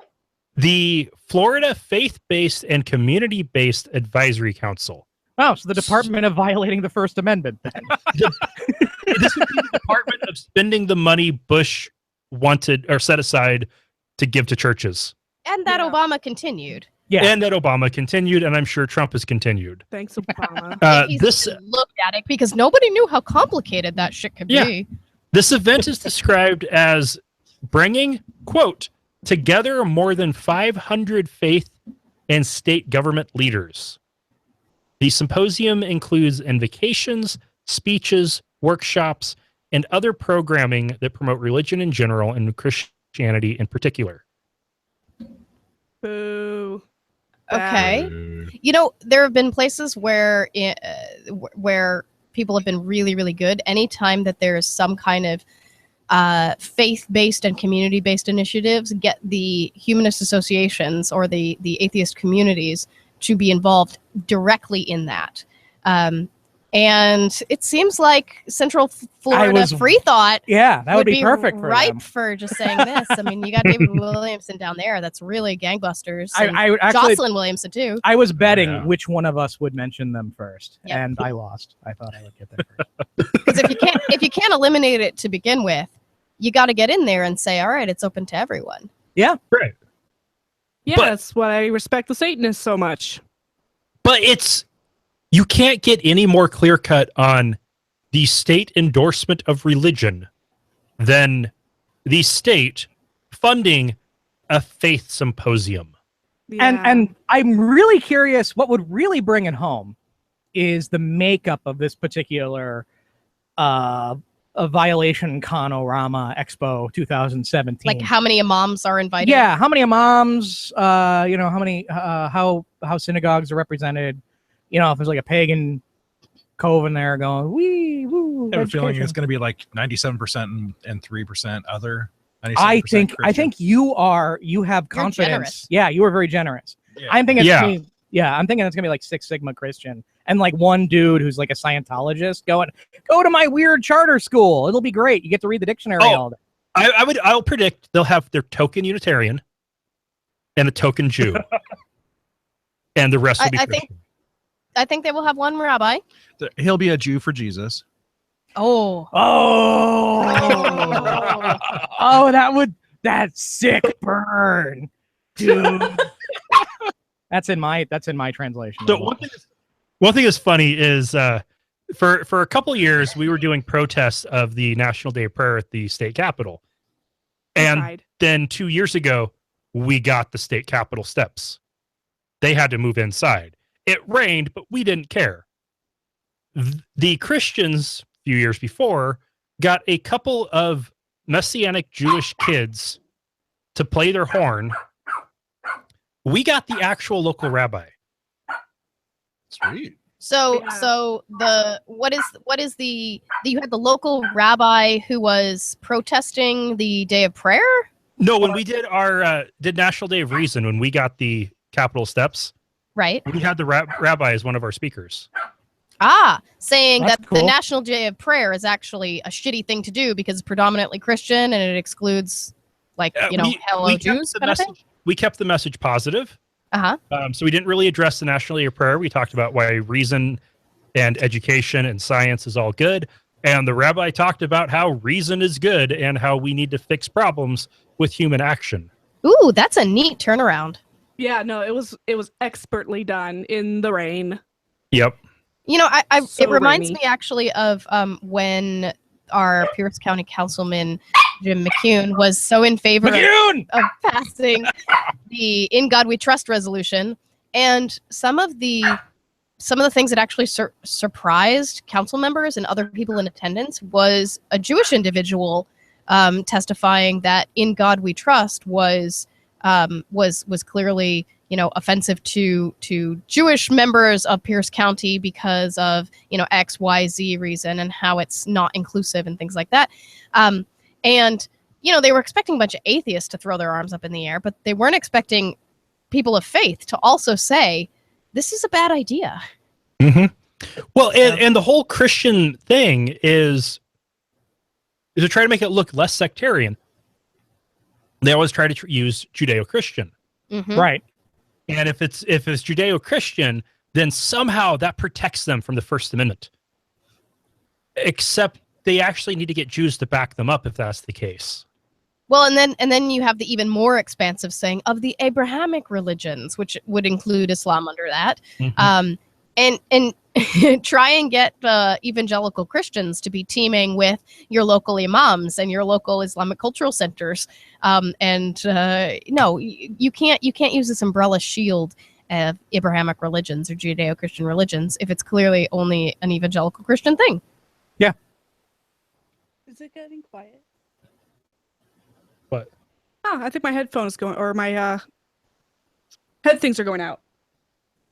The Florida Faith-Based and Community-Based Advisory Council. Oh, so the Department of Violating the First Amendment then. This would be the Department of spending the money Bush wanted or set aside to give to churches. And that Obama continued. Yeah. And that Obama continued, and I'm sure Trump has continued. Thanks, Obama. This Looked at it because nobody knew how complicated that shit could be. This event is described as bringing, quote, together more than 500 faith and state government leaders. The symposium includes invocations, speeches, workshops, and other programming that promote religion in general and Christianity in particular. Boo. Okay. You know, there have been places where where people have been really, really good. Anytime that there's some kind of faith-based and community-based initiatives get the humanist associations or the atheist communities to be involved directly in that. And it seems like Central Florida free thought that would be perfect for ripe them. for just saying this. I mean, you got David Williamson down there. That's really gangbusters. I actually, Jocelyn Williamson, too. I was betting which one of us would mention them first, Yep. and I lost. I thought I would get there first. Because if you can't eliminate it to begin with, you got to get in there and say, all right, it's open to everyone. Yeah. Right. Yeah, that's why I respect the Satanists so much. But you can't get any more clear cut on the state endorsement of religion than the state funding a faith symposium. Yeah. And I'm really curious, what would really bring it home is the makeup of this particular a violation Conorama Expo 2017. Like how many imams are invited? Yeah, how many imams, how many how synagogues are represented, if there's like a pagan cove in there going, wee woo. I have a feeling it's going to be like 97% and 3% other. I think you have confidence. Generous. Yeah, you are very generous. Yeah. I'm thinking I'm thinking it's gonna be like Six Sigma Christian and like one dude who's like a Scientologist going, go to my weird charter school. It'll be great. You get to read the dictionary all day. I'll predict they'll have their token Unitarian and a token Jew. And the rest will be Christian. I think they will have one rabbi. He'll be a Jew for Jesus. Oh, that's sick burn, dude. That's in my translation. So one thing that's funny is for a couple of years we were doing protests of the National Day of Prayer at the state capitol, and then 2 years ago we got the state capitol steps. They had to move inside. It rained, but we didn't care. The Christians a few years before got a couple of Messianic Jewish kids to play their horn. We got the actual local rabbi. Sweet. So what is the you had the local rabbi who was protesting the day of prayer? No, when we did did National Day of Reason, when we got the Capitol steps, right? We had the rabbi as one of our speakers. Saying That's that cool. the National Day of Prayer is actually a shitty thing to do because it's predominantly Christian and it excludes, hello Jews kind of thing. We kept the message positive. So we didn't really address the National Day of Prayer. We talked about why reason and education and science is all good. And the rabbi talked about how reason is good and how we need to fix problems with human action. Ooh, that's a neat turnaround. Yeah, no, it was expertly done in the rain. Yep. It reminds rainy. me actually of when our Pierce County Councilman Jim McCune was so in favor of passing the "In God We Trust" resolution, and some of the things that actually surprised council members and other people in attendance was a Jewish individual testifying that "In God We Trust" was clearly offensive to Jewish members of Pierce County because of X, Y, Z reason and how it's not inclusive and things like that. And they were expecting a bunch of atheists to throw their arms up in the air, but they weren't expecting people of faith to also say this is a bad idea. Mm-hmm. Well, and the whole Christian thing is to try to make it look less sectarian. They always try to use Judeo-Christian. Mm-hmm. Right. And if it's Judeo-Christian, then somehow that protects them from the First Amendment. Except they actually need to get Jews to back them up if that's the case. Well, and then you have the even more expansive saying of the Abrahamic religions, which would include Islam under that. Mm-hmm. And try and get evangelical Christians to be teaming with your local imams and your local Islamic cultural centers. No, you can't use this umbrella shield of Abrahamic religions or Judeo-Christian religions if it's clearly only an evangelical Christian thing. Yeah. Is it getting quiet? What? I think my headphones going, or my head things are going out.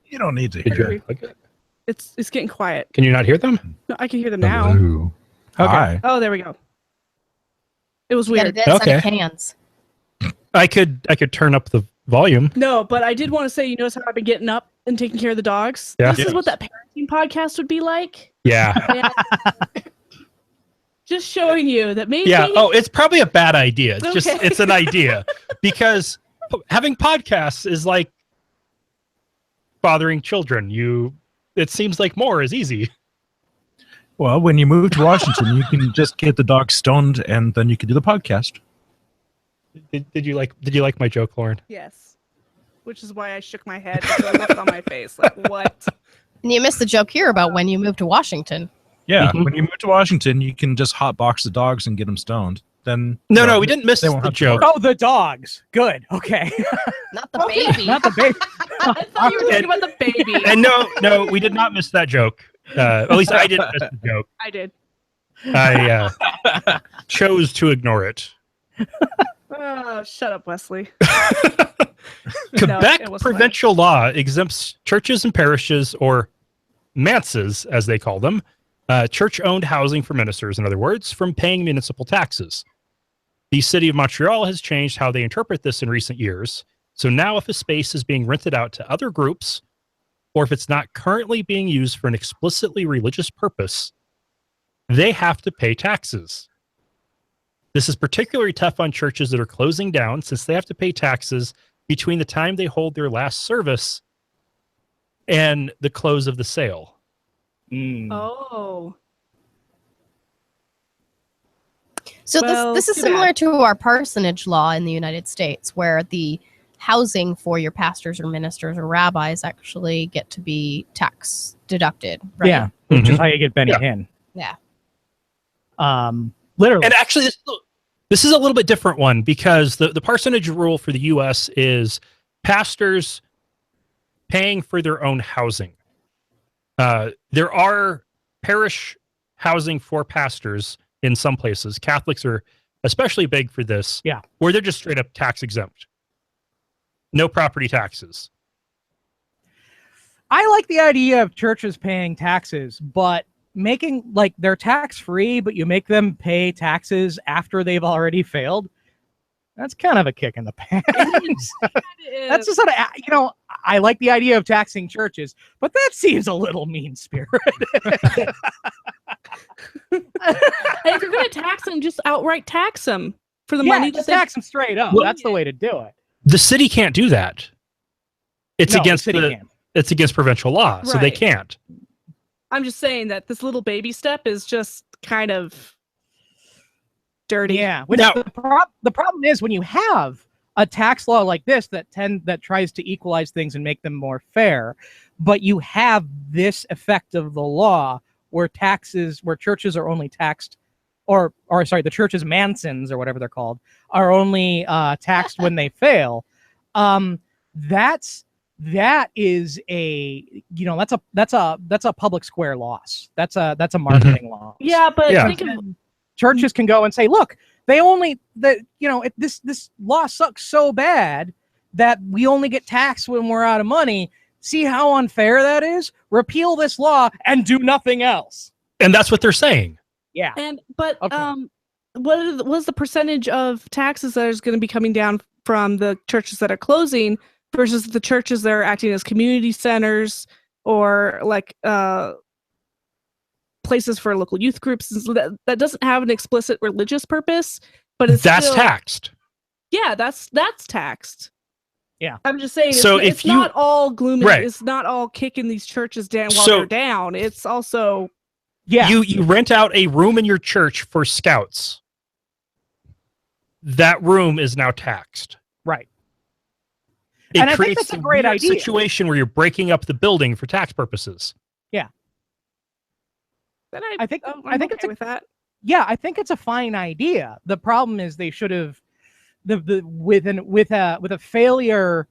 You don't need to Did hear you it. like it? It's getting quiet. Can you not hear them? No, I can hear them now. Hello. Okay. Hi. Oh, there we go. It was You got a weird. dead set Okay. of cans. I could turn up the volume. No, but I did want to say, you notice how I've been getting up and taking care of the dogs? Yeah. This is what that parenting podcast would be like. Yeah. And just showing you that maybe. Yeah. Oh, it's probably a bad idea. It's just Okay. it's an idea because having podcasts is like bothering children. It seems like more is easy. Well, when you move to Washington, you can just get the dog stoned, and then you can do the podcast. Did you like my joke, Lauren? Yes. Which is why I shook my head with the look on my face. Like, what? And you missed the joke here about when you moved to Washington. Yeah, Mhm. when you move to Washington, you can just hotbox the dogs and get them stoned. Then No, we didn't miss they won't the have to joke. work. Oh, the dogs. Good. Okay. Not the baby. Not the baby. I thought you were talking about the baby. And no, we did not miss that joke. At least I didn't miss the joke. I did. I chose to ignore it. Oh, shut up, Wesley. Quebec it was provincial law exempts churches and parishes, or manses as they call them, church-owned housing for ministers, in other words, from paying municipal taxes. The city of Montreal has changed how they interpret this in recent years. So now if a space is being rented out to other groups, or if it's not currently being used for an explicitly religious purpose, they have to pay taxes. This is particularly tough on churches that are closing down, since they have to pay taxes between the time they hold their last service and the close of the sale. Oh. So Well, this is too similar bad. to our parsonage law in the United States, where the housing for your pastors or ministers or rabbis actually get to be tax deducted. Right? Yeah, which is Mhm. how you get Benny Yeah. Hinn. Yeah. Literally. And actually, this is a little bit different one, because the parsonage rule for the U.S. is pastors paying for their own housing. There are parish housing for pastors in some places. Catholics are especially big for this. Yeah. Where they're just straight up tax exempt. No property taxes. I like the idea of churches paying taxes, but making like they're tax free, but you make them pay taxes after they've already failed. That's kind of a kick in the pants. That's just sort of, I like the idea of taxing churches, but that seems a little mean spirited. And if you're going to tax them, just outright tax them for the money that just they tax them straight up. Well, That's the way to do it. The city can't do that. It's No, against the city can't. it's against provincial law, so they Right. can't. I'm just saying that this little baby step is just kind of dirty. Yeah. Which Now- the problem is when you have a tax law like this that tries to equalize things and make them more fair, but you have this effect of the law where churches are only taxed, or sorry, the church's mansons or whatever they're called are only taxed when they fail. That is that's a public square loss. That's a marketing loss. Yeah, but Yeah. think of Churches can go and say, look, this law sucks so bad that we only get taxed when we're out of money. See how unfair that is? Repeal this law and do nothing else. And that's what they're saying. Yeah. But Okay. what's the percentage of taxes that is going to be coming down from the churches that are closing versus the churches that are acting as community centers or like places for local youth groups? And so that doesn't have an explicit religious purpose, but That's still, taxed. Yeah, that's taxed. Yeah. I'm just saying, So it's if you- not all gloomy. Right. It's not all kicking these churches down while So- they're down. It's also Yeah. You rent out a room in your church for scouts. That room is now taxed. Right. It And I think creates that's a great weird idea. situation where you're breaking up the building for tax purposes. then I think I'm it's okay with that. Yeah, I think it's a fine idea. The problem is they should have with a failure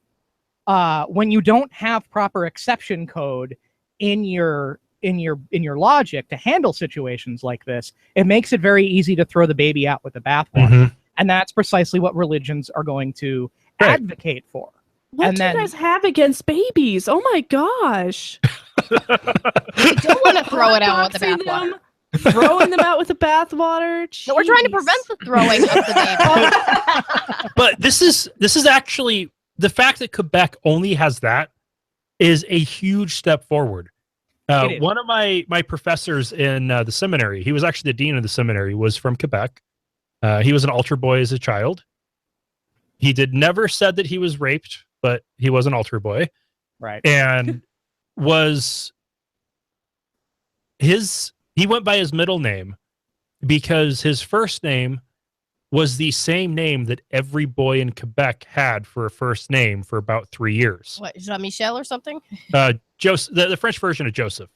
when you don't have proper exception code in your logic to handle situations like this, it makes it very easy to throw the baby out with the bathwater. Mhm. And that's precisely what religions are going to Right. advocate for. What And do then- you guys have against babies? Oh my gosh. You don't want to throw it out with the Hotboxing bathwater. them, Throwing them out with the bathwater. No, we're trying to prevent the throwing of the baby. But this is actually the fact that Quebec only has that is a huge step forward. One of my professors in the seminary, he was actually the dean of the seminary, was from Quebec. He was an altar boy as a child. He never said that he was raped, but he was an altar boy. Right. And he went by his middle name because his first name was the same name that every boy in Quebec had for a first name for about 3 years. What, Jean-Michel or something? Joseph, the French version of Joseph.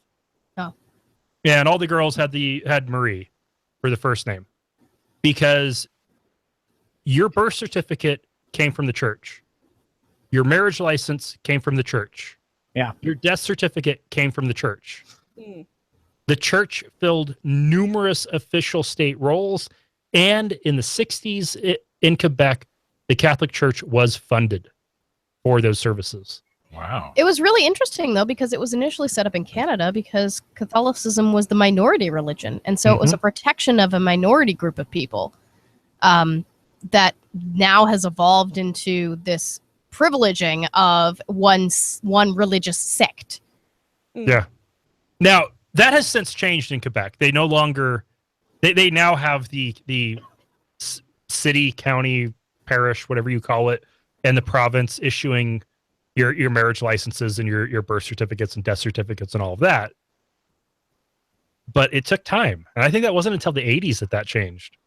Oh. Yeah, and all the girls had Marie for the first name because your birth certificate came from the church. Your marriage license came from the church. Yeah. Your death certificate came from the church. The church filled numerous official state roles, and in the 60s in Quebec, the Catholic Church was funded for those services. Wow. It was really interesting, though, because it was initially set up in Canada because Catholicism was the minority religion. And so it was a protection of a minority group of people that now has evolved into this privileging of one religious sect. Yeah. Now, that has since changed in Quebec. They no longer, they now have the city, county, parish, whatever you call it, and the province issuing your marriage licenses and your birth certificates and death certificates and all of that. But it took time. And I think that wasn't until the 80s that changed.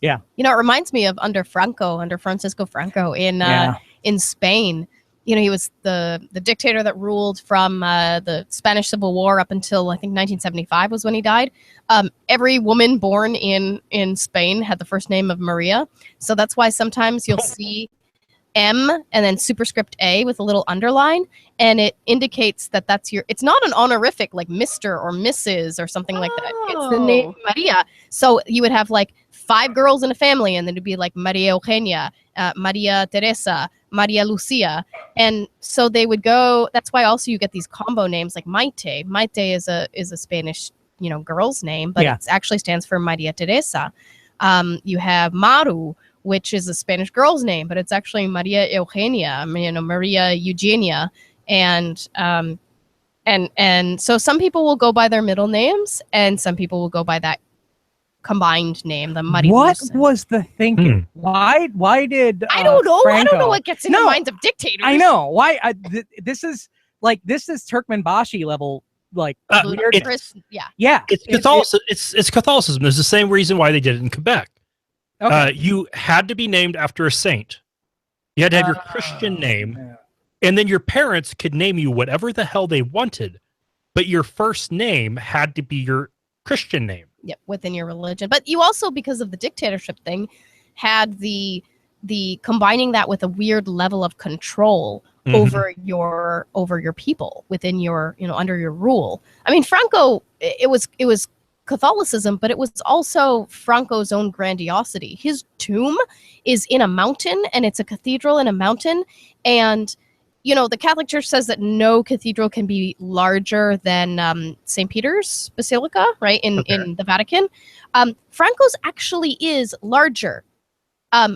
Yeah. You know, it reminds me of under Francisco Franco in Spain. You know, he was the dictator that ruled from the Spanish Civil War up until, I think, 1975 was when he died. Every woman born in Spain had the first name of Maria. So that's why sometimes you'll see M and then superscript A with a little underline, and it indicates that that's it's not an honorific like Mr. or Mrs. or something like that. It's the name Maria. So you would have like 5 girls in a family, and then it'd be like Maria Eugenia, Maria Teresa, Maria Lucia. And so they would go, that's why also you get these combo names like Maite. Maite is a Spanish, girl's name, but it actually stands for Maria Teresa. You have Maru, which is a Spanish girl's name, but it's actually Maria Eugenia, Maria Eugenia. And so some people will go by their middle names, and some people will go by that combined name, the Maria. What was the thinking? Why did I don't know. Franco, I don't know what gets in the minds of dictators. I know why. This is Turkmenbashi level, like weird. Yeah. It's Catholicism. It's Catholicism. There's the same reason why they did it in Quebec. Okay. You had to be named after a saint. You had to have your Christian name, and then your parents could name you whatever the hell they wanted, but your first name had to be your Christian name. Yep, within your religion. But you also, because of the dictatorship thing, had the combining that with a weird level of control over your people within your, under your rule. I mean, Franco, it was Catholicism, but it was also Franco's own grandiosity. His tomb is in a mountain, and it's a cathedral in a mountain. And, the Catholic Church says that no cathedral can be larger than St. Peter's Basilica, right, in the Vatican. Franco's actually is larger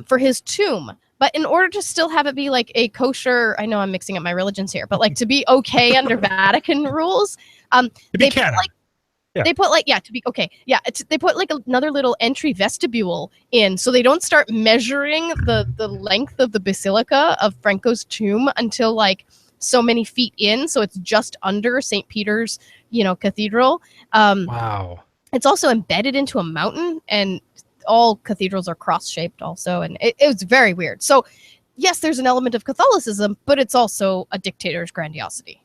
for his tomb. But in order to still have it be like a kosher, I know I'm mixing up my religions here, but like to be okay under Vatican rules, they put like, they put like, to be okay. Yeah. They put like another little entry vestibule in, so they don't start measuring the length of the basilica of Franco's tomb until like so many feet in. So it's just under St. Peter's, cathedral. Wow. It's also embedded into a mountain, and all cathedrals are cross-shaped also. And it was very weird. So yes, there's an element of Catholicism, but it's also a dictator's grandiosity.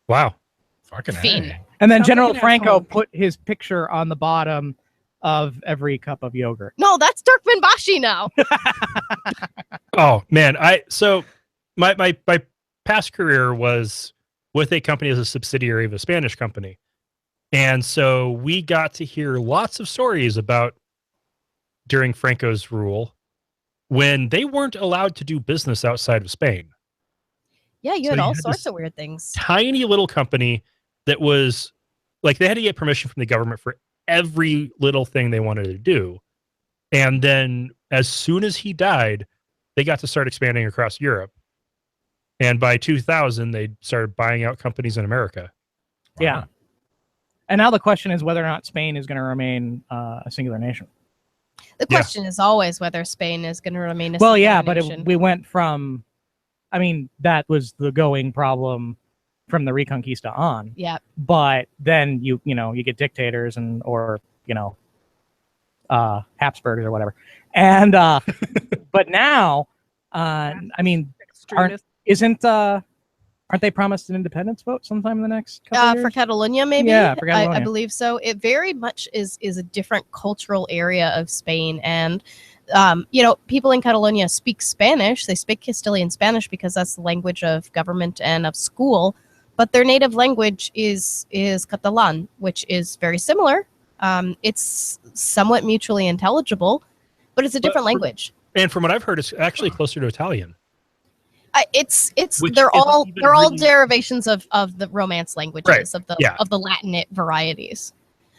Wow. Fucking Fiend. And then General Franco put his picture on the bottom of every cup of yogurt. No, that's Turkmenbashi now. Oh man, so my past career was with a company as a subsidiary of a Spanish company, and so we got to hear lots of stories about during Franco's rule when they weren't allowed to do business outside of Spain. Yeah, you had all sorts of weird things. Tiny little company that was like they had to get permission from the government for every little thing they wanted to do. And then as soon as he died, they got to start expanding across Europe. And by 2000, they started buying out companies in America. Wow. Yeah. And now the question is whether or not Spain is going to remain a singular nation. The question is always whether Spain is going to remain a singular nation. But we went from, I mean, that was the going problem from the Reconquista on. Yeah. But then you get dictators or Habsburgs or whatever. And but now, I mean, aren't they promised an independence vote sometime in the next couple years? For Catalonia, maybe? Yeah, for Catalonia. I believe so. It very much is a different cultural area of Spain. And, people in Catalonia speak Spanish. They speak Castilian Spanish because that's the language of government and of school. But their native language is Catalan, which is very similar. It's somewhat mutually intelligible, but it's a different language. And from what I've heard, it's actually closer to Italian. They're all derivations of the Romance languages, of the Latin varieties.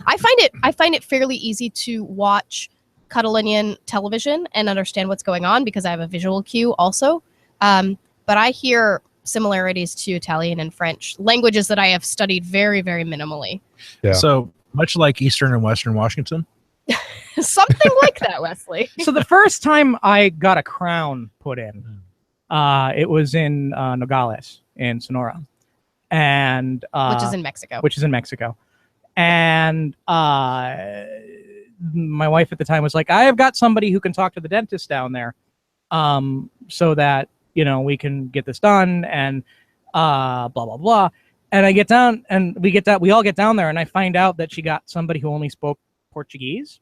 I find it fairly easy to watch Catalonian television and understand what's going on because I have a visual cue also. But I hear similarities to Italian and French, languages that I have studied very, very minimally. Yeah. So much like Eastern and Western Washington? Something like that, Wesley. So the first time I got a crown put in, it was in Nogales in Sonora, and which is in Mexico. And my wife at the time was like, "I have got somebody who can talk to the dentist down there, so that we can get this done." And blah blah blah. And I get down, and we all get down there, and I find out that she got somebody who only spoke Portuguese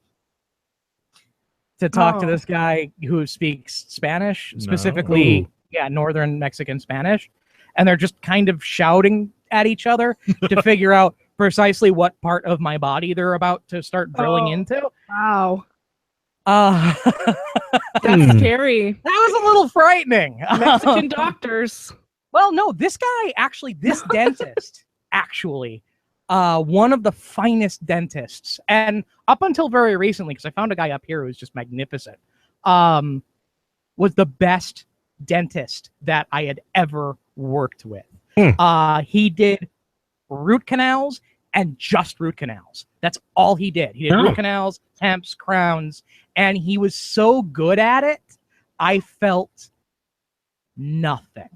to talk to this guy who speaks Spanish, specifically, Northern Mexican Spanish. And they're just kind of shouting at each other to figure out precisely what part of my body they're about to start drilling into. Wow. That's scary. That was a little frightening. Mexican doctors. Well, no, this dentist, one of the finest dentists, and up until very recently, because I found a guy up here who was just magnificent, was the best dentist that I had ever worked with. He did root canals and just root canals. That's all he did. He did root canals, temps, crowns, and he was so good at it, I felt nothing.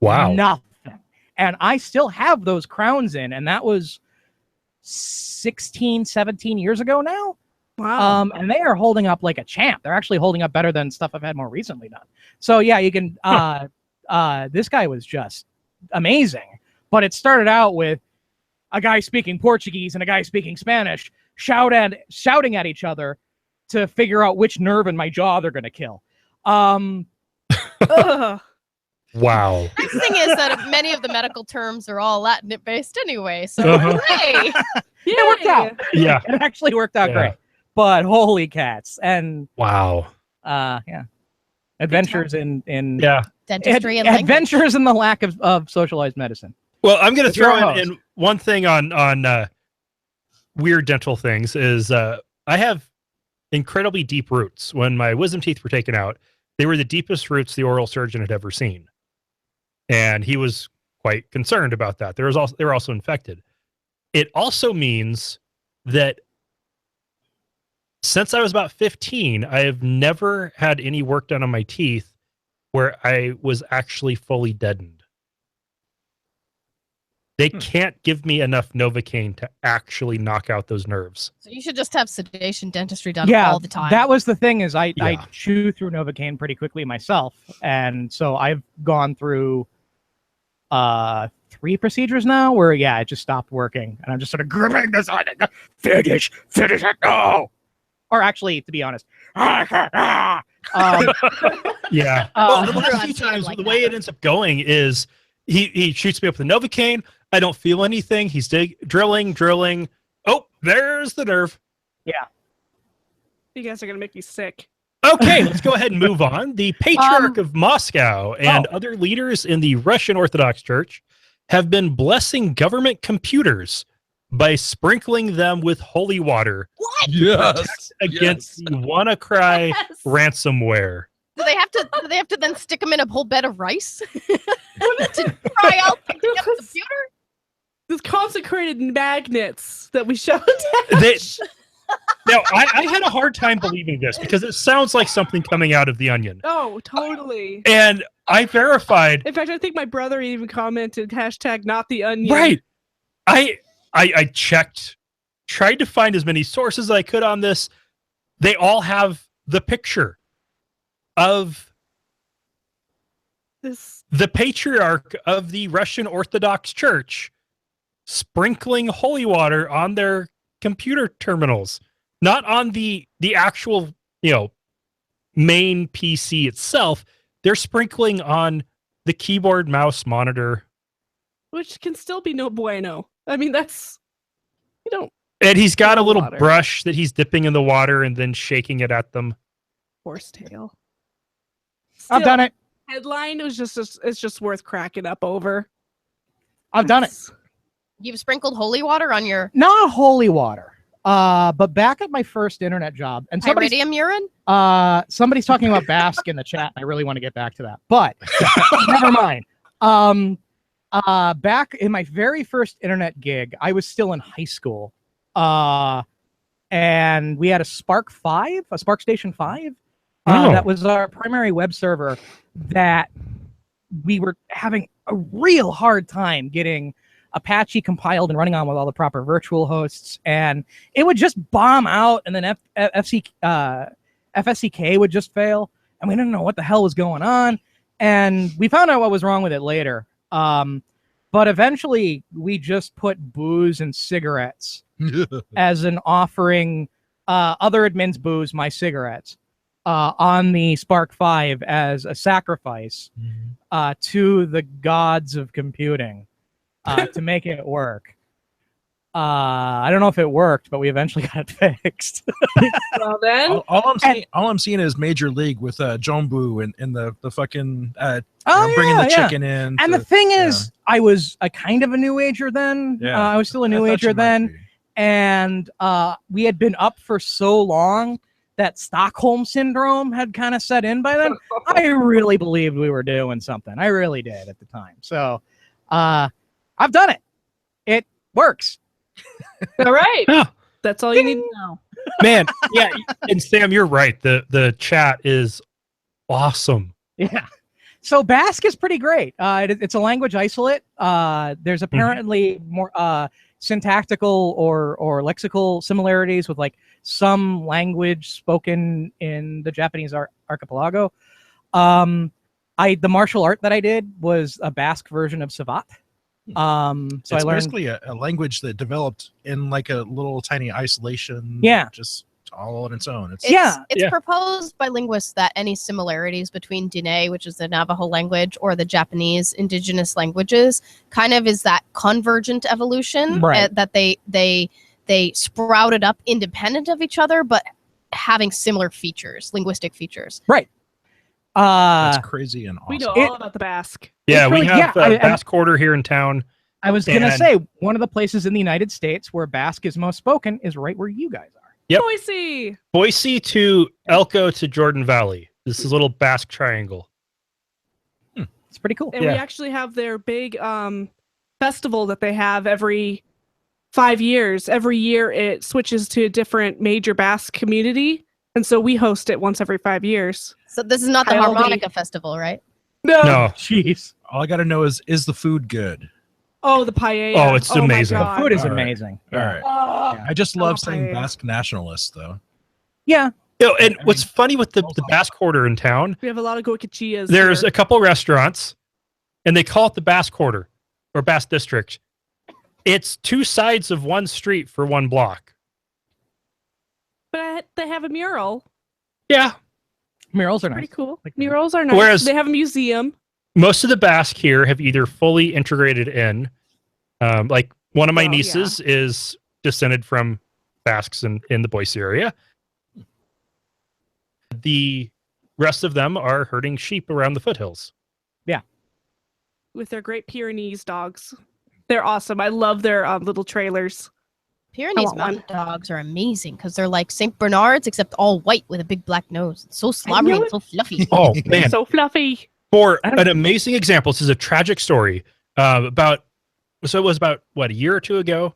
Wow. Nothing. And I still have those crowns in, and that was 16, 17 years ago now. Wow. And they are holding up like a champ. They're actually holding up better than stuff I've had more recently done. So yeah, you can, this guy was just amazing. But it started out with a guy speaking Portuguese and a guy speaking Spanish shouting at each other to figure out which nerve in my jaw they're going to kill. Wow. Next thing is that many of the medical terms are all Latin-based anyway, so hooray! It worked out. Yeah. It actually worked out great. But holy cats. And wow. Adventures in dentistry and adventures in the lack of socialized medicine. Well, I'm going to throw in one thing on weird dental things is I have incredibly deep roots. When my wisdom teeth were taken out, they were the deepest roots the oral surgeon had ever seen. And he was quite concerned about that. They were also infected. It also means that since I was about 15, I have never had any work done on my teeth where I was actually fully deadened. They can't give me enough Novocaine to actually knock out those nerves. So you should just have sedation dentistry done all the time. That was the thing is I chew through Novocaine pretty quickly myself. And so I've gone through 3 procedures now where, it just stopped working. And I'm just sort of gripping this on it. Finish it, no! Or actually, to be honest, yeah. Well, the last few times, the way it ends up going is he shoots me up with the Novocaine. I don't feel anything. He's drilling. Oh, there's the nerve. Yeah. You guys are going to make me sick. Okay, let's go ahead and move on. The Patriarch of Moscow and other leaders in the Russian Orthodox Church have been blessing government computers by sprinkling them with holy water. What? Yes. Against the WannaCry ransomware. Do they have to then stick them in a whole bed of rice to try out the computer? There's consecrated magnets that we showed. Now, I had a hard time believing this because it sounds like something coming out of The Onion. Oh, totally. And I verified. In fact, I think my brother even commented hashtag not the onion. Right. I checked, tried to find as many sources as I could on this. They all have the picture of the patriarch of the Russian Orthodox Church sprinkling holy water on their computer terminals, not on the actual, main PC itself. They're sprinkling on the keyboard, mouse, monitor, which can still be no bueno. I mean, that's and he's got a little water. brush that he's dipping in the water and then shaking it at them. Horsetail. I've done it. Headline was it's just worth cracking up over. I've done it. You've sprinkled holy water on your Not holy water. But back at my first internet job, and iridium urine? Somebody's talking about Basque in the chat. I really want to get back to that, but never mind. Back in my very first internet gig, I was still in high school. And we had a Spark 5, a Spark Station 5. That was our primary web server that we were having a real hard time getting Apache compiled and running on with all the proper virtual hosts, and it would just bomb out, and then FSCK would just fail, and we didn't know what the hell was going on, and we found out what was wrong with it later. But eventually, we just put booze and cigarettes as an offering. Other admins booze, my cigarettes, on the Spark 5 as a sacrifice to the gods of computing. To make it work. I don't know if it worked, but we eventually got it fixed. Well then, all I'm seeing is Major League with Jombu and the fucking bringing the chicken in. And the thing is, I was a kind of a new ager then. Yeah. I was still a new ager then, and we had been up for so long that Stockholm syndrome had kind of set in by then. I really believed we were doing something. I really did at the time. So. I've done it. It works. All right. Yeah. That's all you need to know. Man, yeah. And Sam, you're right. The chat is awesome. Yeah. So Basque is pretty great. It's a language isolate. There's apparently more syntactical or lexical similarities with like some language spoken in the Japanese archipelago. The martial art that I did was a Basque version of Savat. So it's I learned basically a language that developed in like a little tiny isolation. Yeah. Just all on its own. It's proposed by linguists that any similarities between Diné, which is the Navajo language, or the Japanese indigenous languages, kind of is that convergent evolution, right. That they sprouted up independent of each other, but having similar features, linguistic features. Right. That's crazy and awesome. We know all about the Basque. Yeah, we have Basque Quarter here in town. I was going to say, one of the places in the United States where Basque is most spoken is right where you guys are. Yep. Boise to Elko to Jordan Valley. This is a little Basque triangle. It's pretty cool. And we actually have their big festival that they have every 5 years. Every year it switches to a different major Basque community. And so we host it once every 5 years. So this is not the Harmonica Festival, right? No. Jeez. All I got to know is the food good? Oh, the paella. Oh, it's amazing. The food is amazing. All right. Oh, I just love saying Basque nationalists, though. Yeah. And what's funny with the Basque Quarter in town, we have a lot of goicochillas. there's here. a couple restaurants, and they call it the Basque Quarter or Basque District. It's two sides of one street for one block. But they have a mural. Yeah. Murals are nice. Pretty cool. Murals are nice. Whereas they have a museum. Most of the Basque here have either fully integrated in, like one of my nieces is descended from Basques in the Boise area. The rest of them are herding sheep around the foothills. Yeah. with their Great Pyrenees dogs. They're awesome. I love their little trailers. Pyrenees mountain dogs are amazing because they're like St. Bernards, except all white with a big black nose. It's so slobbery and so fluffy. Oh, man. So fluffy. For an amazing example, this is a tragic story. So it was about, a year or two ago,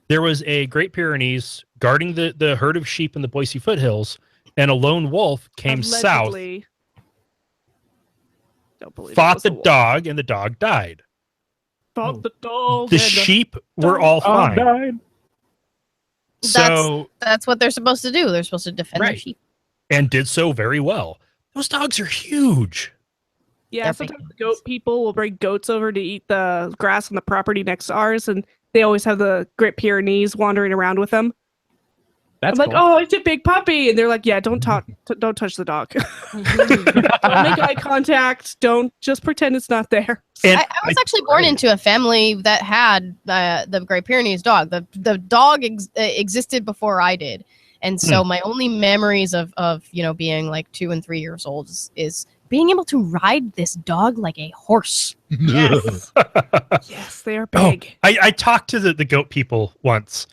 there was a Great Pyrenees guarding the herd of sheep in the Boise foothills, and a lone wolf came Allegedly. south, Don't believe fought the dog, and the dog died. Fought the dog. The sheep were all fine. Died. So that's what they're supposed to do. They're supposed to defend their Right. sheep. and did so very well. Those dogs are huge. Yeah, They're sometimes big. goat people will bring goats over to eat the grass on the property next to ours, and they always have the Great Pyrenees wandering around with them. That's I'm like, cool. oh, it's a big puppy, and they're like, yeah, don't touch the dog. Don't make eye contact. Don't just pretend it's not there. And I was actually born into a family that had the Great Pyrenees dog. The dog existed before I did, and so my only memories of being like 2 and 3 years old is being able to ride this dog like a horse. Yes, yes, they are Oh, big. I talked to the goat people once,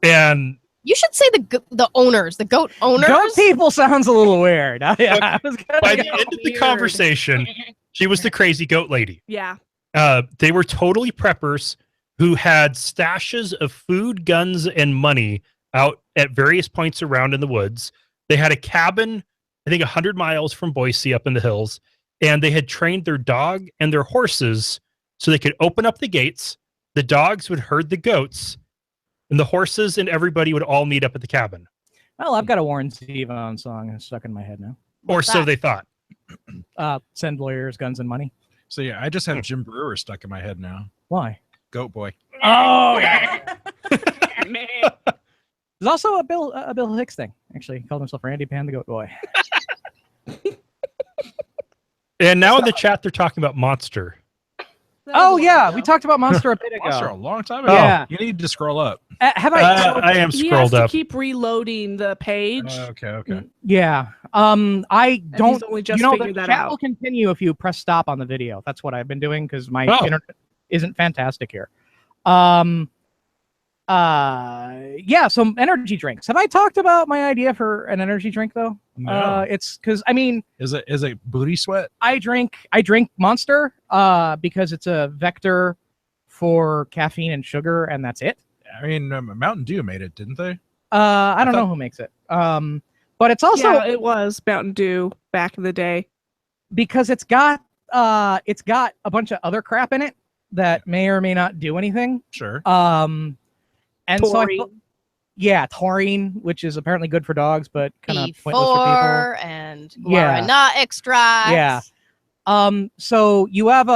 and You should say the owners, the goat owners. Goat people sounds a little weird. I was gonna by go- the end of the weird. conversation, she was the crazy goat lady. Yeah, They were totally preppers who had stashes of food, guns, and money out at various points around in the woods. They had a cabin, I think 100 miles from Boise up in the hills, and they had trained their dog and their horses so they could open up the gates. The dogs would herd the goats, and the horses and everybody would all meet up at the cabin. Well, I've got a Warren Zevon song stuck in my head now. Or so they thought. Send lawyers, guns, and money. So yeah, I just have Jim Brewer stuck in my head now. Why? Goat boy. Oh, man. There's also a Bill Hicks thing. Actually, he called himself Randy Pan the Goat Boy. And now in the chat, they're talking about Monster. Oh yeah, we talked about Monster a bit ago. Monster a long time ago. Yeah. You need to scroll up. Have I? I am he has scrolled to up. keep reloading the page. Okay. Yeah. I and don't. he's only just the figured that chat will out. continue if you press stop on the video. That's what I've been doing because my Oh. internet isn't fantastic here. Yeah. So energy drinks. Have I talked about my idea for an energy drink though? No. It's because I mean. Is it booty sweat? I drink Monster because it's a vector for caffeine and sugar, and that's it. I mean, Mountain Dew made it, didn't they? I don't know who makes it. But it's also Yeah, it was Mountain Dew back in the day. because it's got a bunch of other crap in it that may or may not do anything. Sure. And Taurine. so taurine, which is apparently good for dogs, but kind of pointless for people. B4 and Yeah. guarana extracts. Yeah. So you have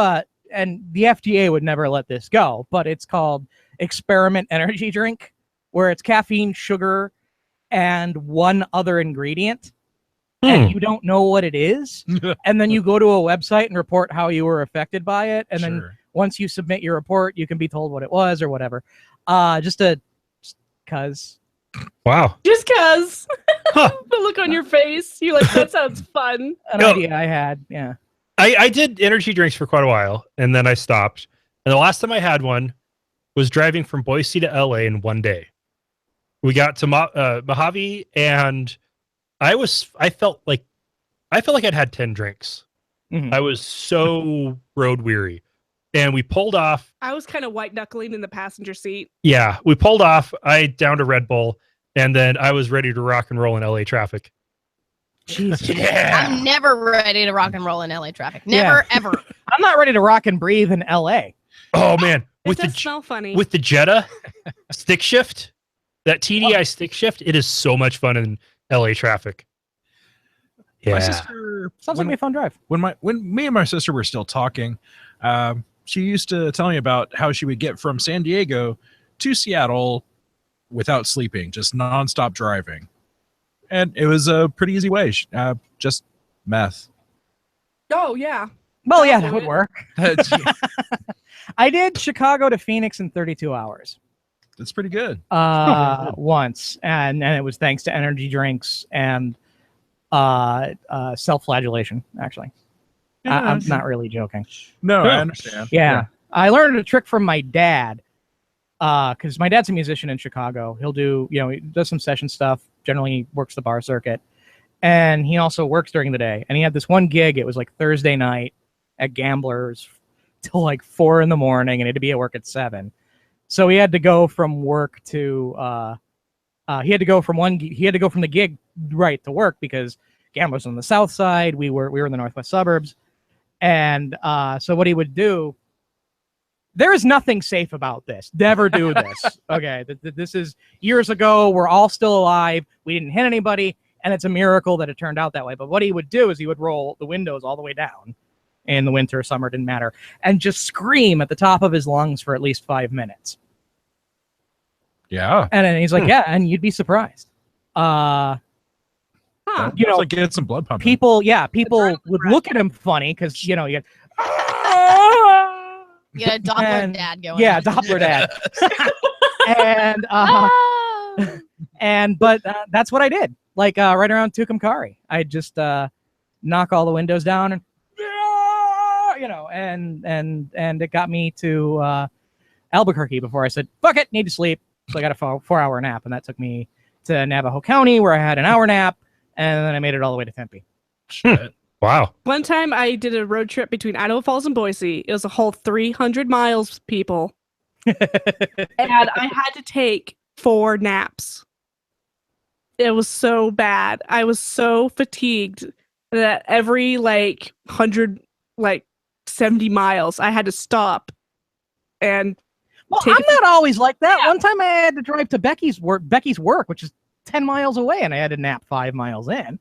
and the FDA would never let this go, but it's called Experiment Energy Drink, where it's caffeine, sugar, and one other ingredient, and you don't know what it is, and then you go to a website and report how you were affected by it, and then Sure. once you submit your report, you can be told what it was or whatever. Just cause. Wow. Just cause Huh. the look on your face, you're like, that sounds fun. An No. idea I had, yeah. I did energy drinks for quite a while, and then I stopped. And the last time I had one was driving from Boise to LA in one day. We got to Mojave, and I felt like I'd had 10 drinks. Mhm. I was so road weary, and we pulled off. I was kind of white knuckling in the passenger seat. Yeah, we pulled off. I downed a Red Bull, and then I was ready to rock and roll in LA traffic. Jesus. Yeah. I'm never ready to rock and roll in LA traffic. Never, ever. I'm not ready to rock and breathe in LA. Oh man, It with does the smell funny. with the Jetta stick shift, that TDI stick shift, it is so much fun in LA traffic. My Yeah. sister Sounds like a fun drive. when me and my sister were still talking, she used to tell me about how she would get from San Diego to Seattle without sleeping, just nonstop driving, and it was a pretty easy way. Just meth. Oh yeah. Well, yeah, I'll that do would it. work. I did Chicago to Phoenix in 32 hours. That's pretty good. Once, and it was thanks to energy drinks and self-flagellation, actually. I'm not really joking. No, I understand. Yeah. I learned a trick from my dad, because my dad's a musician in Chicago. He'll do, he does some session stuff, generally works the bar circuit, and he also works during the day. And he had this one gig, it was like Thursday night at Gamblers till like 4 a.m, and he had to be at work at 7. So he had to go from work to, he had to go from the gig right to work, because Gamblers on the south side, we were in the northwest suburbs. And so what he would do, there is nothing safe about this. Never do this. Okay, this is years ago. We're all still alive. We didn't hit anybody, and it's a miracle that it turned out that way. But what he would do is he would roll the windows all the way down in the winter, summer, didn't matter, and just scream at the top of his lungs for at least 5 minutes. Yeah. And then he's like, yeah, and you'd be surprised. Like get some blood pumping. People would look at him funny because you get a Doppler dad going. Yeah, on. Doppler dad. But that's what I did. Like right around Tucumcari, I'd just knock all the windows down and and it got me to Albuquerque before I said, fuck it, need to sleep. So I got a 4-hour nap, and that took me to Navajo County, where I had an hour nap, and then I made it all the way to Tempe. Shit. Wow. One time I did a road trip between Idaho Falls and Boise. It was a whole 300 miles, people. And I had to take 4 naps. It was so bad. I was so fatigued that every 70 miles I had to stop and I'm not always like that. Yeah. One time I had to drive to Becky's work, which is 10 miles away, and I had to nap 5 miles in.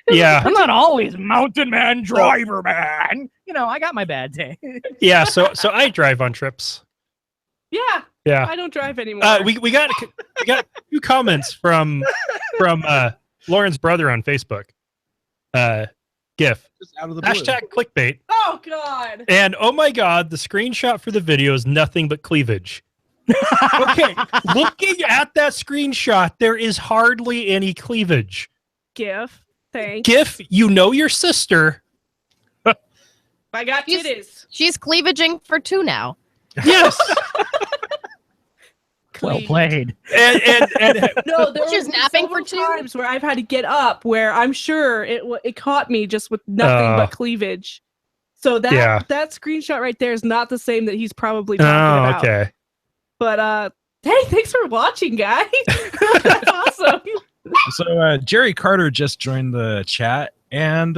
Yeah. I'm not always mountain man, driver man. I got my bad day. Yeah, so I drive on trips. Yeah. Yeah. I don't drive anymore. We got a few comments from Lauren's brother on Facebook. GIF. Just out of the blue. Hashtag clickbait. Oh God. And oh my God, the screenshot for the video is nothing but cleavage. Okay, looking at that screenshot, there is hardly any cleavage. GIF. Thanks. GIF, you know your sister. I got titties. She's cleavaging for 2 now. Yes. Well played. And no, there she's was napping for 2 times where I've had to get up, where I'm sure it caught me just with nothing but cleavage. So that screenshot right there is not the same that he's probably talking about. Okay. But hey, thanks for watching, guys. That's awesome. So Jerry Carter just joined the chat and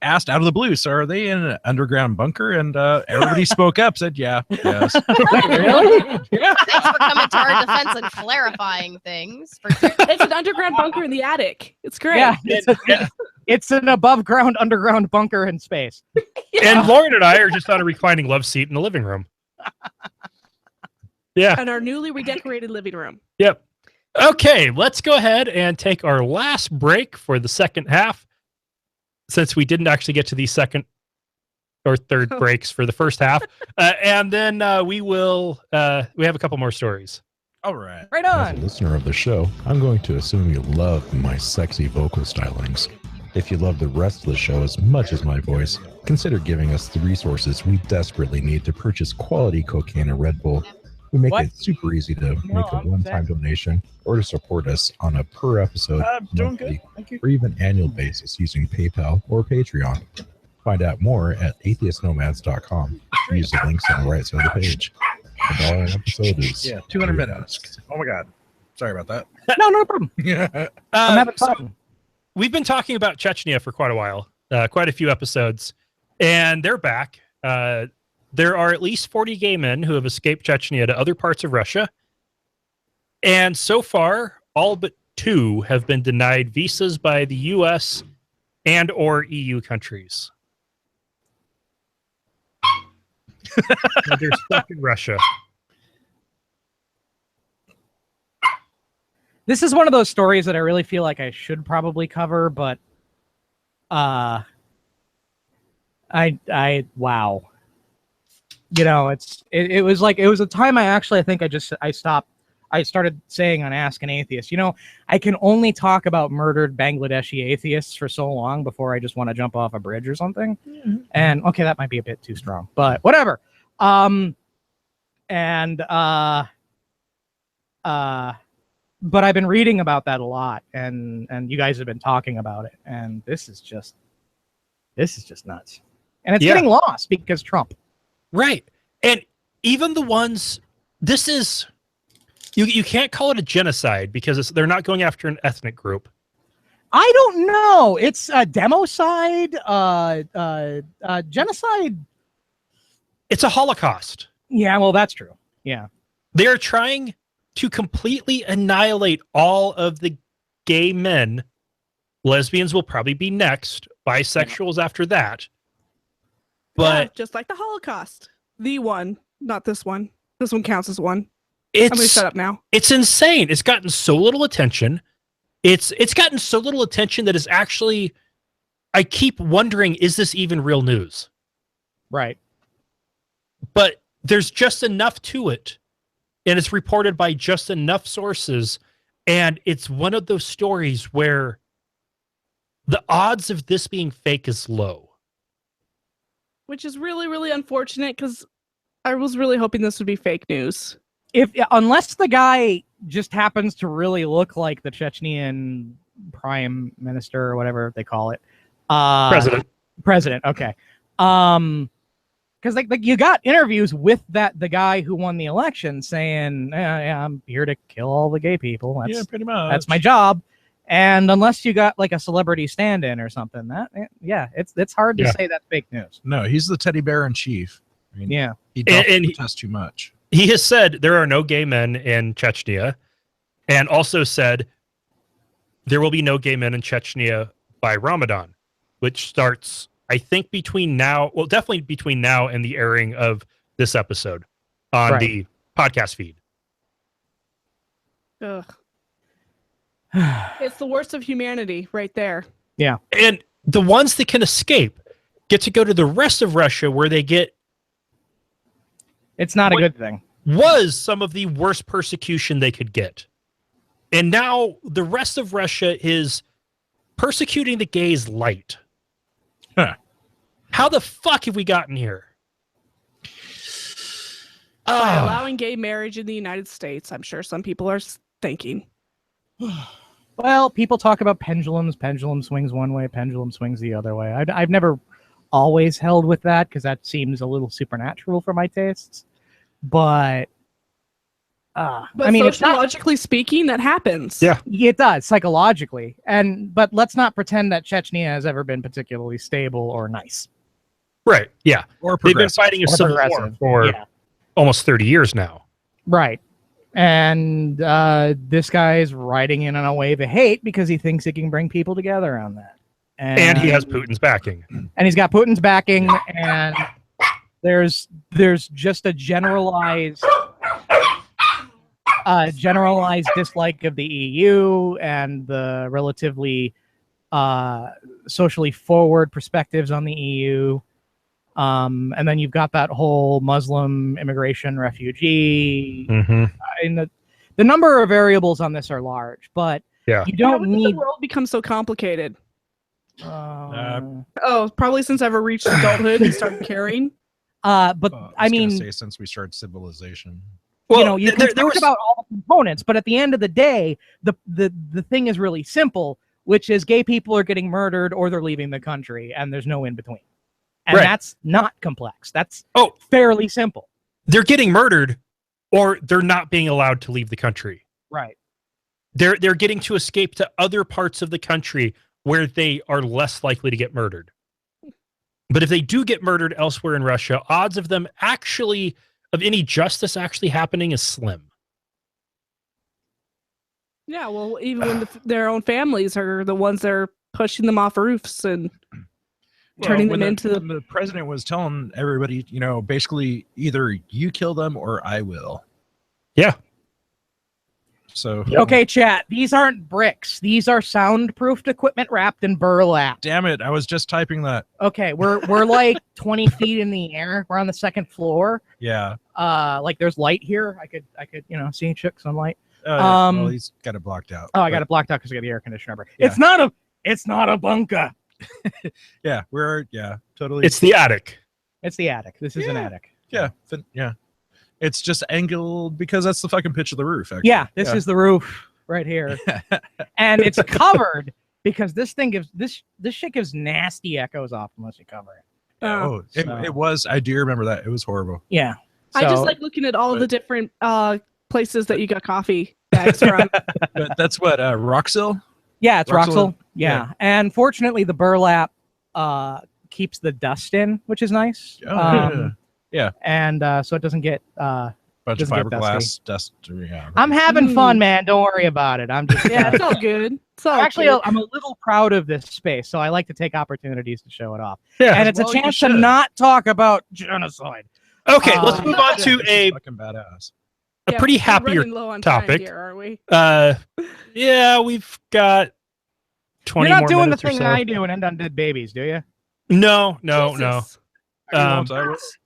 asked out of the blue, so are they in an underground bunker? And everybody spoke up, said yes. Really? Yeah. Thanks for coming to our defense and clarifying things. It's an underground bunker in the attic. It's great. Yeah, it's an above ground underground bunker in space. Yeah. And Lauren and I are just on a reclining love seat in the living room. Yeah. And our newly redecorated living room. Yep. Okay, let's go ahead and take our last break for the second half, since we didn't actually get to the second or third breaks for the first half. And then we have a couple more stories. All right. Right on. As a listener of the show, I'm going to assume you love my sexy vocal stylings. If you love the rest of the show as much as my voice, consider giving us the resources we desperately need to purchase quality cocaine and Red Bull. We make it super easy to make a one-time donation or to support us on a per episode, monthly, or even annual basis using PayPal or Patreon. Find out more at atheistnomads.com. Use the links on the right side of the page. $1 an episode is 200 minutes. Oh my God. Sorry about that. No problem. I'm having fun. So we've been talking about Chechnya for quite a while, quite a few episodes, and they're back. There are at least 40 gay men who have escaped Chechnya to other parts of Russia. And so far, all but 2 have been denied visas by the U.S. and or EU countries. They're stuck in Russia. This is one of those stories that I really feel like I should probably cover, but wow. It was a time I think I stopped I started saying on Ask an Atheist, I can only talk about murdered Bangladeshi atheists for so long before I just want to jump off a bridge or something. Mm-hmm. And okay, that might be a bit too strong, but whatever. But I've been reading about that a lot, and you guys have been talking about it, and this is just nuts. And it's getting lost because Trump. Right. And even the ones, this is, you can't call it a genocide because they're not going after an ethnic group. I don't know. It's a democide, genocide. It's a Holocaust. Yeah, well, that's true. Yeah. They're trying to completely annihilate all of the gay men. Lesbians will probably be next, bisexuals after that. But just like the Holocaust. The one, not this one. This one counts as one. I'm going to shut up now. It's insane. It's gotten so little attention. It's gotten so little attention that is actually, I keep wondering, is this even real news? Right. But there's just enough to it, and it's reported by just enough sources, and it's one of those stories where the odds of this being fake is low. Which is really, really unfortunate because I was really hoping this would be fake news. Unless the guy just happens to really look like the Chechnyan prime minister or whatever they call it. President. Okay. Because like you got interviews with the guy who won the election saying, yeah, I'm here to kill all the gay people. That's, pretty much. That's my job. And unless you got like a celebrity stand-in or something, it's hard to say that's fake news. No, he's the teddy bear in chief. I mean, he doesn't protest too much. He has said there are no gay men in Chechnya, and also said there will be no gay men in Chechnya by Ramadan, which starts, I think, definitely between now and the airing of this episode on the podcast feed. Ugh. It's the worst of humanity right there. Yeah. And the ones that can escape get to go to the rest of Russia where they get... It's not a good thing. Was some of the worst persecution they could get. And now the rest of Russia is persecuting the gays light. Huh. How the fuck have we gotten here? By allowing gay marriage in the United States, I'm sure some people are thinking. Well, people talk about pendulums. Pendulum swings one way, pendulum swings the other way. I've never always held with that because that seems a little supernatural for my tastes. But I mean, sociologically speaking, that happens. Yeah, it does psychologically. But let's not pretend that Chechnya has ever been particularly stable or nice. Right. Yeah. Or they've been fighting a civil war for almost 30 years now. Right. And this guy's riding in on a wave of hate because he thinks he can bring people together on that. And he has Putin's backing. And he's got Putin's backing, and there's just a generalized dislike of the EU and the relatively socially forward perspectives on the EU. And then you've got that whole Muslim immigration refugee. Mm-hmm. The number of variables on this are large, but you don't need... the world become so complicated. Probably since I've reached adulthood and started caring. But I mean, say since we started civilization. Well, you can talk about all the components, but at the end of the day, the thing is really simple, which is gay people are getting murdered or they're leaving the country, and there's no in between. And that's not complex. That's fairly simple. They're getting murdered or they're not being allowed to leave the country. Right. They're getting to escape to other parts of the country where they are less likely to get murdered. But if they do get murdered elsewhere in Russia, odds of them actually, of any justice actually happening is slim. Yeah, well, even when their own families are the ones that are pushing them off roofs and turning them into... When the president was telling everybody, basically either you kill them or I will. Yeah. So Okay, chat. These aren't bricks. These are soundproofed equipment wrapped in burlap. damn it, I was just typing that. Okay, we're like 20 feet in the air. We're on the second floor. Yeah. Like there's light here. I could see some light. Well, he's got it blocked out. Oh, I got it blocked out because I got the air conditioner. Yeah. It's not a bunker. Yeah, totally. It's the attic. It's the attic. This is an attic. Yeah. It's just angled because that's the fucking pitch of the roof. Actually. Yeah, this is the roof right here, and it's covered because this thing gives this shit gives nasty echoes off unless you cover it. It was. I do remember that. It was horrible. Yeah. I just like looking at all the different places that you got coffee bags from. But that's what Roxil. Yeah, it's Roxil. Yeah, and fortunately, the burlap keeps the dust in, which is nice. Yeah, and so it doesn't get bunch of fiberglass dust. Yeah, I'm having fun, man. Don't worry about it. I'm just it's all good. So I'm a little proud of this space, so I like to take opportunities to show it off. Yeah, and it's a chance to not talk about genocide. Okay, let's move on to a fucking badass. A pretty happier topic. Here, are we? Yeah, we've got 20 You're not more doing the minutes thing or so. I do and end on dead babies, do you? No.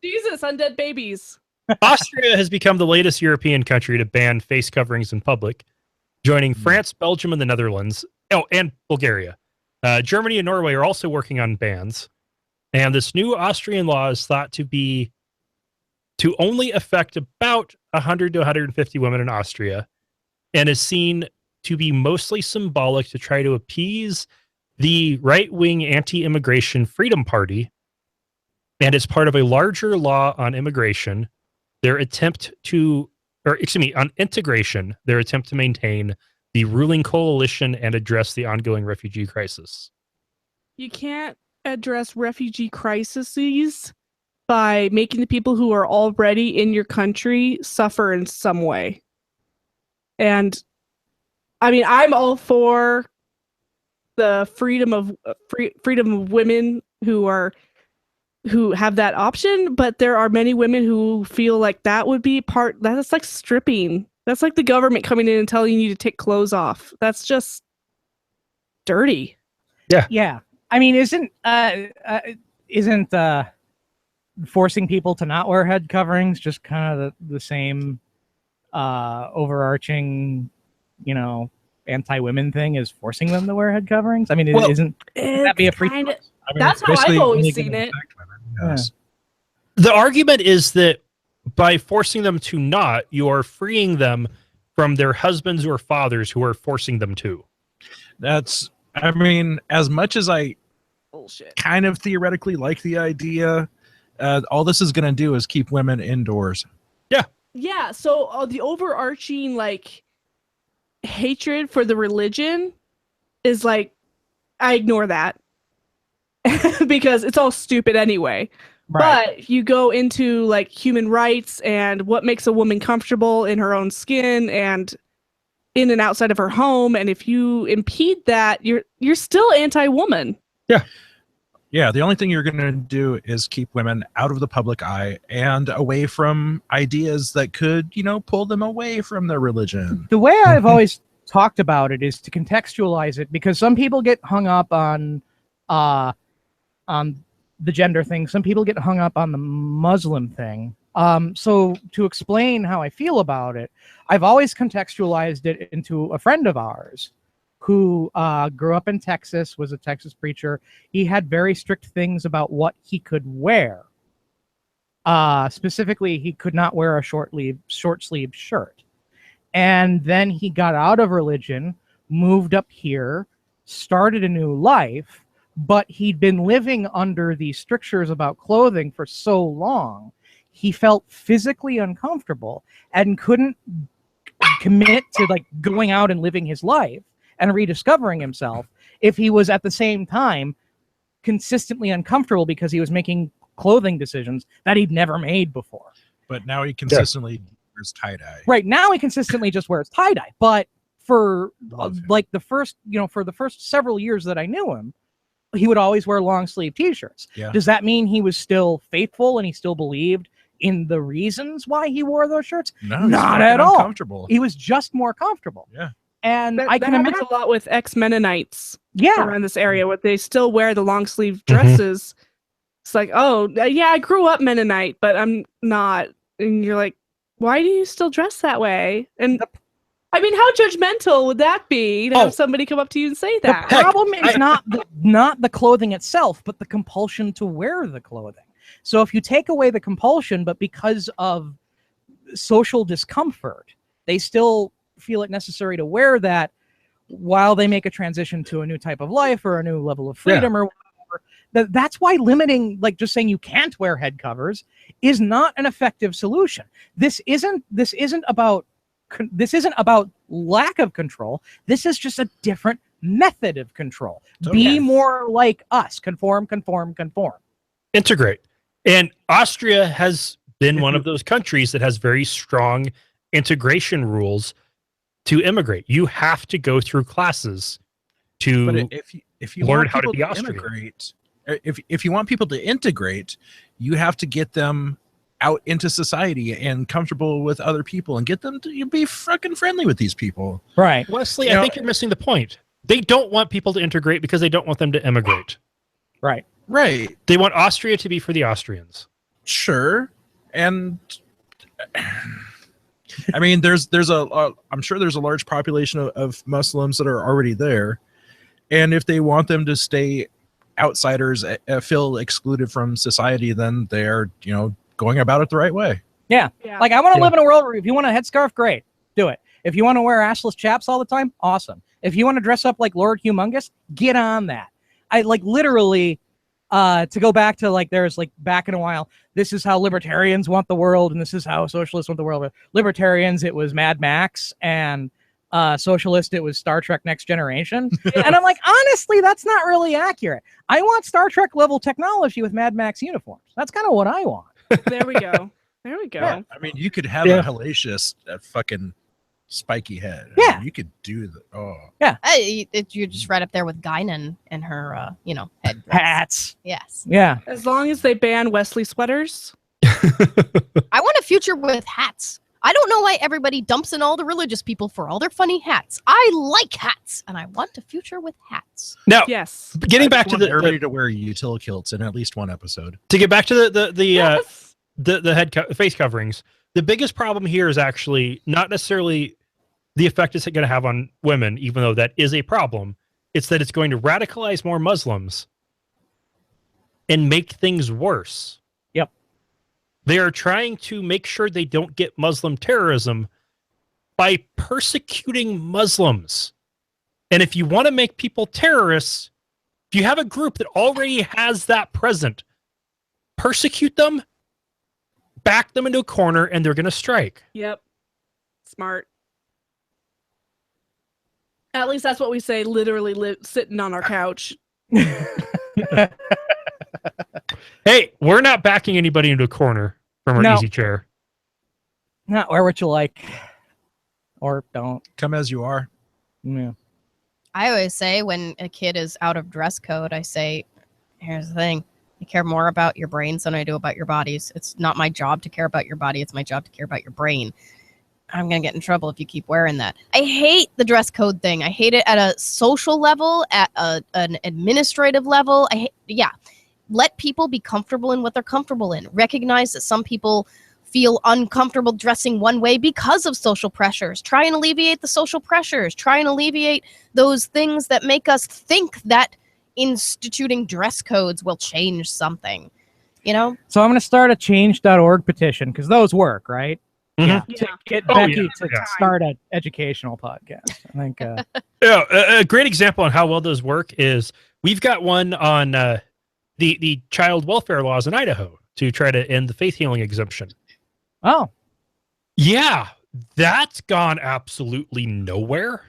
Jesus, undead babies. Austria has become the latest European country to ban face coverings in public, joining France, Belgium, and the Netherlands. Oh, and Bulgaria. Germany and Norway are also working on bans. And this new Austrian law is thought to only affect about 100 to 150 women in Austria, and is seen to be mostly symbolic to try to appease the right-wing anti-immigration Freedom Party, and as part of a larger law on immigration, on integration, their attempt to maintain the ruling coalition and address the ongoing refugee crisis. You can't address refugee crises by making the people who are already in your country suffer in some way. And I mean, I'm all for the freedom of women who have that option, but there are many women who feel like that would be that's like stripping. That's like the government coming in and telling you to take clothes off. That's just dirty. Yeah. I mean, isn't forcing people to not wear head coverings just kind of the same overarching, anti-women thing as forcing them to wear head coverings? I mean, isn't that be a free? That's how I've always seen it. Yes. The argument is that by forcing them to not, you are freeing them from their husbands or fathers who are forcing them to. As much as I kind of theoretically like the idea, all this is going to do is keep women indoors. Yeah. So the overarching hatred for the religion is I ignore that because it's all stupid anyway. Right. But you go into human rights and what makes a woman comfortable in her own skin and in and outside of her home, and if you impede that, you're still anti-woman. Yeah, the only thing you're going to do is keep women out of the public eye and away from ideas that could, pull them away from their religion. The way I've always talked about it is to contextualize it, because some people get hung up on the gender thing. Some people get hung up on the Muslim thing. So to explain how I feel about it, I've always contextualized it into a friend of ours who grew up in Texas, was a Texas preacher. He had very strict things about what he could wear. Specifically, he could not wear a short-sleeved shirt. And then he got out of religion, moved up here, started a new life, but he'd been living under these strictures about clothing for so long, he felt physically uncomfortable and couldn't commit to going out and living his life and rediscovering himself if he was at the same time consistently uncomfortable because he was making clothing decisions that he'd never made before. But now he consistently wears tie-dye. Right, now he consistently just wears tie-dye. But for the first several years that I knew him, he would always wear long sleeve t-shirts. Yeah. Does that mean he was still faithful and he still believed in the reasons why he wore those shirts. No, not at all. Uncomfortable. He was just more comfortable. Yeah. And That, I that can happens imagine a lot with ex-Mennonites Yeah. around this area where they still wear the long sleeve dresses. It's like, oh, yeah, I grew up Mennonite, but I'm not. And you're like, why do you still dress that way? And I mean, how judgmental would that be to have somebody come up to you and say that? The problem is not the clothing itself, but the compulsion to wear the clothing. So if you take away the compulsion, but because of social discomfort, they still feel it necessary to wear that while they make a transition to a new type of life or a new level of freedom or whatever. That's why limiting, like just saying you can't wear head covers, is not an effective solution. This isn't about lack of control. This is just a different method of control. Be more like us. Conform. Integrate. And Austria has been one of those countries that has very strong integration rules to immigrate. You have to go through classes to if you learn want how to people be Austrian. integrate, if you want people to integrate, you have to get them out into society and comfortable with other people and get them to be fucking friendly with these people. Right. Wesley, I think you're missing the point. They don't want people to integrate because they don't want them to immigrate. Right. Right. They want Austria to be for the Austrians. Sure. And I mean, I'm sure there's a large population of Muslims that are already there. And if they want them to stay outsiders, feel excluded from society, then they're, going about it the right way. Yeah. Like, I want to live in a world where if you want a headscarf, great, do it. If you want to wear assless chaps all the time, awesome. If you want to dress up like Lord Humongous, get on that. I like literally, to go back to like, there's like back in a while, this is how libertarians want the world, and this is how socialists want the world. Libertarians, it was Mad Max, and socialist, it was Star Trek Next Generation. And I'm like, honestly, that's not really accurate. I want Star Trek level technology with Mad Max uniforms. That's kind of what I want. There we go. There we go. Yeah, I mean, you could have a hellacious fucking spiky head. I mean, you could do that. Oh. Yeah. You're just right up there with Guinan and her, head hats. Yes. Yeah. As long as they ban Wesley sweaters. I want a future with hats. I don't know why everybody dumps in all the religious people for all their funny hats. I like hats, and I want a future with hats. Now, yes. Getting back to everybody to wear util kilts in at least one episode. To get back to the face coverings, the biggest problem here is actually not necessarily the effect it's going to have on women, even though that is a problem. It's that it's going to radicalize more Muslims and make things worse. Yep. They are trying to make sure they don't get Muslim terrorism by persecuting Muslims. And if you want to make people terrorists, if you have a group that already has that present, persecute them, back them into a corner, and they're going to strike. Yep. Smart. At least that's what we say, literally sitting on our couch. Hey, we're not backing anybody into a corner from our easy chair. Not wear what you like. Or don't. Come as you are. Yeah. I always say when a kid is out of dress code, I say, here's the thing. I care more about your brains than I do about your bodies. It's not my job to care about your body. It's my job to care about your brain. I'm going to get in trouble if you keep wearing that. I hate the dress code thing. I hate it at a social level, at an administrative level. Let people be comfortable in what they're comfortable in. Recognize that some people feel uncomfortable dressing one way because of social pressures. Try and alleviate the social pressures. Try and alleviate those things that make us think that instituting dress codes will change something. So I'm going to start a change.org petition because those work, right? Mm-hmm. Yeah. To get Becky to start an educational podcast. I think. A great example on how well those work is we've got one on the child welfare laws in Idaho to try to end the faith healing exemption. Oh. Yeah, that's gone absolutely nowhere.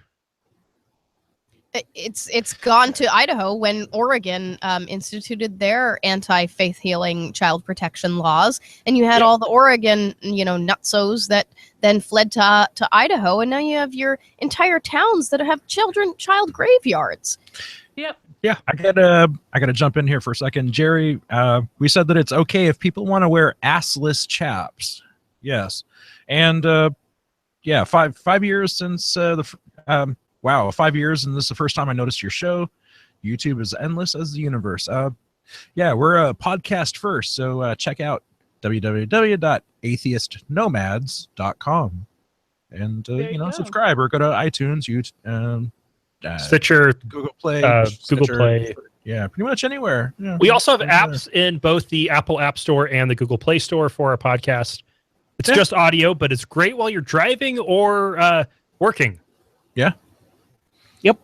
It's gone to Idaho when Oregon instituted their anti-faith healing child protection laws, and you had all the Oregon, nutsos that then fled to Idaho, and now you have your entire towns that have child graveyards. Yep. Yeah. I gotta jump in here for a second. Jerry, we said that it's okay if people want to wear assless chaps. Yes. And yeah, 5 years since wow, 5 years, and this is the first time I noticed your show. YouTube is endless as the universe. Yeah, we're a podcast first, so check out www.atheistnomads.com and subscribe or go to iTunes, YouTube, Stitcher, Google Play, Google Play. Yeah, pretty much anywhere. Yeah, we also have apps in both the Apple App Store and the Google Play Store for our podcast. It's just audio, but it's great while you're driving or working. Yeah. Yep.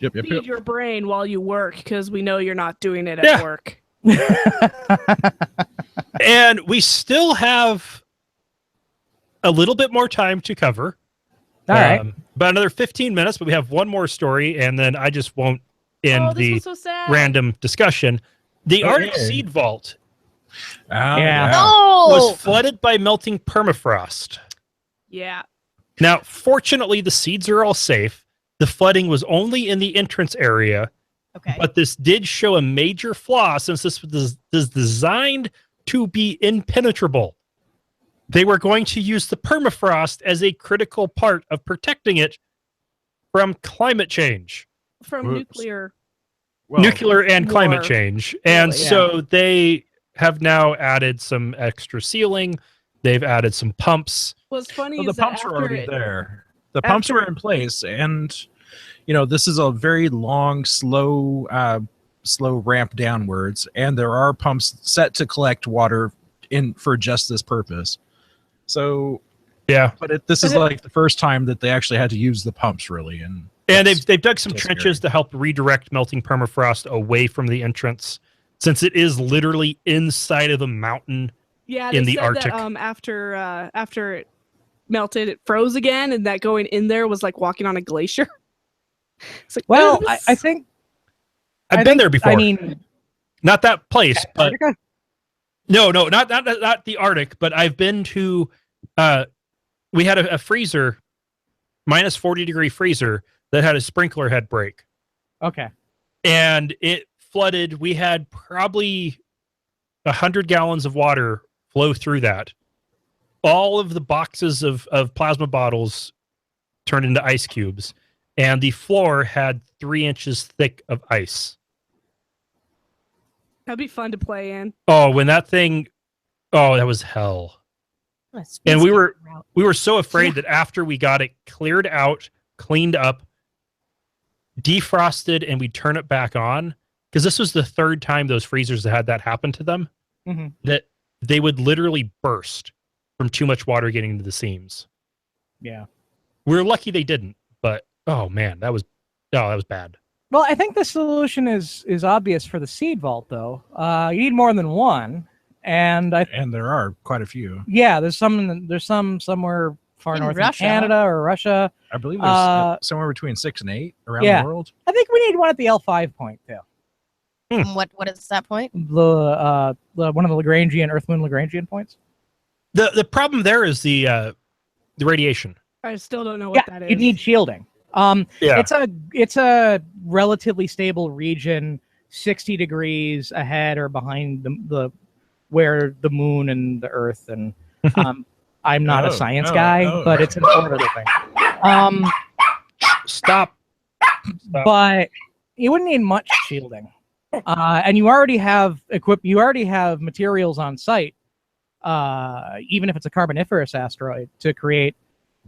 Feed your brain while you work, because we know you're not doing it at work. And we still have a little bit more time to cover. All right. About another 15 minutes, but we have one more story, and then I just won't end the random discussion. The Arctic Seed Vault was flooded by melting permafrost. Yeah. Now, fortunately, the seeds are all safe. The flooding was only in the entrance area. Okay. But this did show a major flaw since this was designed to be impenetrable. They were going to use the permafrost as a critical part of protecting it from climate change. From nuclear And climate change. And so they have now added some extra sealing. They've added some pumps. What's funny Well, is the pumps were already there. The pumps were in place, and this is a very long, slow ramp downwards, and there are pumps set to collect water for just this purpose. So, but this is like the first time that they actually had to use the pumps, really, and they've dug some trenches to help redirect melting permafrost away from the entrance, since it is literally inside of the mountain in the Arctic. That, after it melted, it froze again, and that going in there was like walking on a glacier. It's like, well, I think I've been there before. I mean, not that place, but Antarctica? no, not the Arctic. But I've been to. We had a freezer, minus 40-degree freezer that had a sprinkler head break. Okay. And it flooded. We had probably 100 gallons of water flow through that. All of the boxes of plasma bottles turned into ice cubes, and the floor had 3 inches thick of ice. That'd be fun to play in. Oh, when that thing, that was hell. And we were so afraid that after we got it cleared out, cleaned up, defrosted, and we turn it back on, because this was the third time those freezers had that happen to them, that they would literally burst from too much water getting into the seams. Yeah. We're lucky they didn't, but oh man, that was bad. Well, I think the solution is obvious for the seed vault, though. You need more than one, and there are quite a few. Yeah, there's some somewhere far north in Canada or Russia. I believe there's somewhere between 6 and 8 around the world. I think we need one at the L5 point too. What is that point? The one of the Lagrangian Earth Moon Lagrangian points. The problem there is the radiation. I still don't know what that is. You need shielding. It's a relatively stable region, 60 degrees ahead or behind the where the moon and the Earth and I'm not a science guy, but it's an orbital thing. Stop. But you wouldn't need much shielding, and you already have You already have materials on site, even if it's a carboniferous asteroid, to create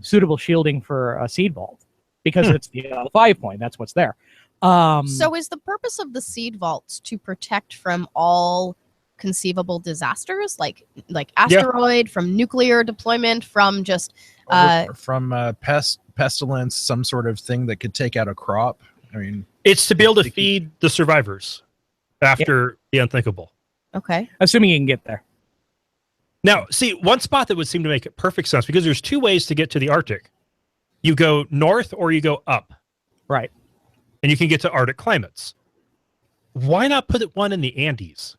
suitable shielding for a seed vault, because it's the 5 point. That's what's there. So is the purpose of the seed vaults to protect from all conceivable disasters, like asteroid, from nuclear deployment, from just from pestilence, some sort of thing that could take out a crop? I mean, it's to be able to feed the survivors after the unthinkable. Okay. Assuming you can get there. Now, see, one spot that would seem to make it perfect sense, because there's 2 ways to get to the Arctic. You go north or you go up. Right. And you can get to Arctic climates. Why not put one in the Andes?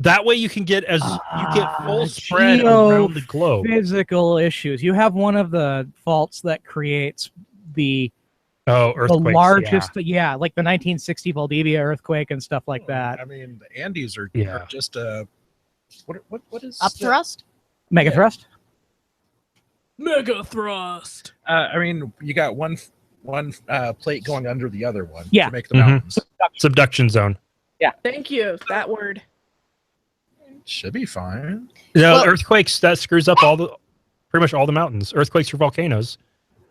That way you can get full spread around the globe. Physical issues. You have one of the faults that creates the Oh, the earthquakes. largest, like the 1960 Valdivia earthquake and stuff like that. I mean, the Andes are just what is Upthrust? Megathrust? Mega thrust. I mean, you got one plate going under the other one Yeah. to make the mountains. Subduction zone. Yeah. Thank you. That word. Should be fine. No, Well- earthquakes, that screws up pretty much all the mountains. Earthquakes or volcanoes.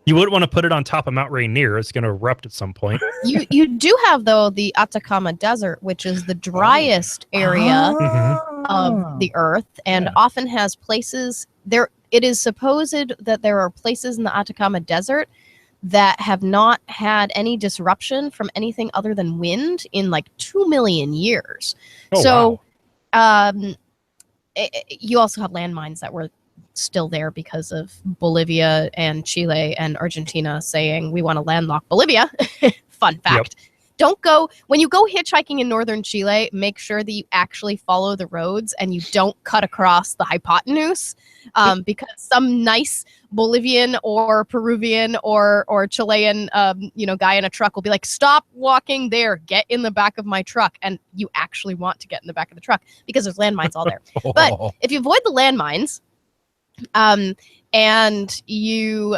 You wouldn't want to put it on top of Mount Rainier. It's going to erupt at some point. You do have, though, the Atacama Desert, which is the driest area of the earth, and often has places there. It is supposed that there are places in the Atacama Desert that have not had any disruption from anything other than wind in like 2 million years. Oh, wow. You also have landmines that were still there because of Bolivia and Chile and Argentina saying we want to landlock Bolivia. Fun fact. Don't go when you go hitchhiking in northern Chile, make sure that you actually follow the roads and you don't cut across the hypotenuse, because some nice Bolivian or Peruvian or Chilean guy in a truck will be like, stop walking there, get in the back of my truck. And you actually want to get in the back of the truck because there's landmines all there. But if you avoid the landmines, and you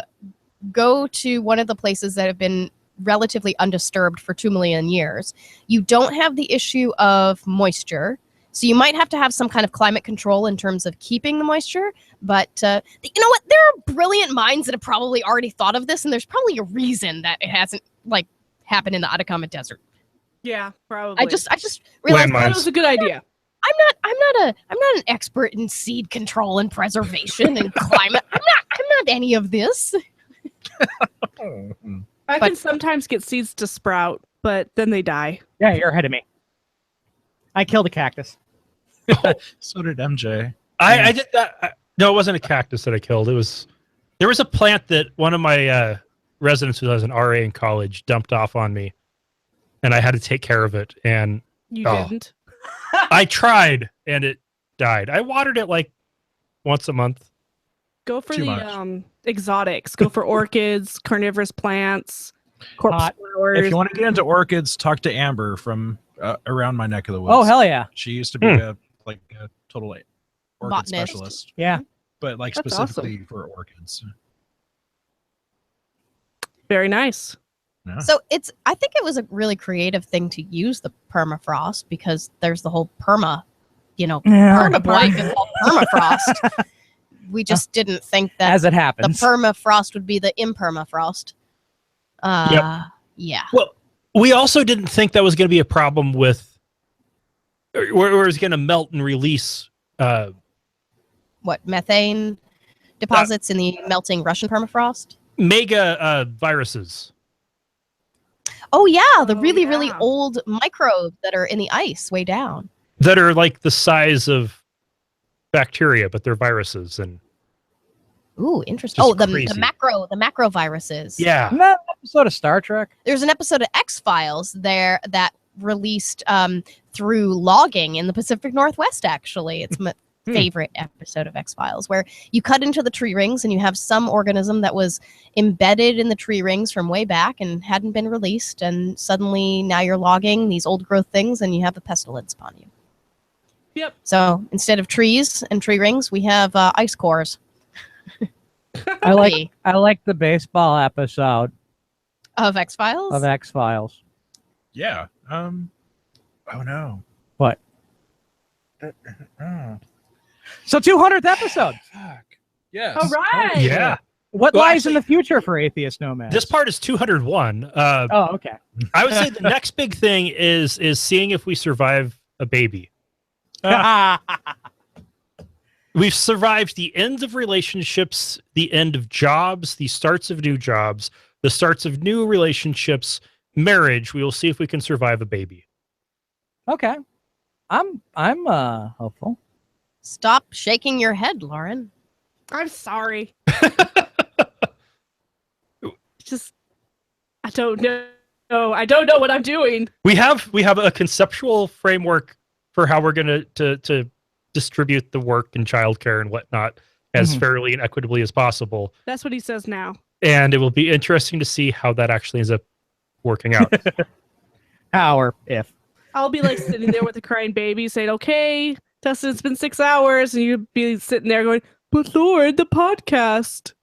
go to one of the places that have been relatively undisturbed for 2 million years, you don't have the issue of moisture. So you might have to have some kind of climate control in terms of keeping the moisture. But you know what? There are brilliant minds that have probably already thought of this, and there's probably a reason that it hasn't happened in the Atacama Desert. Yeah, probably. I just realized that was a good idea. I'm not an expert in seed control and preservation and climate. I'm not any of this. I can sometimes get seeds to sprout, but then they die. Yeah, you're ahead of me. I killed a cactus. So did MJ. I did that. No, it wasn't a cactus that I killed. There was a plant that one of my residents who was an RA in college dumped off on me, and I had to take care of it. And You didn't? I tried, and it died. I watered it like once a month. Go for Too the exotics. Go for orchids, carnivorous plants, corpse flowers. If you want to get into orchids, talk to Amber from around my neck of the woods. Oh, hell yeah. She used to be a total orchid Botanist. specialist. Yeah. But like That's specifically for orchids. Very nice. Yeah. So I think it was a really creative thing to use the permafrost because there's the whole perma blanket is called permafrost. We just didn't think that As it the happens. permafrost would be the impermafrost. Yeah. Well, we also didn't think that was going to be a problem with where it was going to melt and release. What, methane deposits in the melting Russian permafrost? Mega viruses. Oh, yeah. The Oh, really, yeah. really old microbes that are in the ice way down. That are like the size of bacteria, but they're viruses. And Ooh, interesting. Just Oh, the crazy. macro viruses. yeah. Isn't that an episode of Star Trek? There's an episode of X-Files there that released through logging in the Pacific Northwest, actually. It's my favorite episode of X-Files, where you cut into the tree rings and you have some organism that was embedded in the tree rings from way back and hadn't been released, and suddenly now you're logging these old growth things and you have a pestilence upon you. Yep. So instead of trees and tree rings, we have ice cores. I like the baseball episode Of X-Files? of X-Files. Yeah. Oh no. What? Oh, So 200th episode. fuck. Yes. All right. Yeah. What Well, lies in actually, the future for Atheist Nomads? This part is 201. Oh, okay. I would say the next big thing is seeing if we survive a baby. We've survived the end of relationships, the end of jobs, the starts of new jobs, the starts of new relationships, marriage. We will see if we can survive a baby. Okay. I'm hopeful. Stop shaking your head, Lauren. I'm sorry. Just, I don't know. I don't know what I'm doing. We have a conceptual framework for how we're going to distribute the work and childcare and whatnot as fairly and equitably as possible. That's what he says now. And it will be interesting to see how that actually ends up working out. How or if. I'll be like sitting there with a crying baby saying, okay, Dustin, it's been 6 hours. And you'd be sitting there going, but Lord, the podcast.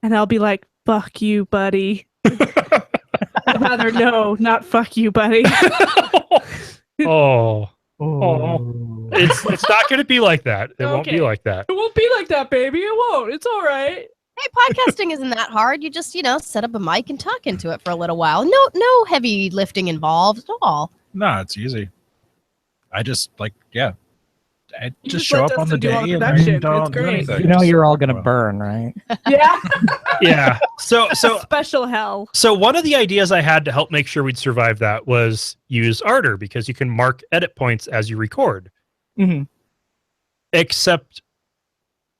And I'll be like, fuck you, buddy. I'd rather no, not fuck you, buddy. Oh. It's not going to be like that. It won't be like that. It won't be like that, baby. It won't. It's all right. Hey, podcasting isn't that hard. You just, set up a mic and talk into it for a little while. No heavy lifting involved at all. No, it's easy. I just I You just show let up on the Dustin do all day the and I production. don't It's do great. anything. You know you're all gonna Well, burn, right? Yeah. Yeah. So Special hell. So one of the ideas I had to help make sure we'd survive that was use Ardor, because you can mark edit points as you record. Mm-hmm. Except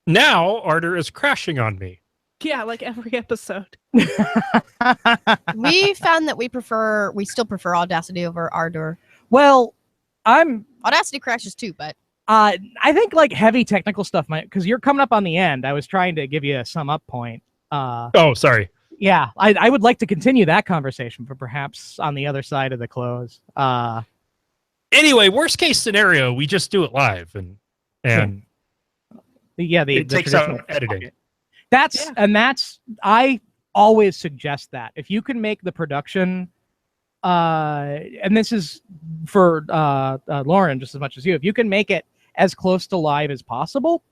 now Ardor is crashing on me. Yeah, like every episode. We found that we still prefer Audacity over Ardor. Well, Audacity crashes too, but I think like heavy technical stuff might, because you're coming up on the end. I was trying to give you a sum up point. Oh, sorry. Yeah, I would like to continue that conversation, but perhaps on the other side of the close. Anyway, worst case scenario, we just do it live and it takes out editing. I always suggest that if you can make the production, and this is for Lauren just as much as you, if you can make it as close to live as possible,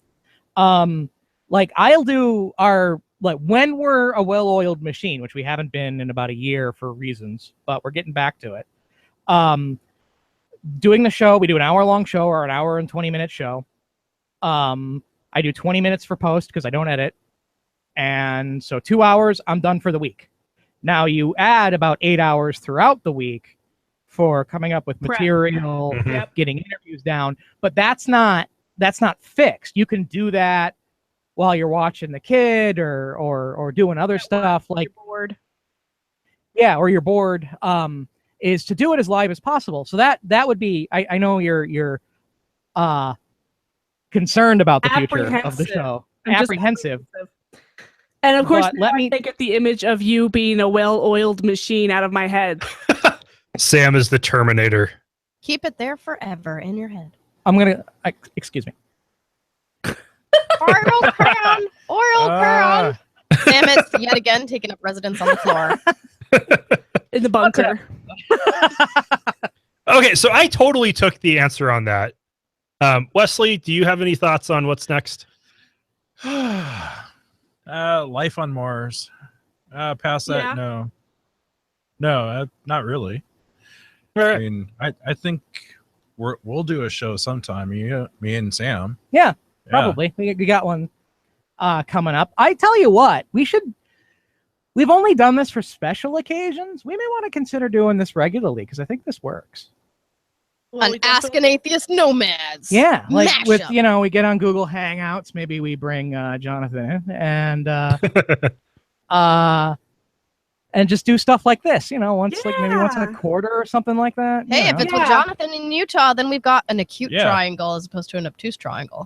like I'll do when we're a well-oiled machine, which we haven't been in about a year for reasons, but we're getting back to it. Doing the show, we do an hour-long show or an hour and 20-minute show. I do 20 minutes for post because I don't edit. And so 2 hours, I'm done for the week. Now you add about 8 hours throughout the week for coming up with material, getting interviews down. But that's not fixed. You can do that while you're watching the kid or doing other stuff like you're bored. Yeah, or you're bored. Is to do it as live as possible. So that would be. I know you're concerned about the future of the show. Apprehensive. And of course, let me get the image of you being a well-oiled machine out of my head. Sam is the Terminator. Keep it there forever in your head. I'm gonna. Excuse me. Oral crown. Sam is yet again taking up residence on the floor. In the bunker. Okay, so I totally took the answer on that. Wesley, do you have any thoughts on what's next? Life on Mars. Past that, no, not really. All right. I mean, I think we'll do a show sometime. Me and Sam. Yeah, probably. We got one coming up. I tell you what, we've only done this for special occasions. We may want to consider doing this regularly because I think this works. Well, Ask an Atheist Nomads. Yeah, like mashup. with we get on Google Hangouts. Maybe we bring Jonathan in and just do stuff like this. Like maybe once in a quarter or something like that. Hey, if it's with Jonathan in Utah, then we've got an acute triangle as opposed to an obtuse triangle.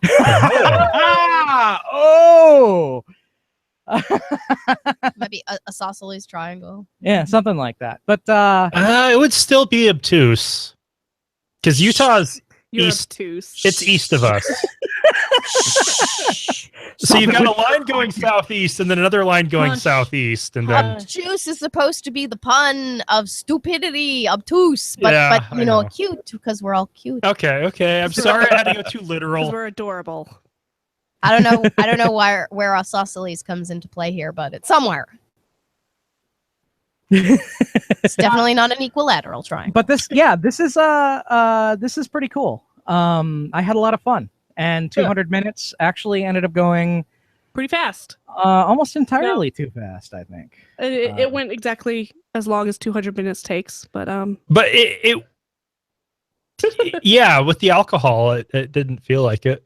Maybe a isosceles triangle. Yeah, something like that. But it would still be obtuse. Because Utah's east. Obtuse. It's east of us. So you've got a line going southeast and then another line going southeast. And then obtuse is supposed to be the pun of stupidity, obtuse, but cute because we're all cute. Okay. I'm sorry I had to go too literal. We're adorable. I don't know where isosceles comes into play here, but it's somewhere. It's definitely not an equilateral triangle. But this is pretty cool. I had a lot of fun, and 200 minutes actually ended up going pretty fast. Almost entirely too fast, I think. It went exactly as long as 200 minutes takes, but it yeah, with the alcohol, it didn't feel like it.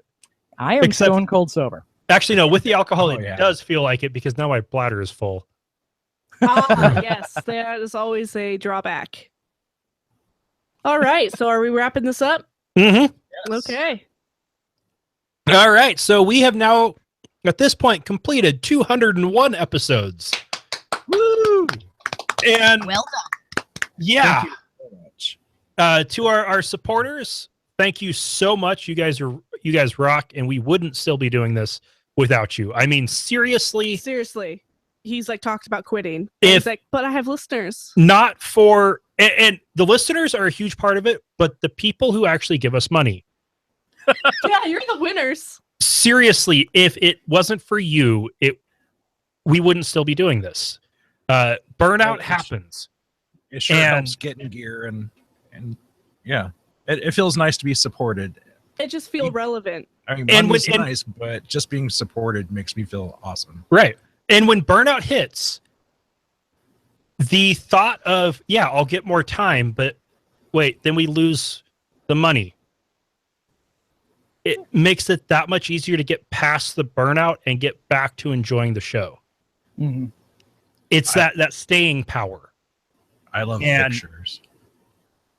I am stone cold sober. Actually, no, with the alcohol, it does feel like it because now my bladder is full. Yes, that is always a drawback. All right, so are we wrapping this up? Mm-hmm. Yes. Okay. All right, so we have now, at this point, completed 201 episodes. Woo! And well done. Yeah. Thank you so much. To our supporters, thank you so much. You guys rock, and we wouldn't still be doing this without you. I mean, seriously. Seriously. He's like talked about quitting. If He's like, but I have listeners. Not for and the listeners are a huge part of it, but the people who actually give us money. Yeah, you're the winners. Seriously, if it wasn't for you, we wouldn't still be doing this. Burnout happens. It sure helps getting gear and yeah, it feels nice to be supported. It just feels relevant. I mean, money's nice, but just being supported makes me feel awesome. Right. And when burnout hits, the thought of, yeah, I'll get more time, but wait, then we lose the money. It makes it that much easier to get past the burnout and get back to enjoying the show. Mm-hmm. It's that staying power. I love pictures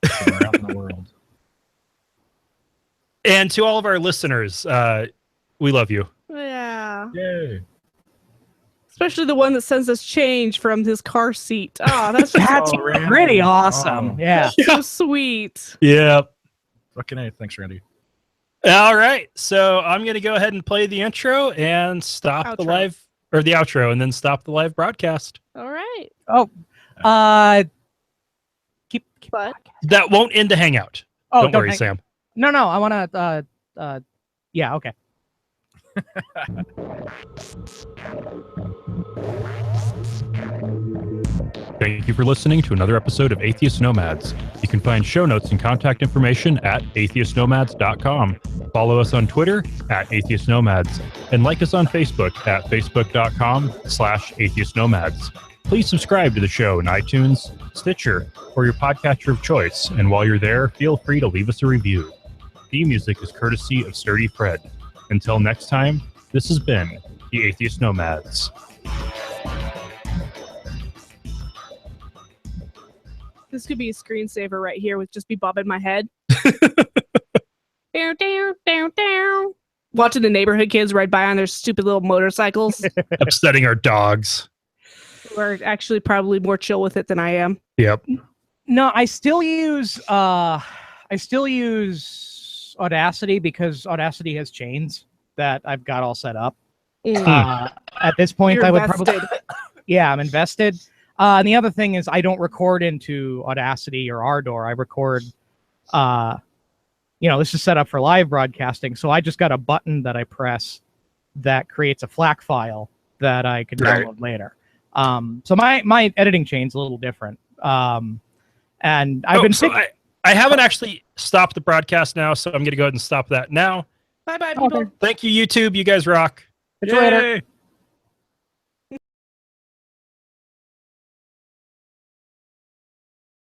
from around the world. And to all of our listeners, we love you. Yeah. Yay. Especially the one that sends us change from his car seat. Oh, that's pretty awesome. Yeah. So sweet. Yeah. Fucking A. Thanks, Randy. All right. So I'm going to go ahead and play the intro and stop the live, or the outro, and then stop the live broadcast. All right. Oh, keep that won't end the hangout. Oh, don't worry, Sam. No, I want to, yeah, okay. Thank you for listening to another episode of Atheist Nomads. You can find show notes and contact information at atheistnomads.com. Follow us on Twitter at Atheist Nomads, and like us on Facebook at facebook.com/Atheist Nomads. Please subscribe to the show in iTunes, Stitcher, or your podcatcher of choice, and while you're there, feel free to leave us a review. Theme music is courtesy of Sturdy Fred. Until next time, this has been the Atheist Nomads. This could be a screensaver right here with just be bobbing my head. Down, down, down, down. Watching the neighborhood kids ride by on their stupid little motorcycles. Upsetting our dogs. Who are actually probably more chill with it than I am. Yep. No, I still use Audacity because Audacity has chains that I've got all set up. At this point, You're I would invested. probably, yeah, I'm invested. And the other thing is I don't record into Audacity or Ardor. I record, this is set up for live broadcasting. So I just got a button that I press that creates a FLAC file that I could download later. So my editing chain's a little different. And I've been I haven't actually stopped the broadcast now, so I'm going to go ahead and stop that now. Bye-bye, people. Thank you, YouTube. You guys rock. Catch you later.